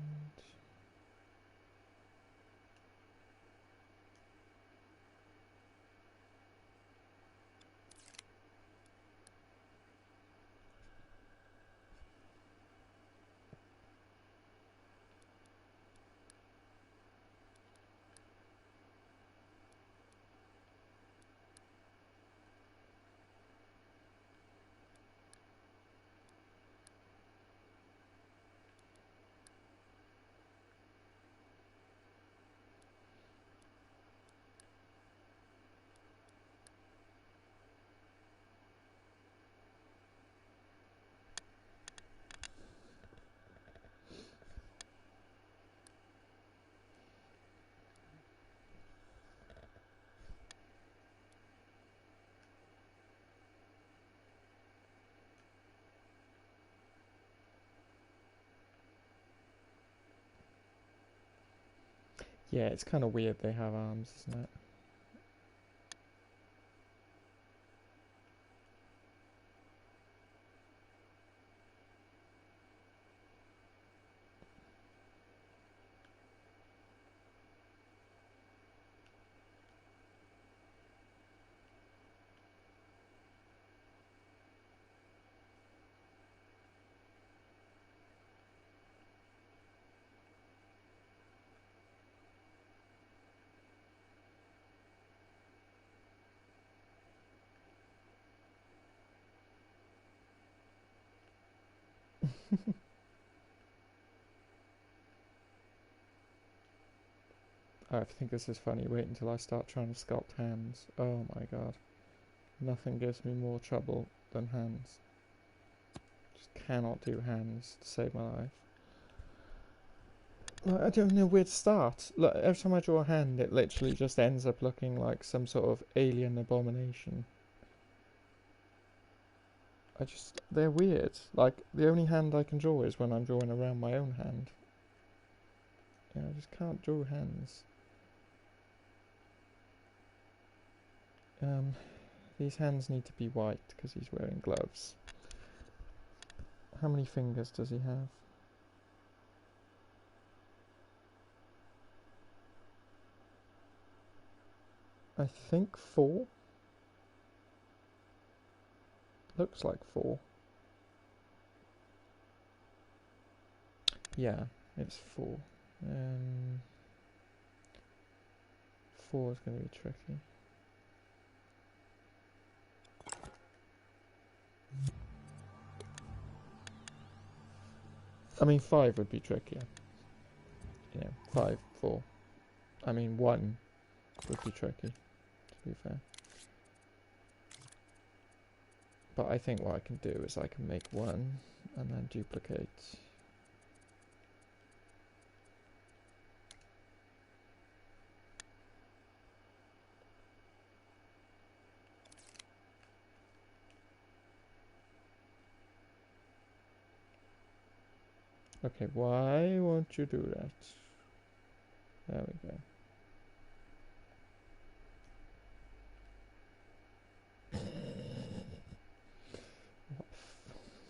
Yeah, it's kind of weird they have arms, isn't it? I think this is funny. Wait until I start trying to sculpt hands. Oh my god. Nothing gives me more trouble than hands. Just cannot do hands to save my life. Like, I don't know where to start. Look, every time I draw a hand, it literally just ends up looking like some sort of alien abomination. They're weird. Like, the only hand I can draw is when I'm drawing around my own hand. Yeah, I just can't draw hands. These hands need to be white because he's wearing gloves. How many fingers does he have? I think 4. Looks like 4. Yeah, it's 4. 4 is going to be tricky. I mean, 5 would be trickier. You know, 5, 4. I mean, 1 would be tricky, to be fair. But I think what I can do is I can make 1 and then duplicate. Okay, why won't you do that? There we go.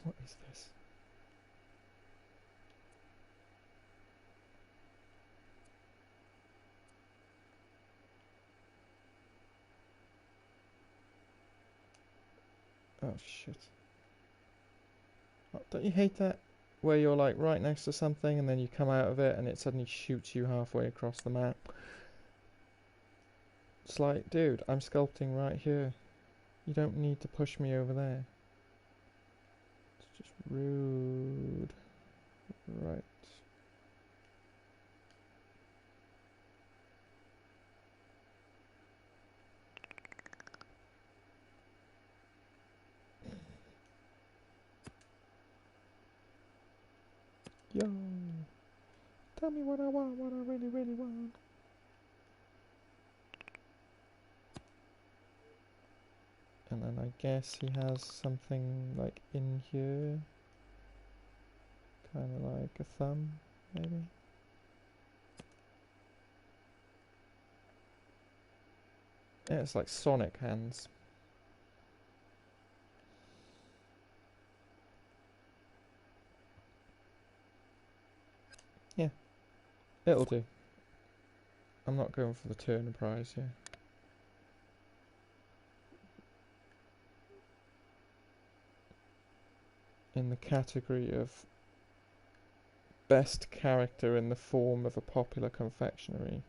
What is this? Oh shit. Oh, don't you hate that? Where you're like right next to something and then you come out of it and it suddenly shoots you halfway across the map. It's like, dude, I'm sculpting right here. You don't need to push me over there. It's just rude. Right. Yo. Tell me what I want, what I really, really want. And then I guess he has something like in here. Kind of like a thumb, maybe. Yeah, it's like Sonic hands. Yeah, it'll do. I'm not going for the Turner Prize here. In the category of best character in the form of a popular confectionery.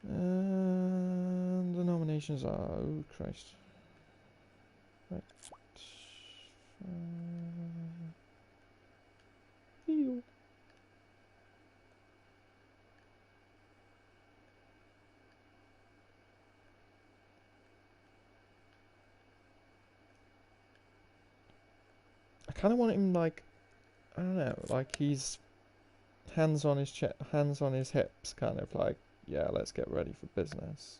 And the nominations are... oh, Christ. Right. Ew. I kind of want him like... I don't know, like he's hands on his hands on his hips, kind of like, yeah, let's get ready for business.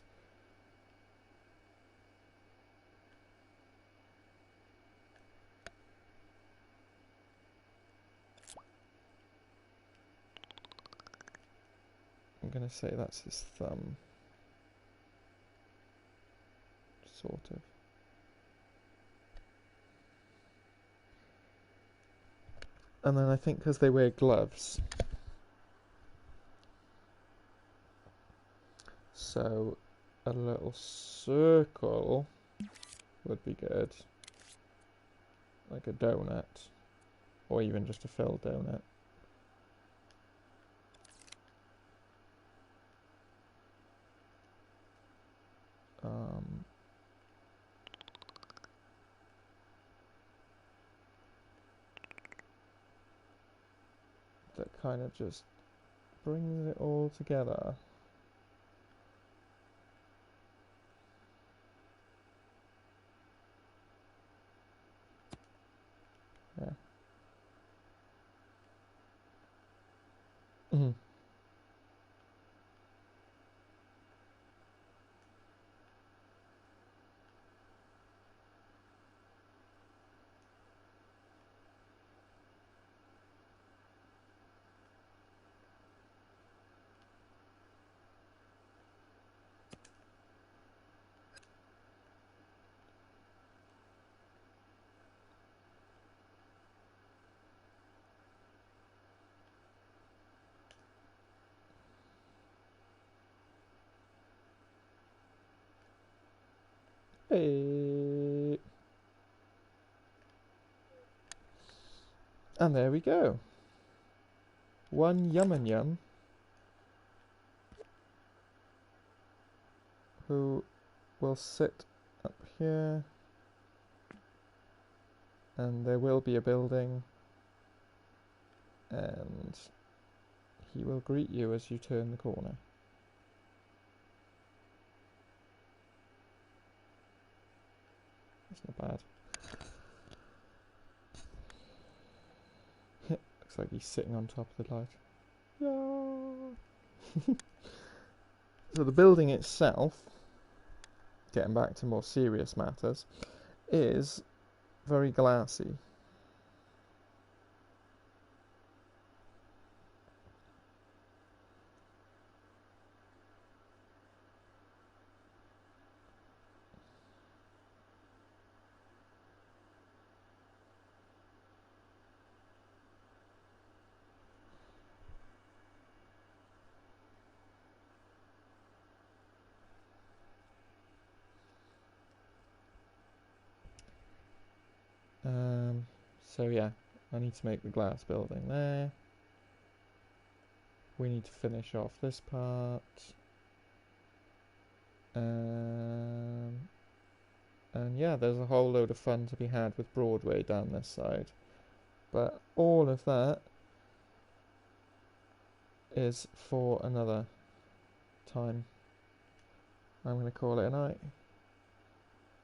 I'm gonna say that's his thumb, sort of. And then I think because they wear gloves, so a little circle would be good, like a donut, or even just a filled donut. That kind of just brings it all together. Yeah. Mhm. Hey. And there we go. One Yum and Yum who will sit up here, and there will be a building, and he will greet you as you turn the corner. That's not bad. Looks like he's sitting on top of the light. Yeah. So the building itself, getting back to more serious matters, is very glassy. So yeah, I need to make the glass building there. We need to finish off this part. And yeah, there's a whole load of fun to be had with Broadway down this side. But all of that is for another time. I'm going to call it a night.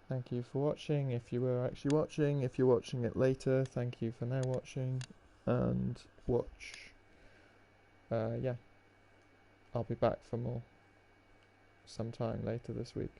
Thank you for watching, if you were actually watching. If you're watching it later, thank you for now watching. And watch. Yeah. I'll be back for more sometime later this week.